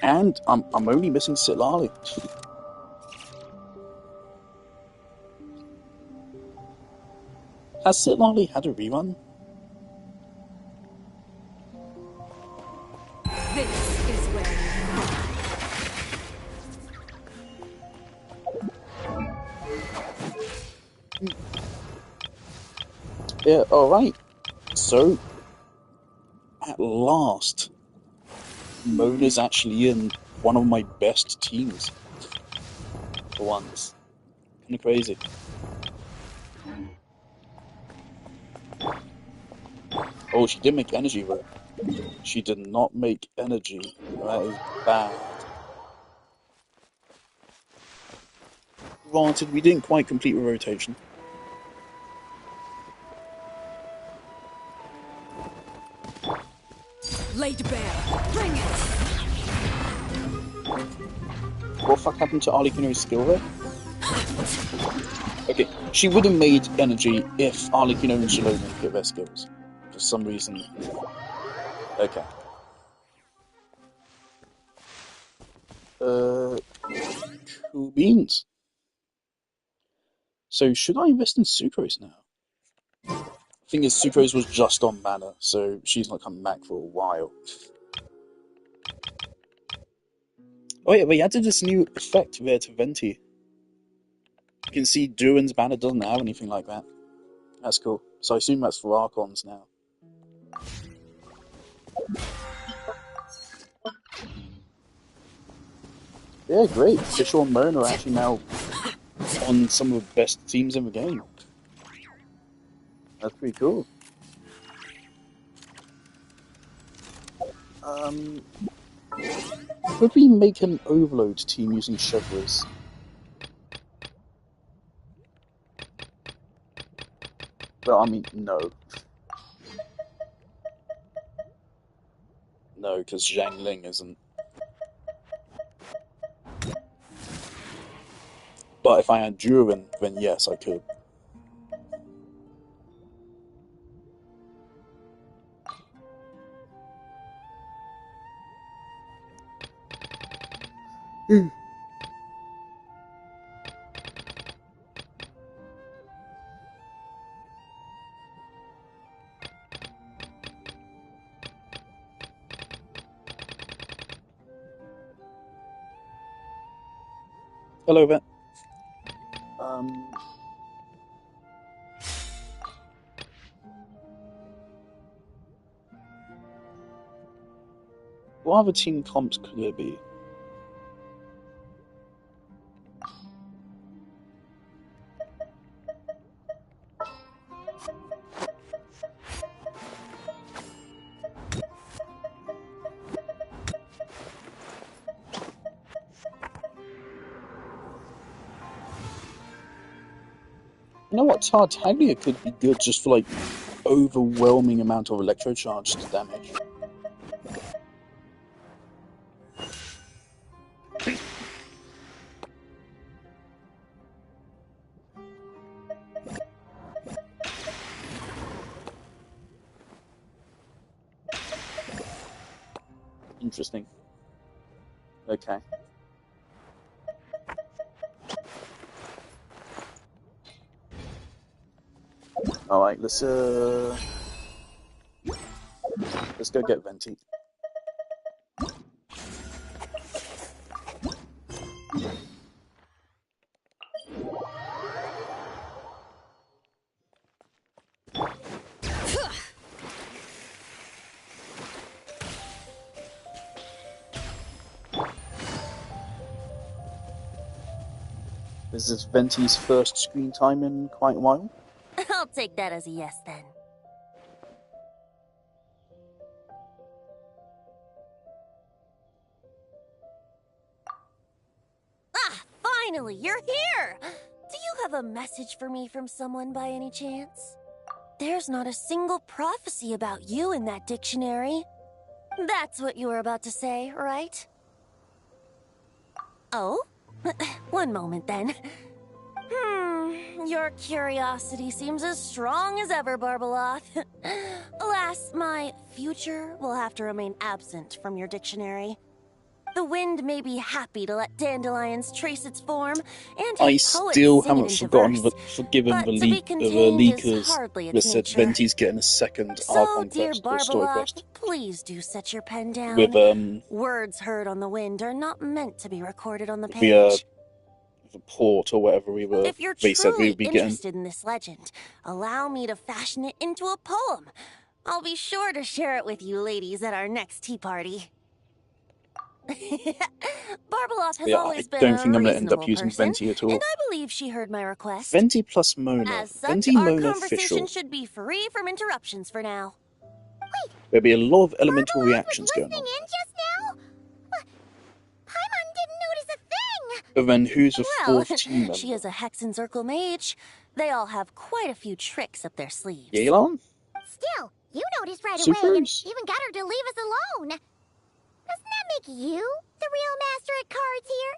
And I'm only missing Citlali. Has Citlali had a rerun? This is where Yeah, alright. So, at last, Mona's actually in one of my best teams. For once. Kinda crazy. Oh, she did make energy though. She did not make energy. That is bad. Granted, we didn't quite complete the rotation. laid bare. Bring it. What the fuck happened to Arlecchino's skill there? Okay, she would have made energy if Arlecchino and Shalom didn't get their skills. For some reason. Okay. Cool beans. So, should I invest in Sucrose now? The thing is, Sucrose was just on mana, so she's not coming back for a while. Oh yeah, they added this new effect there to Venti. You can see Durin's banner doesn't have anything like that. That's cool. So I assume that's for Archons now. Yeah, great. Fischl and Mona are actually now on some of the best teams in the game. That's pretty cool. Could we make an Overload team using Chevrolet? Well, I mean, no. No, because Zhang Ling isn't. But if I had Durin, then yes, I could. Hello there. What other team comps could there be? You know what, Tartaglia could be good just for like overwhelming amount of electrocharged damage. Interesting. Okay. Alright, let's go get Venti. Is this Venti's first screen time in quite a while? I'll take that as a yes then. Ah, finally, you're here! Do you have a message for me from someone by any chance? There's not a single prophecy about you in that dictionary. That's what you were about to say, right? Oh? One moment, then. Your curiosity seems as strong as ever, Barbeloth. Alas, my future will have to remain absent from your dictionary. The wind may be happy to let dandelions trace its form, and I poets still sing haven't it into verse, forgiven but the to be contained is leakers hardly that its said nature. Venti's getting a second So, Archon dear quest or story Barbeloth, quest please do set your pen down. with Words heard on the wind are not meant to be recorded on the via page. the port or whatever If you're they said we truly would be getting. interested in this legend, allow me to fashion it into a poem. I'll be sure to share it with you ladies at our next tea party. Barbeloth has Yeah, always I been don't a think I'm going to end up reasonable using person, Venti at all. and I believe she heard my request. Venti plus Mona. As such, Venti, our Mona, conversation official. should be free from interruptions for now. There'll be a lot of elemental reactions going on. In just now? Paimon didn't notice a thing! But then who's the Well, fourth team member? she is a Hexencircle mage. They all have quite a few tricks up their sleeves. Yelan? Still, you noticed right Super away and Rose. even got her to leave us alone. Doesn't that make you the real master at cards here?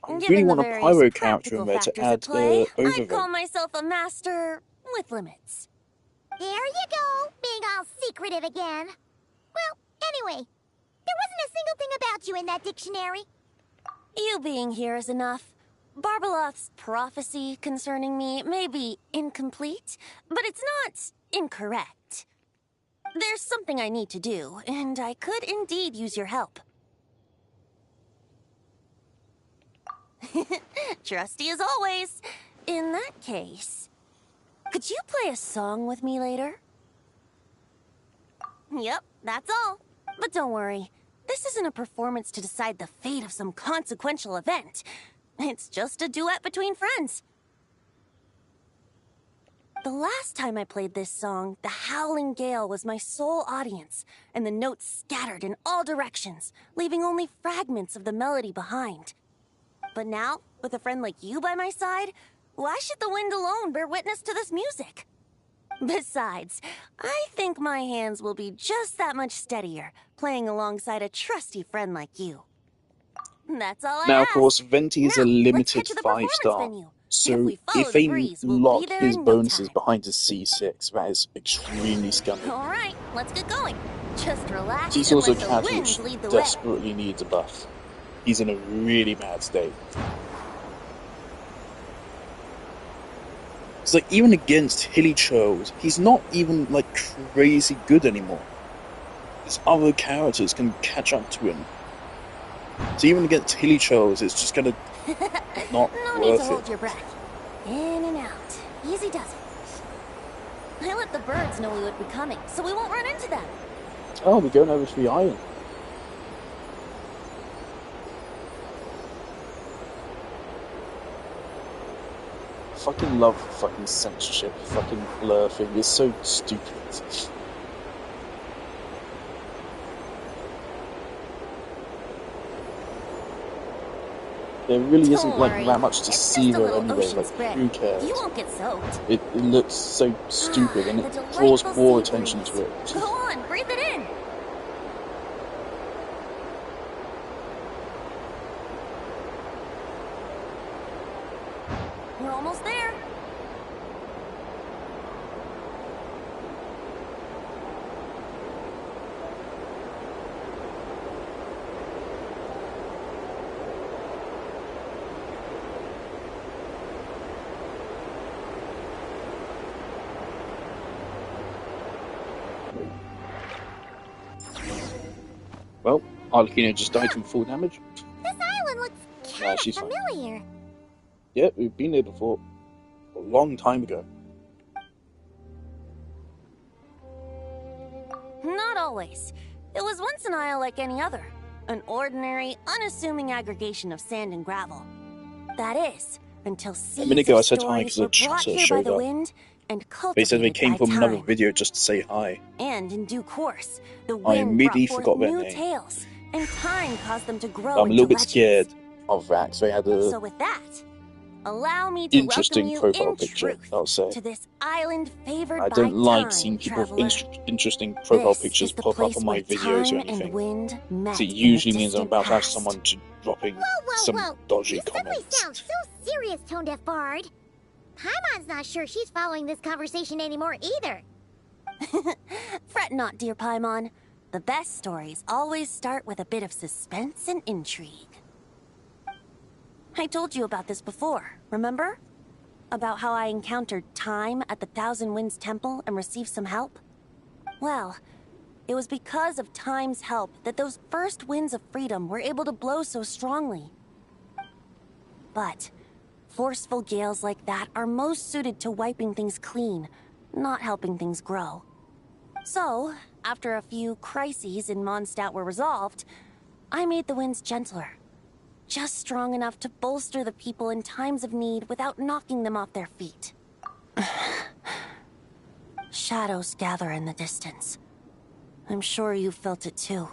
I really Given want the a various pyro character practical in there to factors at add play, I'd overview. call myself a master with limits. There you go, being all secretive again. Well, anyway, there wasn't a single thing about you in that dictionary. You being here is enough. Barbeloth's prophecy concerning me may be incomplete, but it's not incorrect. There's something I need to do, and I could indeed use your help. Trusty as always. In that case, could you play a song with me later? Yep, that's all. But don't worry, this isn't a performance to decide the fate of some consequential event. It's just a duet between friends. The last time I played this song, the howling gale was my sole audience, and the notes scattered in all directions, leaving only fragments of the melody behind. But now, with a friend like you by my side, why should the wind alone bear witness to this music? Besides, I think my hands will be just that much steadier, playing alongside a trusty friend like you. That's all I Now, of ask. course, Venti is a limited to the 5-star. venue. So if they lock his bonuses behind his C6, that is extremely scummy. All right, let's get going. Just relax He's and also let the casual, winds lead the way. desperately needs a buff. He's in a really bad state. It's like, even against Hilly Chose, he's not even, like, crazy good anymore. His other characters can catch up to him. So even against Hilly Chose, it's just gonna not No need worth to it. hold your breath. In and out. Easy does it. I let the birds know we would be coming, so we won't run into them. Oh, we're going over to the island. Fucking love fucking censorship, fucking blur thing. It's so stupid. There really isn't Don't like worry. that much to It's see just a there little anyway. ocean Like, spread. who cares? You won't get soaked. It looks so stupid and The it draws delightful more sea attention breeze. to it. Go on, breathe it in. We're almost there. Well, Arlecchino just died from full damage. This island looks Nah, kinda she's fine. familiar. Yeah, we've been there before. A long time ago. Not always. It was once an isle like any other. An ordinary, unassuming aggregation of sand and gravel. That is, until seeds minute ago I of said hi stories 'cause a were brought chatter here by showed the up. wind and They cultivated said they came by from another time. video just to say hi. And in due course, the I wind immediately brought forgot forth their new name. tales, and time caused them to grow I'm a into little bit legends. scared of that, so I had to... So with that, allow me to welcome interesting you profile in picture, truth I'll say. to this island favored I by don't like time, seeing people with traveler. interesting profile This pictures is the pop up place on my where videos or time and anything. wind 'Cause met it in usually the means I'm distant about to have past. someone dropping Whoa, some dodgy you suddenly comments. sound so serious, Tone Deaf Bard. Paimon's not sure she's following this conversation anymore either. Fret not, dear Paimon. The best stories always start with a bit of suspense and intrigue. I told you about this before, remember? About how I encountered Time at the Thousand Winds Temple and received some help? Well, it was because of Time's help that those first winds of freedom were able to blow so strongly. But forceful gales like that are most suited to wiping things clean, not helping things grow. So, after a few crises in Mondstadt were resolved, I made the winds gentler. Just strong enough to bolster the people in times of need without knocking them off their feet. Shadows gather in the distance. I'm sure you felt it too.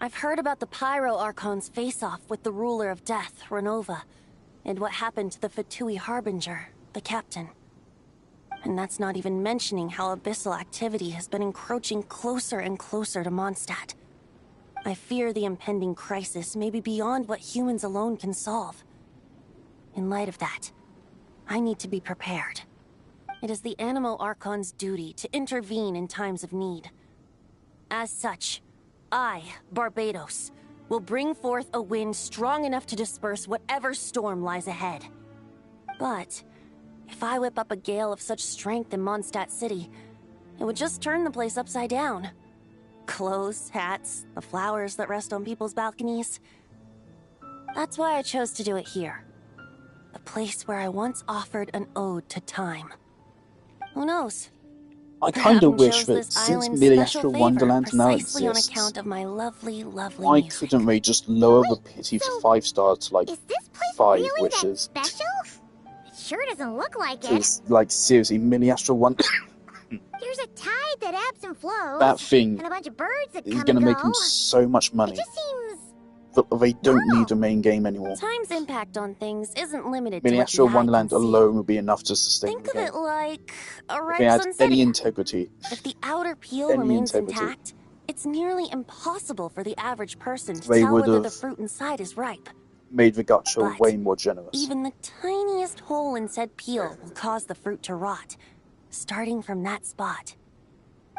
I've heard about the Pyro Archon's face-off with the ruler of death, Renova, and what happened to the Fatui Harbinger, the captain. And that's not even mentioning how abyssal activity has been encroaching closer and closer to Mondstadt. I fear the impending crisis may be beyond what humans alone can solve. In light of that, I need to be prepared. It is the Animo Archon's duty to intervene in times of need. As such, I, Barbados, will bring forth a wind strong enough to disperse whatever storm lies ahead. But if I whip up a gale of such strength in Mondstadt City, it would just turn the place upside down. Clothes, hats, the flowers that rest on people's balconies. That's why I chose to do it here. The place where I once offered an ode to time. Who knows? I kind of wish chose that this since island's Millie special Astral favor Wonderland now precisely on exists, account of my lovely, lovely why music. couldn't they just lower the pity for 5 stars to like Is this place 5 really wishes? that special? It sure doesn't look like it. Because, like, seriously, Millie Astral Wonderland, There's a tide that ebbs and flows. that thing and a bunch of birds that is come going to and make go. them so much money It just seems that they don't need a main game anymore. Time's impact on things isn't limited Millie to what Astral the eye Wonderland can see. alone would be enough to sustain Think the of game. it like a If ripe they had any sunsetia. integrity. If the outer peel Any remains integrity. intact, it's nearly impossible for the average person to They tell whether would've the fruit inside is ripe. Made the gacha But way more generous. Even the tiniest hole in said peel will cause the fruit to rot, starting from that spot.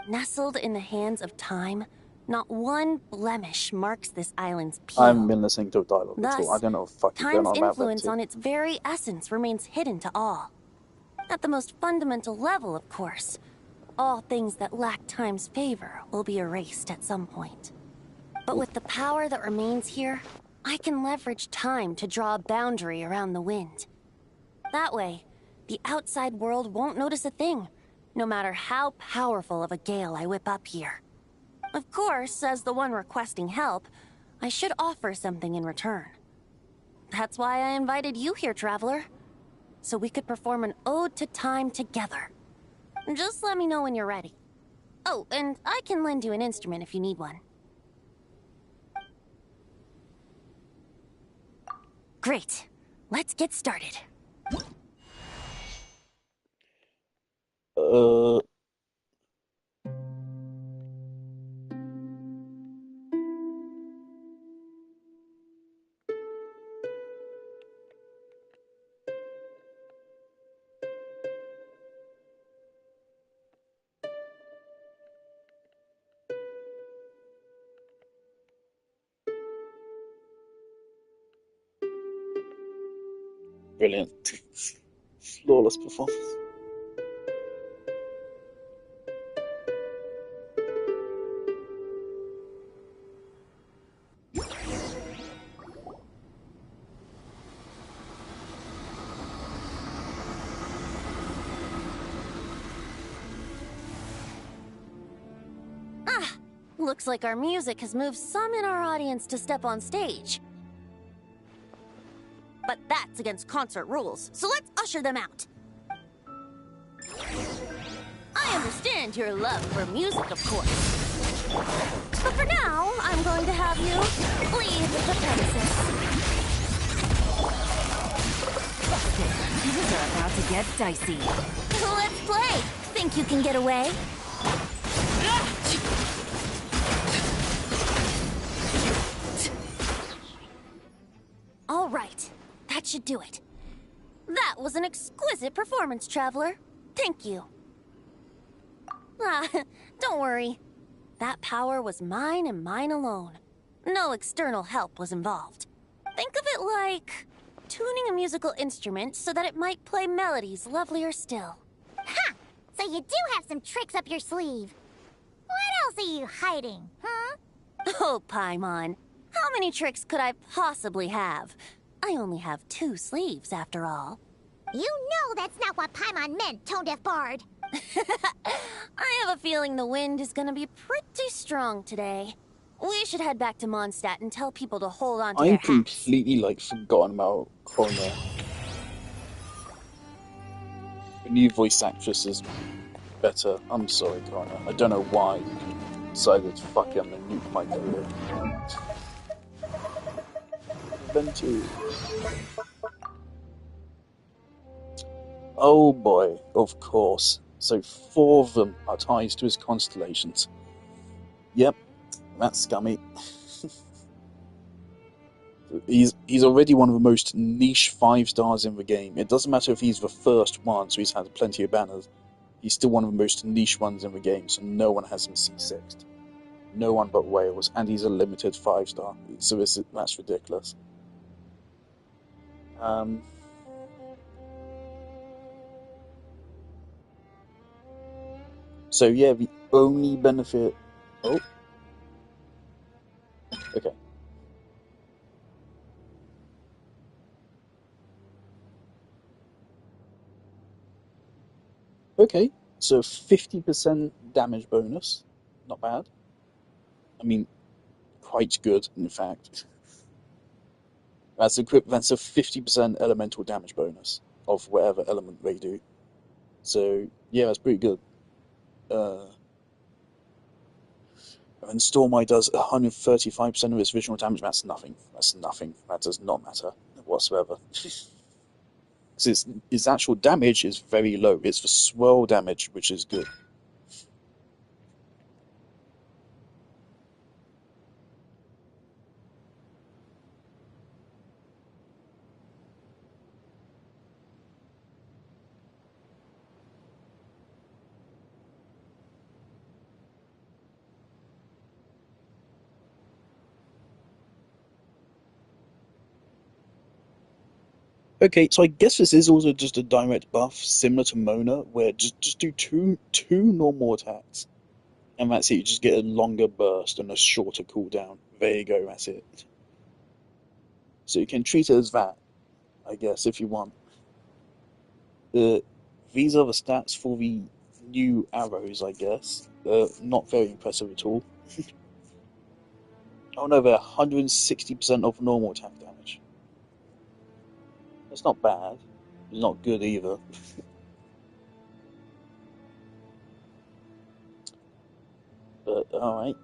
Nestled in the hands of time, not one blemish marks this island's peel. I haven't been listening to a dialogue at Thus, all. I don't know what the fuck is going time's on about that influence too. on its very essence remains hidden to all. At the most fundamental level, of course. All things that lack time's favor will be erased at some point. But with the power that remains here, I can leverage time to draw a boundary around the wind. That way, the outside world won't notice a thing, no matter how powerful of a gale I whip up here. Of course, as the one requesting help, I should offer something in return. That's why I invited you here, traveler. So we could perform an ode to time together. Just let me know when you're ready. Oh, and I can lend you an instrument if you need one. Great. Let's get started. Brilliant. Flawless performance. Looks like our music has moved some in our audience to step on stage. But that's against concert rules, so let's usher them out. I understand your love for music, of course. But for now, I'm going to have you leave the premises. it. Things are about to get dicey. Let's play. Think you can get away? All right, that should do it. That was an exquisite performance, Traveler. Thank you. Ah, don't worry. That power was mine and mine alone. No external help was involved. Think of it like tuning a musical instrument so that it might play melodies lovelier still. Ha! So you do have some tricks up your sleeve. What else are you hiding, huh? Oh, Paimon. How many tricks could I possibly have? I only have 2 sleeves, after all. You know that's not what Paimon meant, Tone-Deaf Bard. I have a feeling the wind is gonna be pretty strong today. We should head back to Mondstadt and tell people to hold on to their I'm hats. completely, like, forgotten about Coroner. The new voice actress is better. I'm sorry, Coroner. I don't know why you decided to fuck him and nuke my career. Venti. Oh boy, of course. So 4 of them are ties to his constellations. Yep, that's scummy. He's already one of the most niche 5 stars in the game. It doesn't matter if he's the first one, so he's had plenty of banners. He's still one of the most niche ones in the game, so no one has him C6'd. No one but Wales, and he's a limited 5 star, so that's ridiculous. So yeah, the only benefit... Oh. Okay. Okay, so 50% damage bonus. Not bad. I mean, quite good, in fact. That's a 50% elemental damage bonus of whatever element they do. So, yeah, that's pretty good. And Stormeye does 135% of its original damage. That's nothing. That's nothing. That does not matter whatsoever. Because its actual damage is very low. It's the swirl damage, which is good. Okay, so I guess this is also just a direct buff, similar to Mona, where just do two normal attacks, and that's it. You just get a longer burst and a shorter cooldown. There you go, that's it. So you can treat it as that, I guess, if you want. These are the stats for the new arrows, I guess. They're not very impressive at all. Oh no, they're 160% of normal attack damage. That's not bad. It's not good either. But, alright.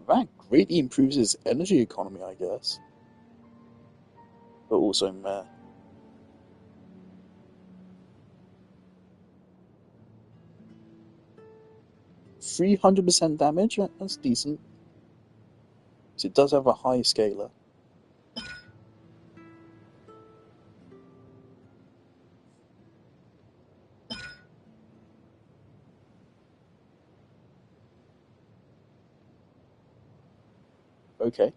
That greatly improves his energy economy, I guess. But also meh. 300% damage? That's decent. So it does have a high scaler. Okay.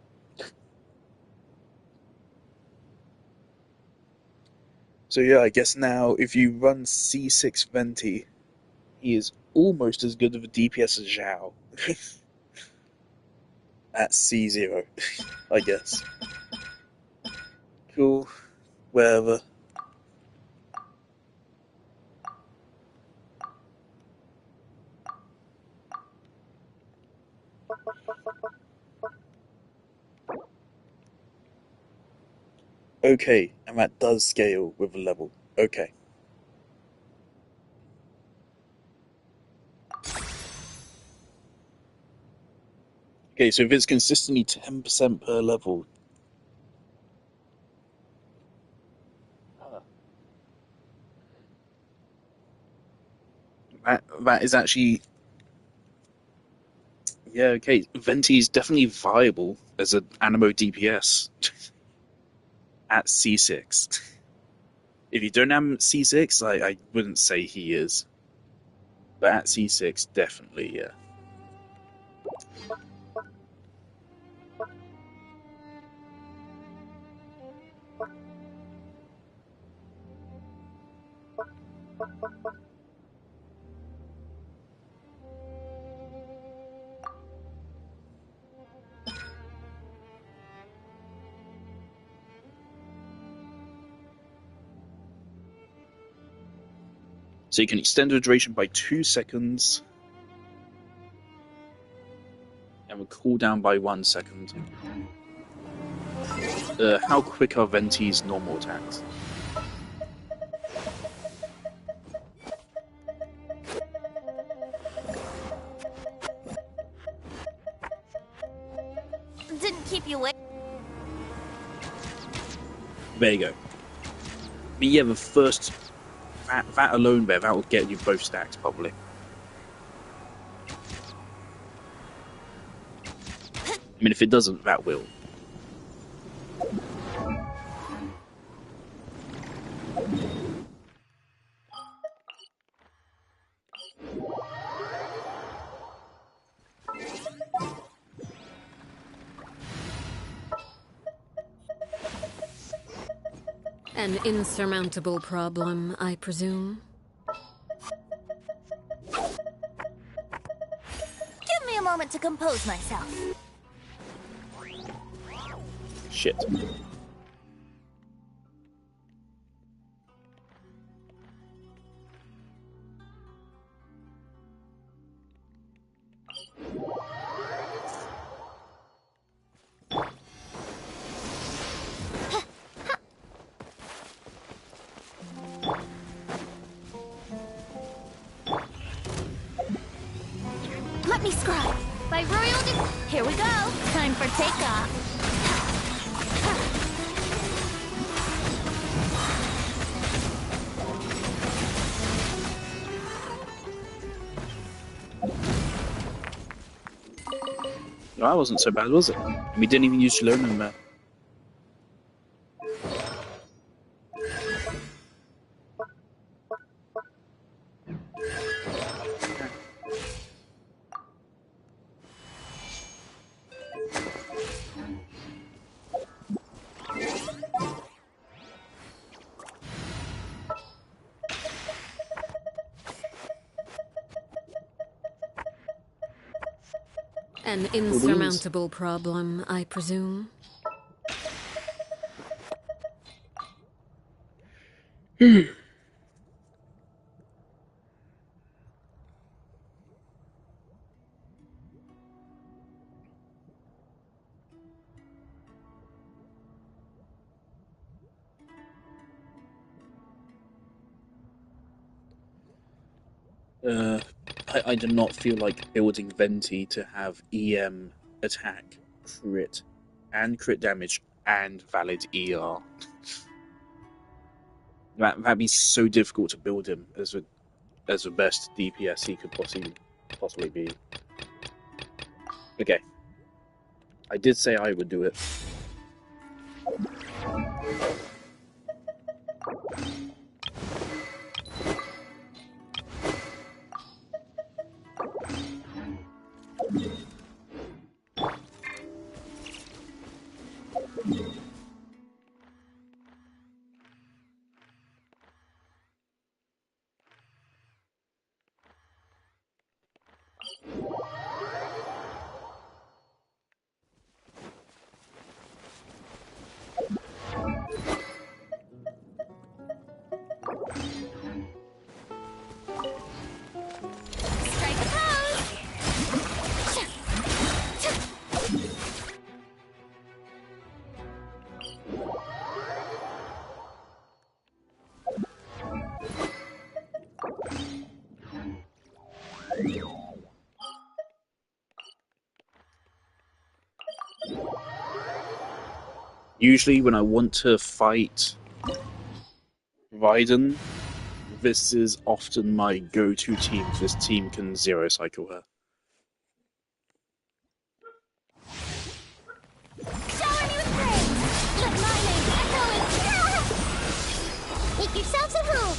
So yeah, I guess now if you run C6 Venti, he is almost as good of a DPS as Zhao. At C0, I guess. Cool. Wherever. Okay, and that does scale with a level. Okay. Okay, so if it's consistently 10% per level. That is actually... Yeah, okay. Venti is definitely viable as an Animo DPS at C6. If you don't have C6, I wouldn't say he is. But at C6, definitely, yeah. So you can extend the duration by 2 seconds. And the cooldown by 1 second. How quick are Venti's normal attacks? Didn't keep you waiting. There you go. But yeah, the first... That alone there, that will get you both stacks, probably. I mean, if it doesn't, that will. An insurmountable problem, I presume? Give me a moment to compose myself. Shit. Let me scribe. By royal here we go. Time for takeoff. That wasn't so bad, was it? We didn't even use Shalom there. An insurmountable problem, I presume? I do not feel like building Venti to have EM, attack, crit, and crit damage, and valid ER. That'd be so difficult to build him as the best DPS he could possibly be. Okay. I did say I would do it. Usually when I want to fight Raiden, this is often my go-to team. This team can zero cycle her. Shower me with praise! Let my name echo in... Make yourselves at home!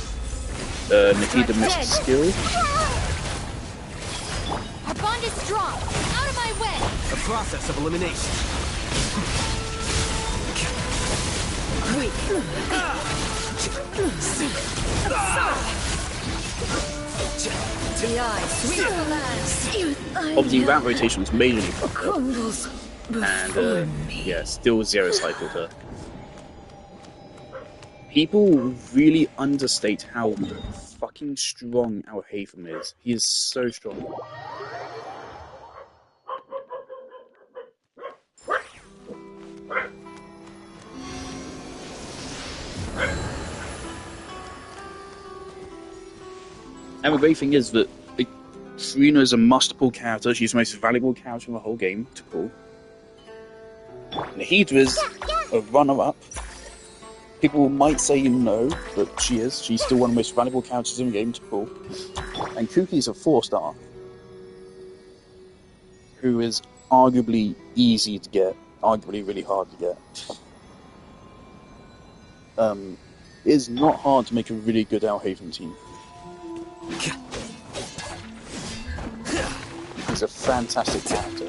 Nikita missed skill. Our bond is strong. Out of my way. A process of elimination. Obviously, that rotation was majorly fucked up. And, yeah, still zero cycled her. People really understate how fucking strong our Hatham is. He is so strong. And the great thing is that Serena is a must-pull character. She's the most valuable character in the whole game to pull. Nahidra is a runner-up. People might say no, but she is. She's still one of the most valuable characters in the game to pull. And Kuki's a 4-star, who is arguably easy to get, arguably really hard to get. It is not hard to make a really good Alhaven team. He's a fantastic character.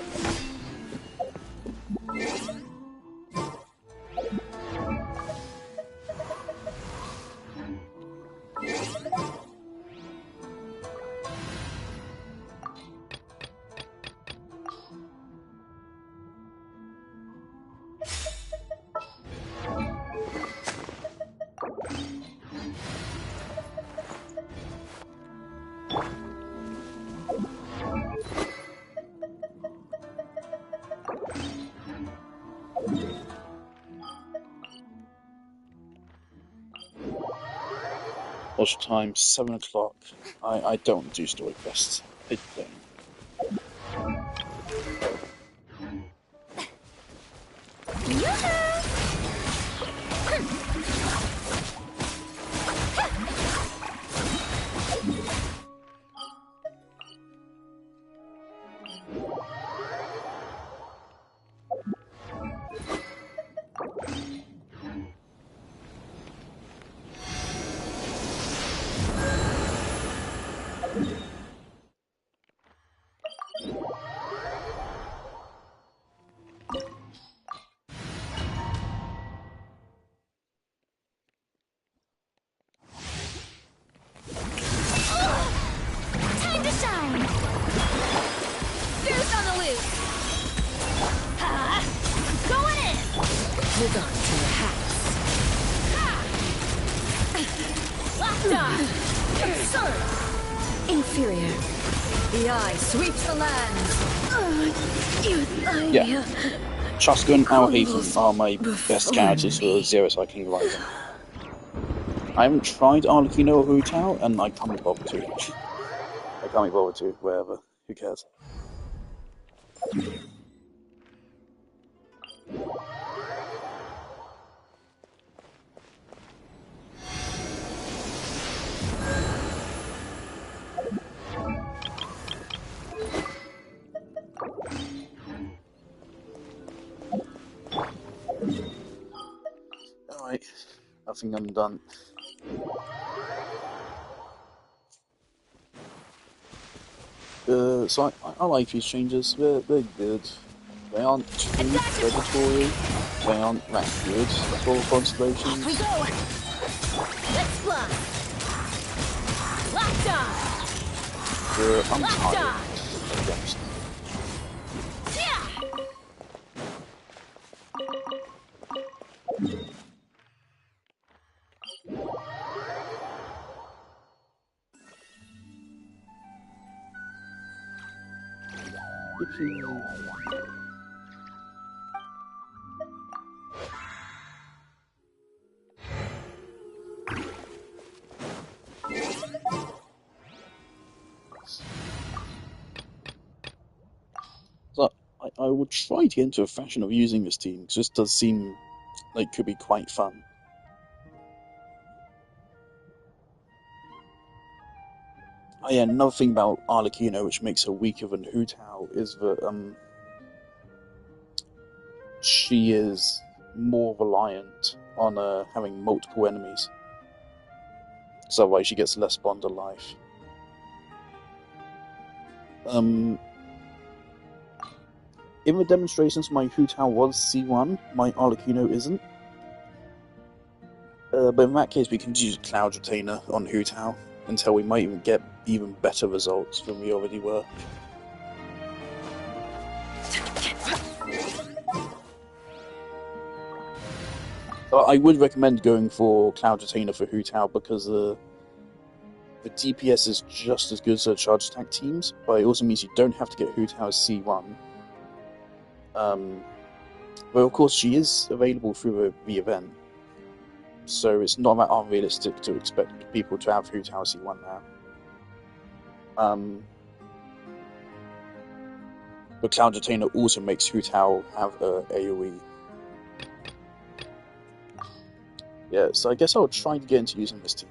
Watch time, 7 o'clock. I don't do story quests. I don't. Time to shine! Fierce on the loose! Ha! Going in! Hold on to your hats. Ha! Locked on! Absurd! Inferior. The eye sweeps the land. Yeah. Chaska and Alhaven are my best characters for zero cycling Raiden. I haven't tried Arlecchino or Hu Tao, and I can't be bothered to. I can't be bothered to, wherever. Who cares? Alright, I think I'm done. So I like these changes. They're good. They aren't too predatory. They aren't that good for constellations. We go! Let's fly! Locked on! I'm Locked tired. on! So I would try to get into a fashion of using this team, because this does seem like it could be quite fun. Oh yeah, another thing about Arlecchino which makes her weaker than Hu Tao is that she is more reliant on having multiple enemies. Because otherwise she gets less bond of life. In the demonstrations, my Hu Tao was C1, my Arlecchino isn't. But in that case, we can use Cloud Retainer on Hu Tao until we might even get even better results than we already were. I would recommend going for Cloud Retainer for Hu Tao because the DPS is just as good as the charge attack teams, but it also means you don't have to get Hu Tao as C1. But of course, she is available through the event, so it's not that unrealistic to expect people to have Hu Tao C1 now. But Cloud Retainer also makes Hu Tao have AoE. Yeah, so I guess I'll try to get into using this team.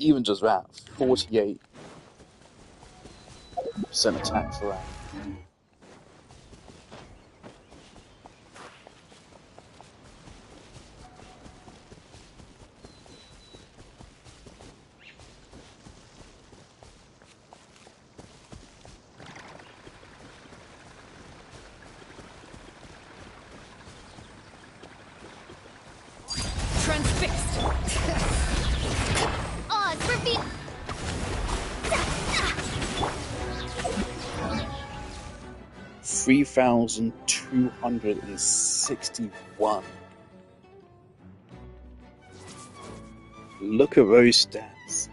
Even just that, 48% attack for that. Transfixed. Odds reveal. 3,261. Look at those stats.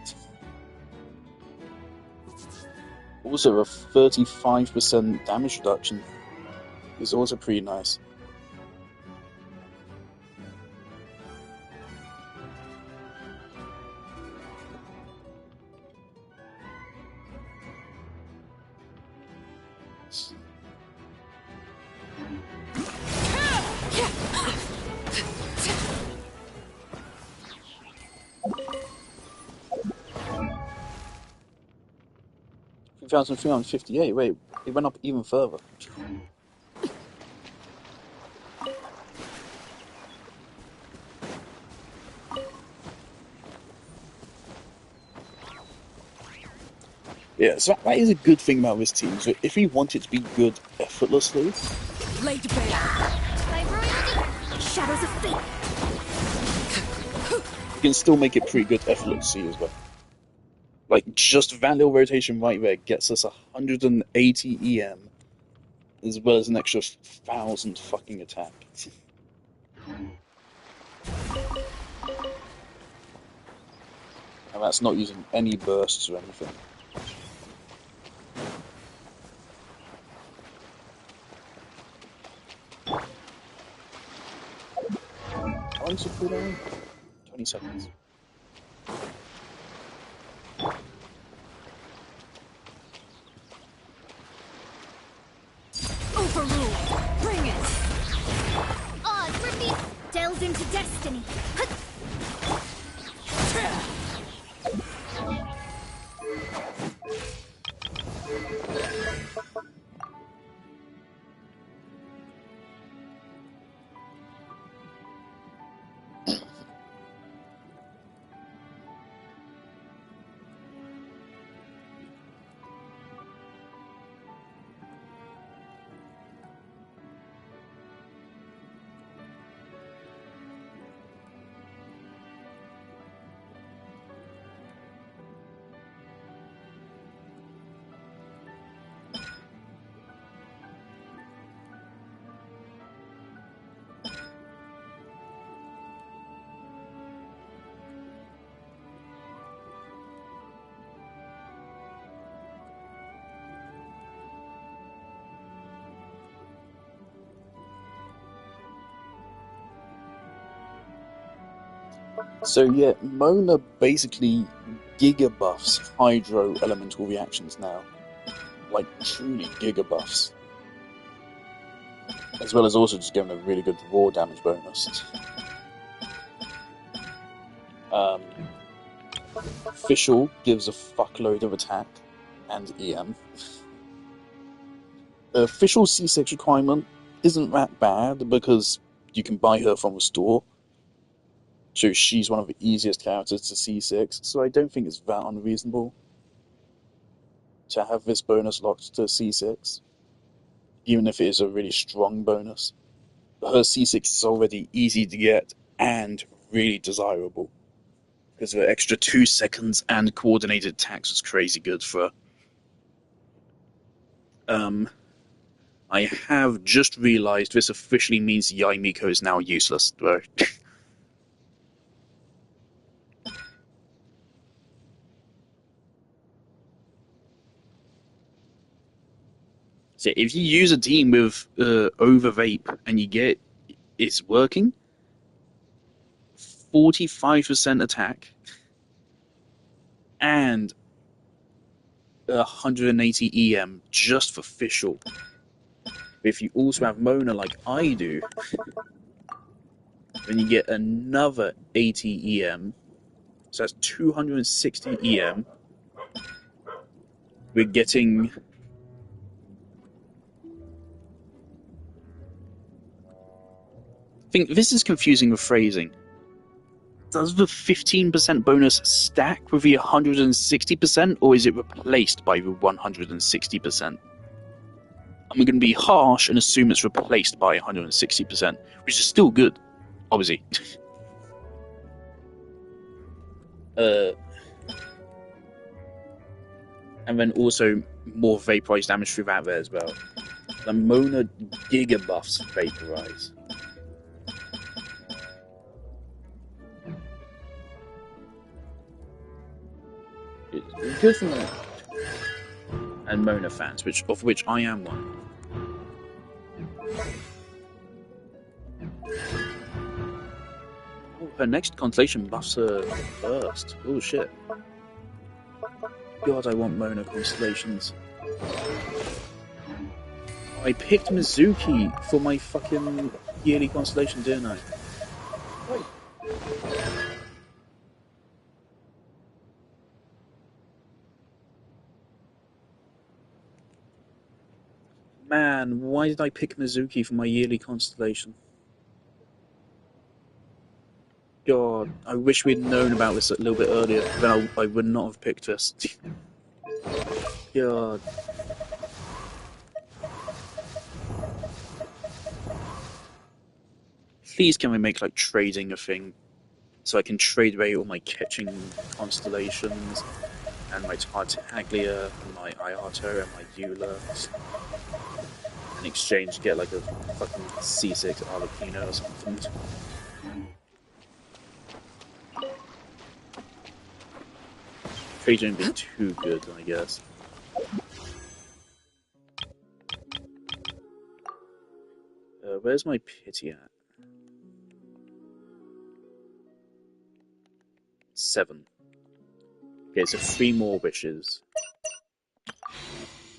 Also, a 35% damage reduction is also pretty nice. $3,358. Wait, it went up even further. Yeah, so that is a good thing about this team. So if we want it to be good effortlessly, Laid bare. Shadows of fate. you can still make it pretty good effortlessly as well. Like, just that little rotation right there gets us 180 EM, as well as an extra 1,000 fucking attack. And that's not using any bursts or anything. How long is the cooldown? 20 seconds. Overruled. Bring it. Odds reveal. Delved into destiny. So yeah, Mona basically giga buffs hydro elemental reactions now. Like truly giga buffs. As well as also just giving a really good raw damage bonus. Fischl gives a fuckload of attack and EM. Fischl's C6 requirement isn't that bad because you can buy her from the store. So she's one of the easiest characters to C6, so I don't think it's that unreasonable to have this bonus locked to C6, even if it is a really strong bonus. Her C6 is already easy to get and really desirable, because the extra 2 seconds and coordinated attacks was crazy good for her. I have just realised this officially means Yai Miko is now useless, though. So if you use a team with over vape and you get it's working, 45% attack and 180 EM just for Fischl. If you also have Mona like I do, then you get another 80 EM. So that's 260 EM. We're getting... I think this is confusing with phrasing. Does the 15% bonus stack with the 160%, or is it replaced by the 160%? I'm going to be harsh and assume it's replaced by 160%, which is still good, obviously. And then also more vaporize damage through that there as well. The Mona Giga buffs vaporize. It's good for Mona. And Mona fans, of which I am one. Oh, her next constellation buffs her first. Oh shit. God, I want Mona constellations. I picked Mizuki for my fucking yearly constellation, didn't I? Wait. Man, why did I pick Mizuki for my yearly constellation? God, I wish we'd known about this a little bit earlier, then I would not have picked this. God. Please can we make like trading a thing? So I can trade away all my catching constellations, and my Tartaglia, and my Iato, and my Eula. In exchange, get like a fucking C6 Arlecchino or something. Trade wouldn't be too good, I guess. Where's my pity at? 7. Okay, so 3 more wishes.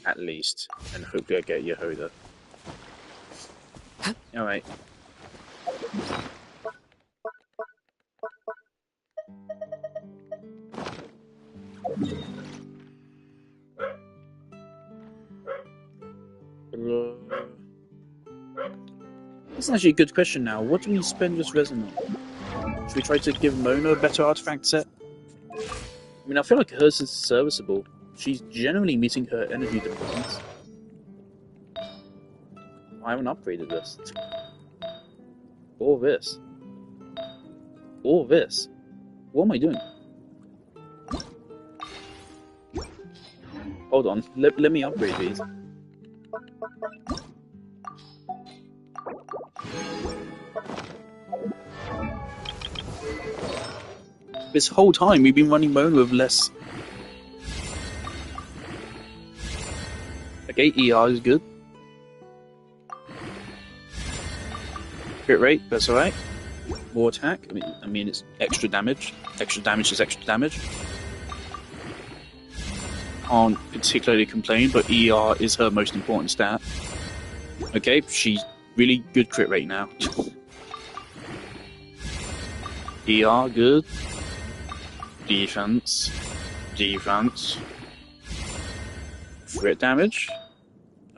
At least. And hopefully I get Yehoda. Alright. That's actually a good question now. What do we spend this resin on? Should we try to give Mona a better artifact set? I mean, I feel like hers is serviceable. She's generally meeting her energy demands. I haven't upgraded this. Or this. Or this. What am I doing? Hold on. Let me upgrade these. This whole time we've been running Mona with less. Okay, ER is good. Crit rate, that's alright. more attack. I mean, it's extra damage. Extra damage is extra damage. Can't particularly complain, but ER is her most important stat. Okay, she's really good crit rate now. ER, good. Defense. Defense. Crit damage.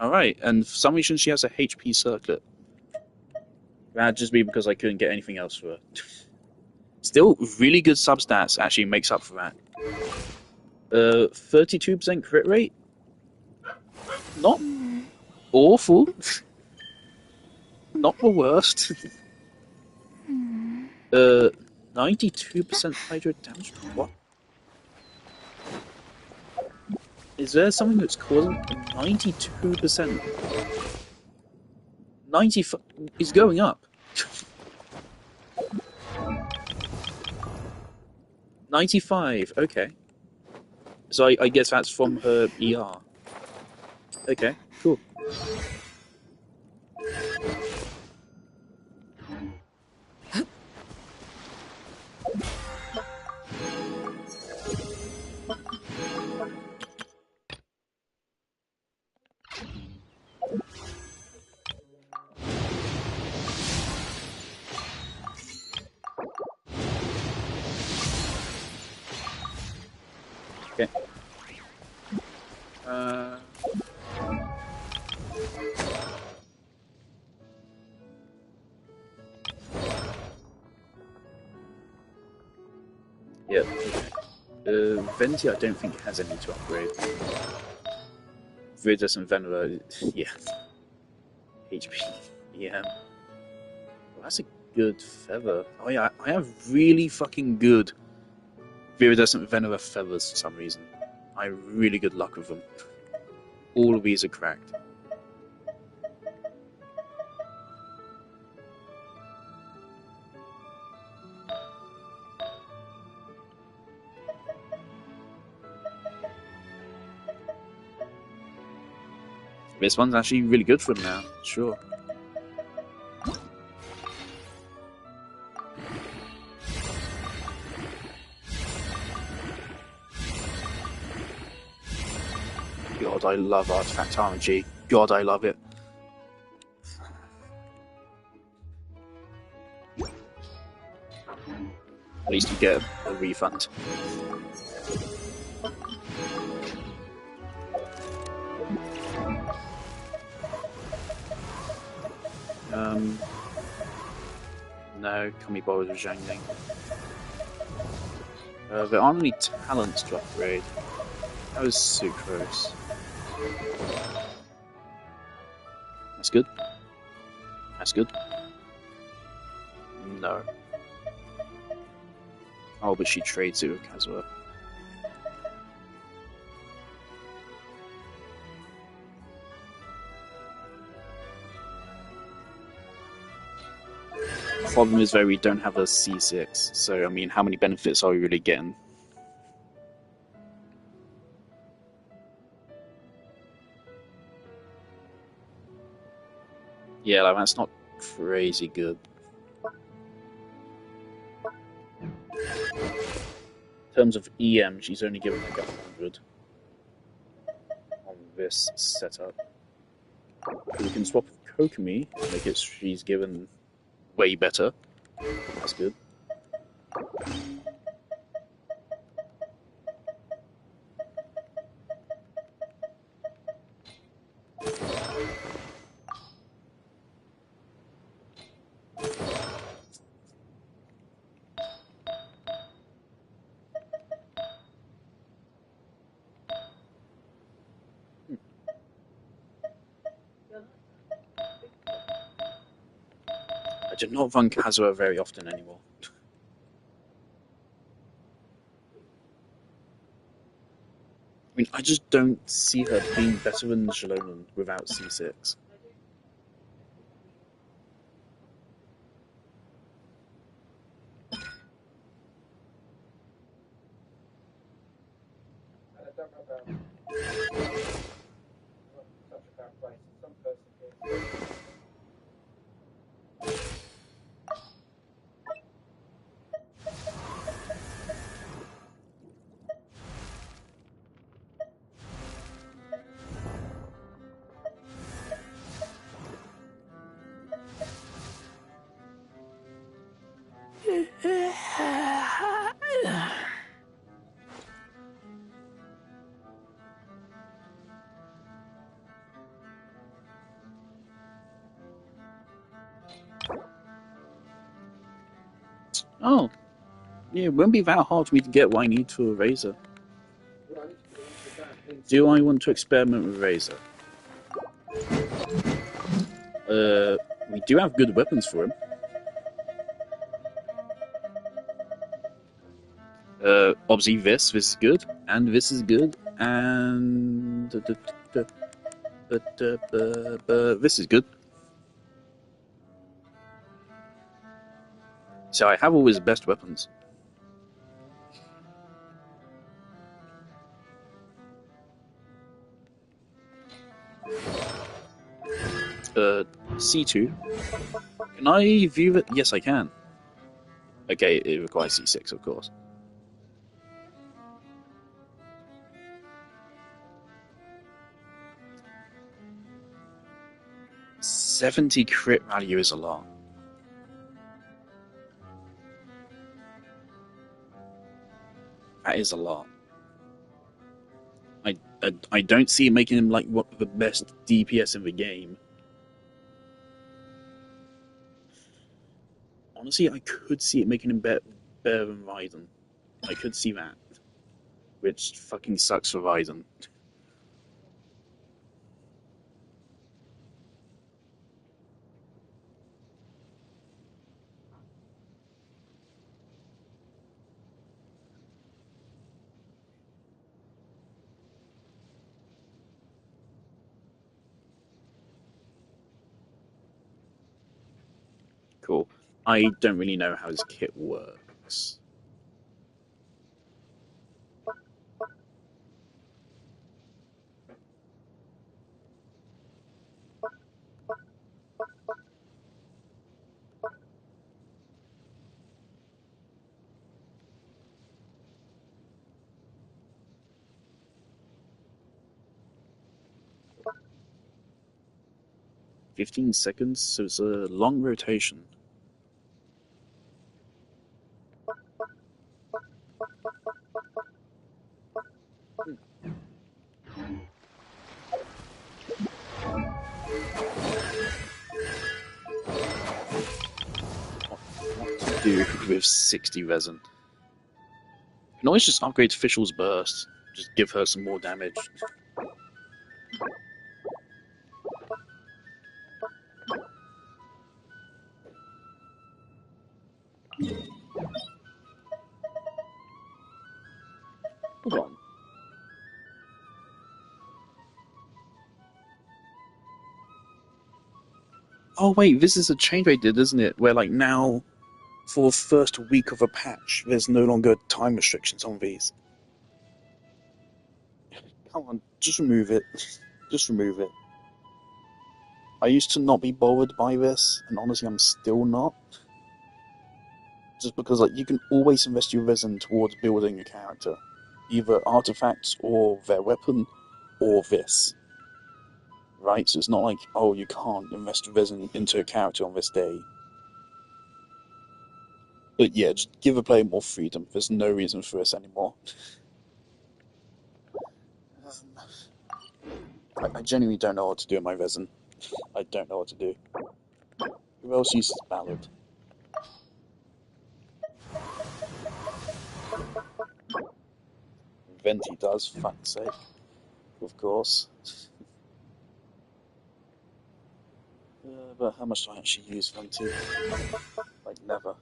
Alright, and for some reason she has a HP circlet. That'd just be because I couldn't get anything else for her. Still, really good substats actually makes up for that. 32% crit rate? Not awful. Not the worst. 92% hydro damage? What? Is there something that's causing 92%? 95 is going up. 95, okay. So I guess that's from her ER. Okay, cool. Okay. Yeah. Venti, I don't think has any to upgrade. Viridus and Venera, yeah. HP, yeah. Well, that's a good feather. Oh yeah, I have really fucking good Viridescent Venera feathers for some reason. I have really good luck with them. All of these are cracked. This one's actually really good for him now, sure. God, I love Artifact RNG. God, I love it. At least you get a refund. No, can't be bothered with Zhangling. There aren't any talents to upgrade. That was sucrose. That's good. That's good. No. Oh, but she trades it with Kazuha. Problem is though we don't have a C6, so I mean, how many benefits are we really getting? Yeah, like, that's not crazy good. In terms of EM, she's only given like 100 on this setup. We can swap with Kokomi, make it she's given way better. That's good. I do not run Kazuha very often anymore. I mean, I just don't see her being better than Shalonen without C6. Oh, yeah, it won't be that hard for me to get what I need to a razor. Do I want to experiment with razor? We do have good weapons for him. Obviously this is good, and this is good, and this is good. So I have all his best weapons. C2. Can I view it? Yes, I can. Okay, it requires C6, of course. $70 crit value is a lot. That is a lot. I don't see it making him like one of the best DPS in the game. Honestly, I could see it making him better than Raiden. I could see that. Which fucking sucks for Raiden. Cool. I don't really know how his kit works. "15 seconds, so it's a long rotation." What to do with 60 resin? You can always just upgrade to Fischl's Burst. Just give her some more damage. Hold on. Oh wait, this is a change they did, isn't it? Where like now, for the first week of a patch, there's no longer time restrictions on these. Come on, just remove it. Just remove it. I used to not be bothered by this, and honestly I'm still not. Just because like you can always invest your resin towards building a character. Either artifacts or their weapon, or this. Right? So it's not like, oh, you can't invest resin into a character on this day. But yeah, just give the player more freedom. There's no reason for this anymore. I genuinely don't know what to do with my resin. I don't know what to do. Who else uses Ballad? Venti does, fuck's sake. Of course. But how much do I actually use Venti? Like, never.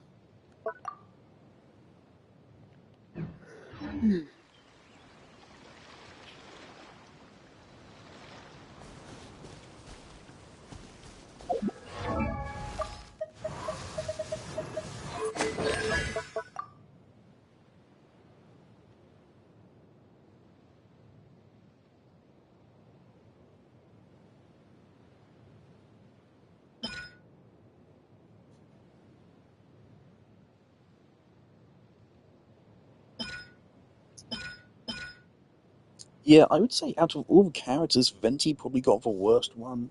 Yeah, I would say out of all the characters, Venti probably got the worst one.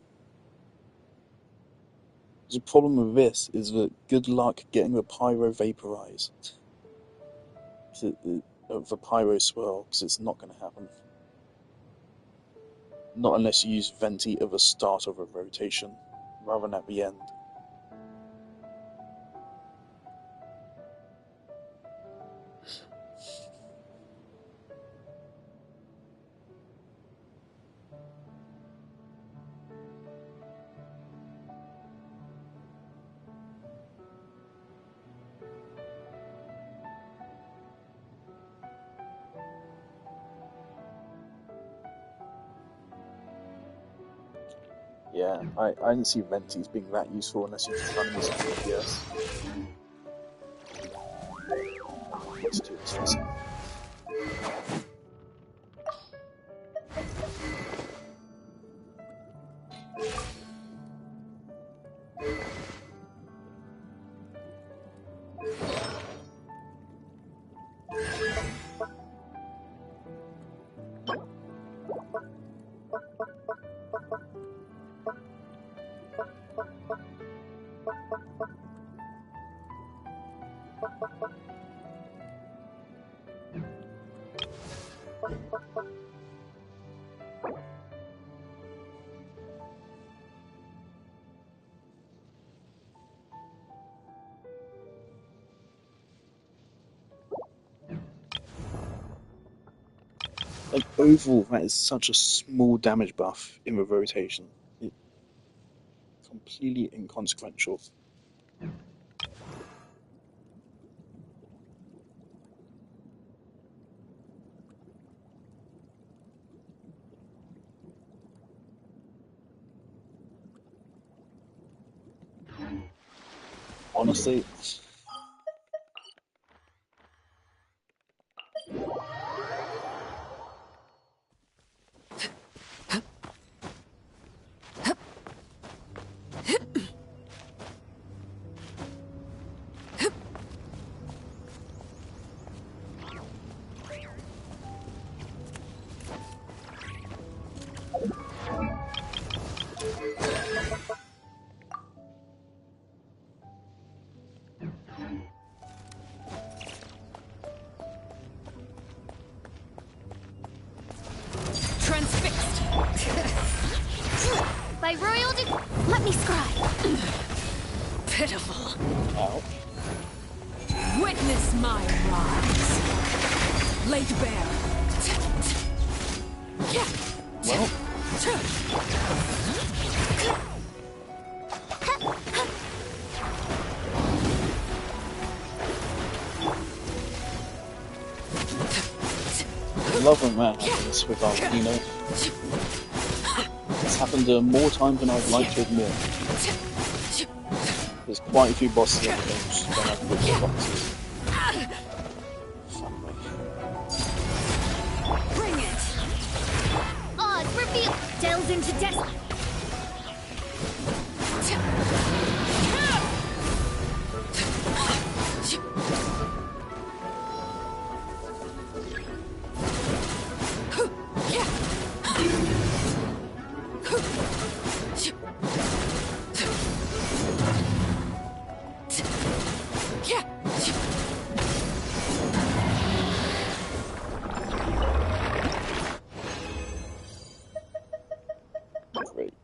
The problem with this is that good luck getting the Pyro Vaporize. The Pyro Swirl, because it's not going to happen. Not unless you use Venti at the start of a rotation, rather than at the end. Yeah, I didn't see Venti's being that useful unless you're just running this on DPS. Let's do this for a second. Like, overall, that is such a small damage buff in the rotation. It's completely inconsequential. Honestly, Transfixed. By royal let me scry. Pitiful. ouch. Witness my rise. Laid bare. Well, I love when that happens with Volcano. It's happened more times than I'd like to admit. There's quite a few bosses in the game which don't have good bosses. Bring it. Oz reveal delves into destiny. Great.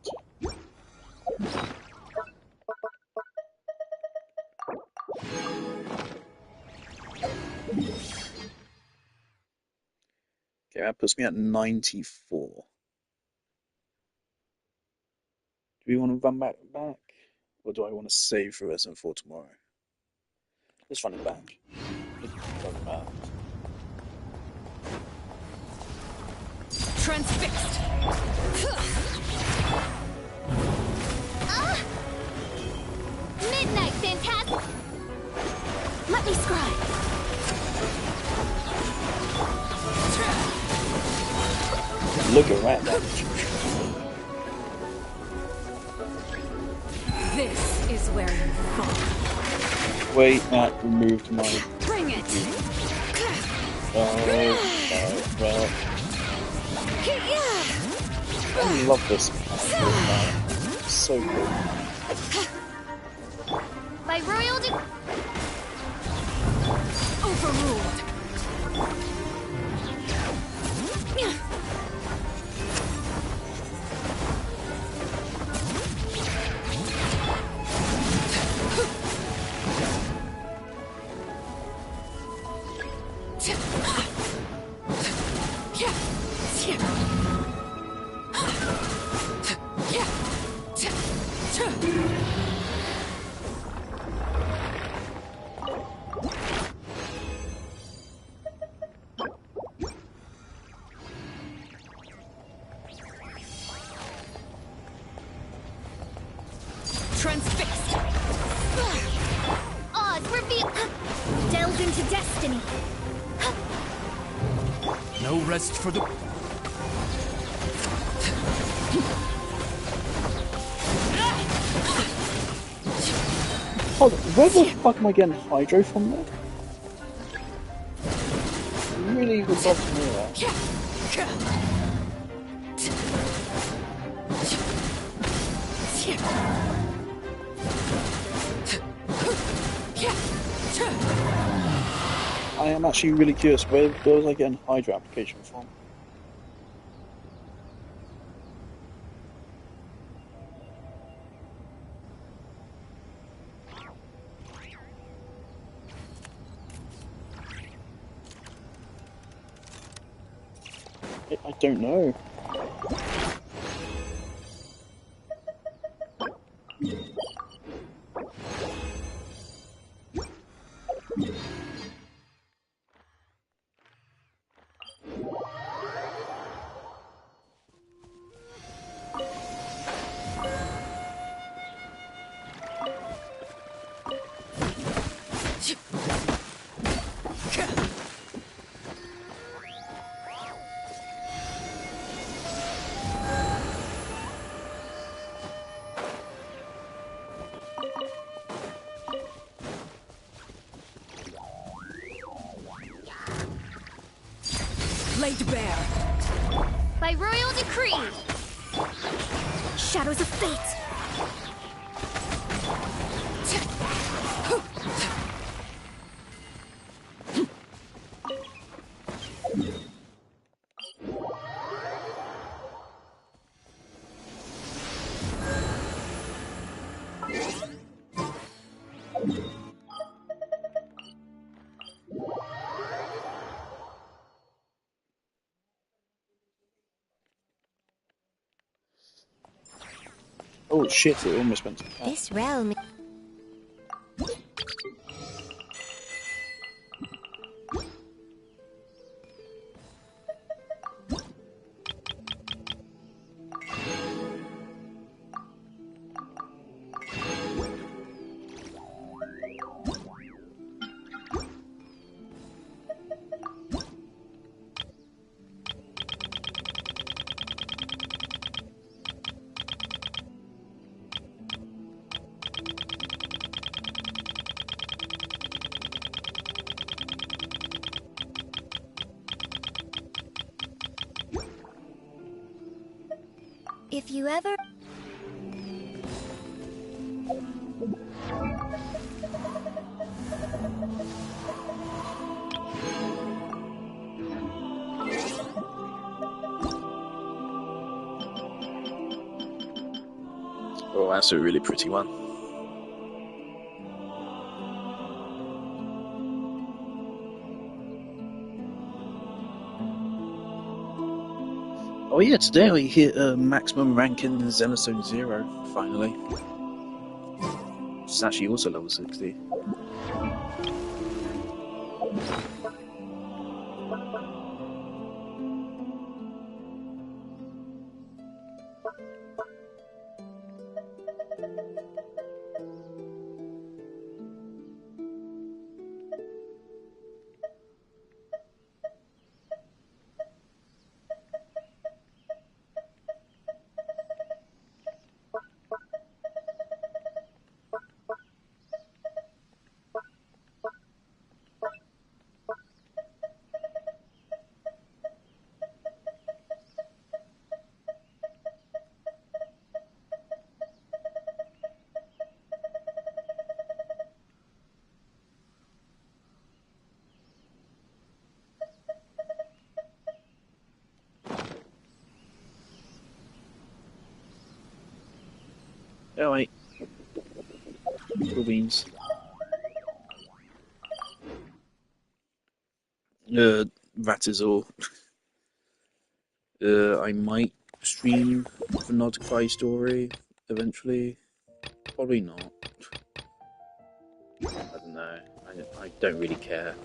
Okay, that puts me at 94. Do we want to run back? Or do I want to save for Resident 4 tomorrow? Let's run it back. It doesn't matter. Transfixed. Midnight Phantasm. Let me scry. Look at rat damage. This is where you fall. Wait, that removed my... Bring it. Oh, well. I love this mechanic. It's so cool. By royal Overruled. No rest for the... Hold on, where the fuck am I getting hydro from there? Really would love to know that. I am actually really curious, where was I getting hydro application from? I don't know. Laid bare. By royal decree. Shadows of fate. Oh shit, it almost went to the This realm. If you ever... Oh, that's a really pretty one. Oh yeah, today I hit maximum rank in Xenostone 0, finally. It's actually also level 60. Oh wait. Cool beans. That is all. I might stream the Notify story eventually. Probably not. I don't know. I don't really care.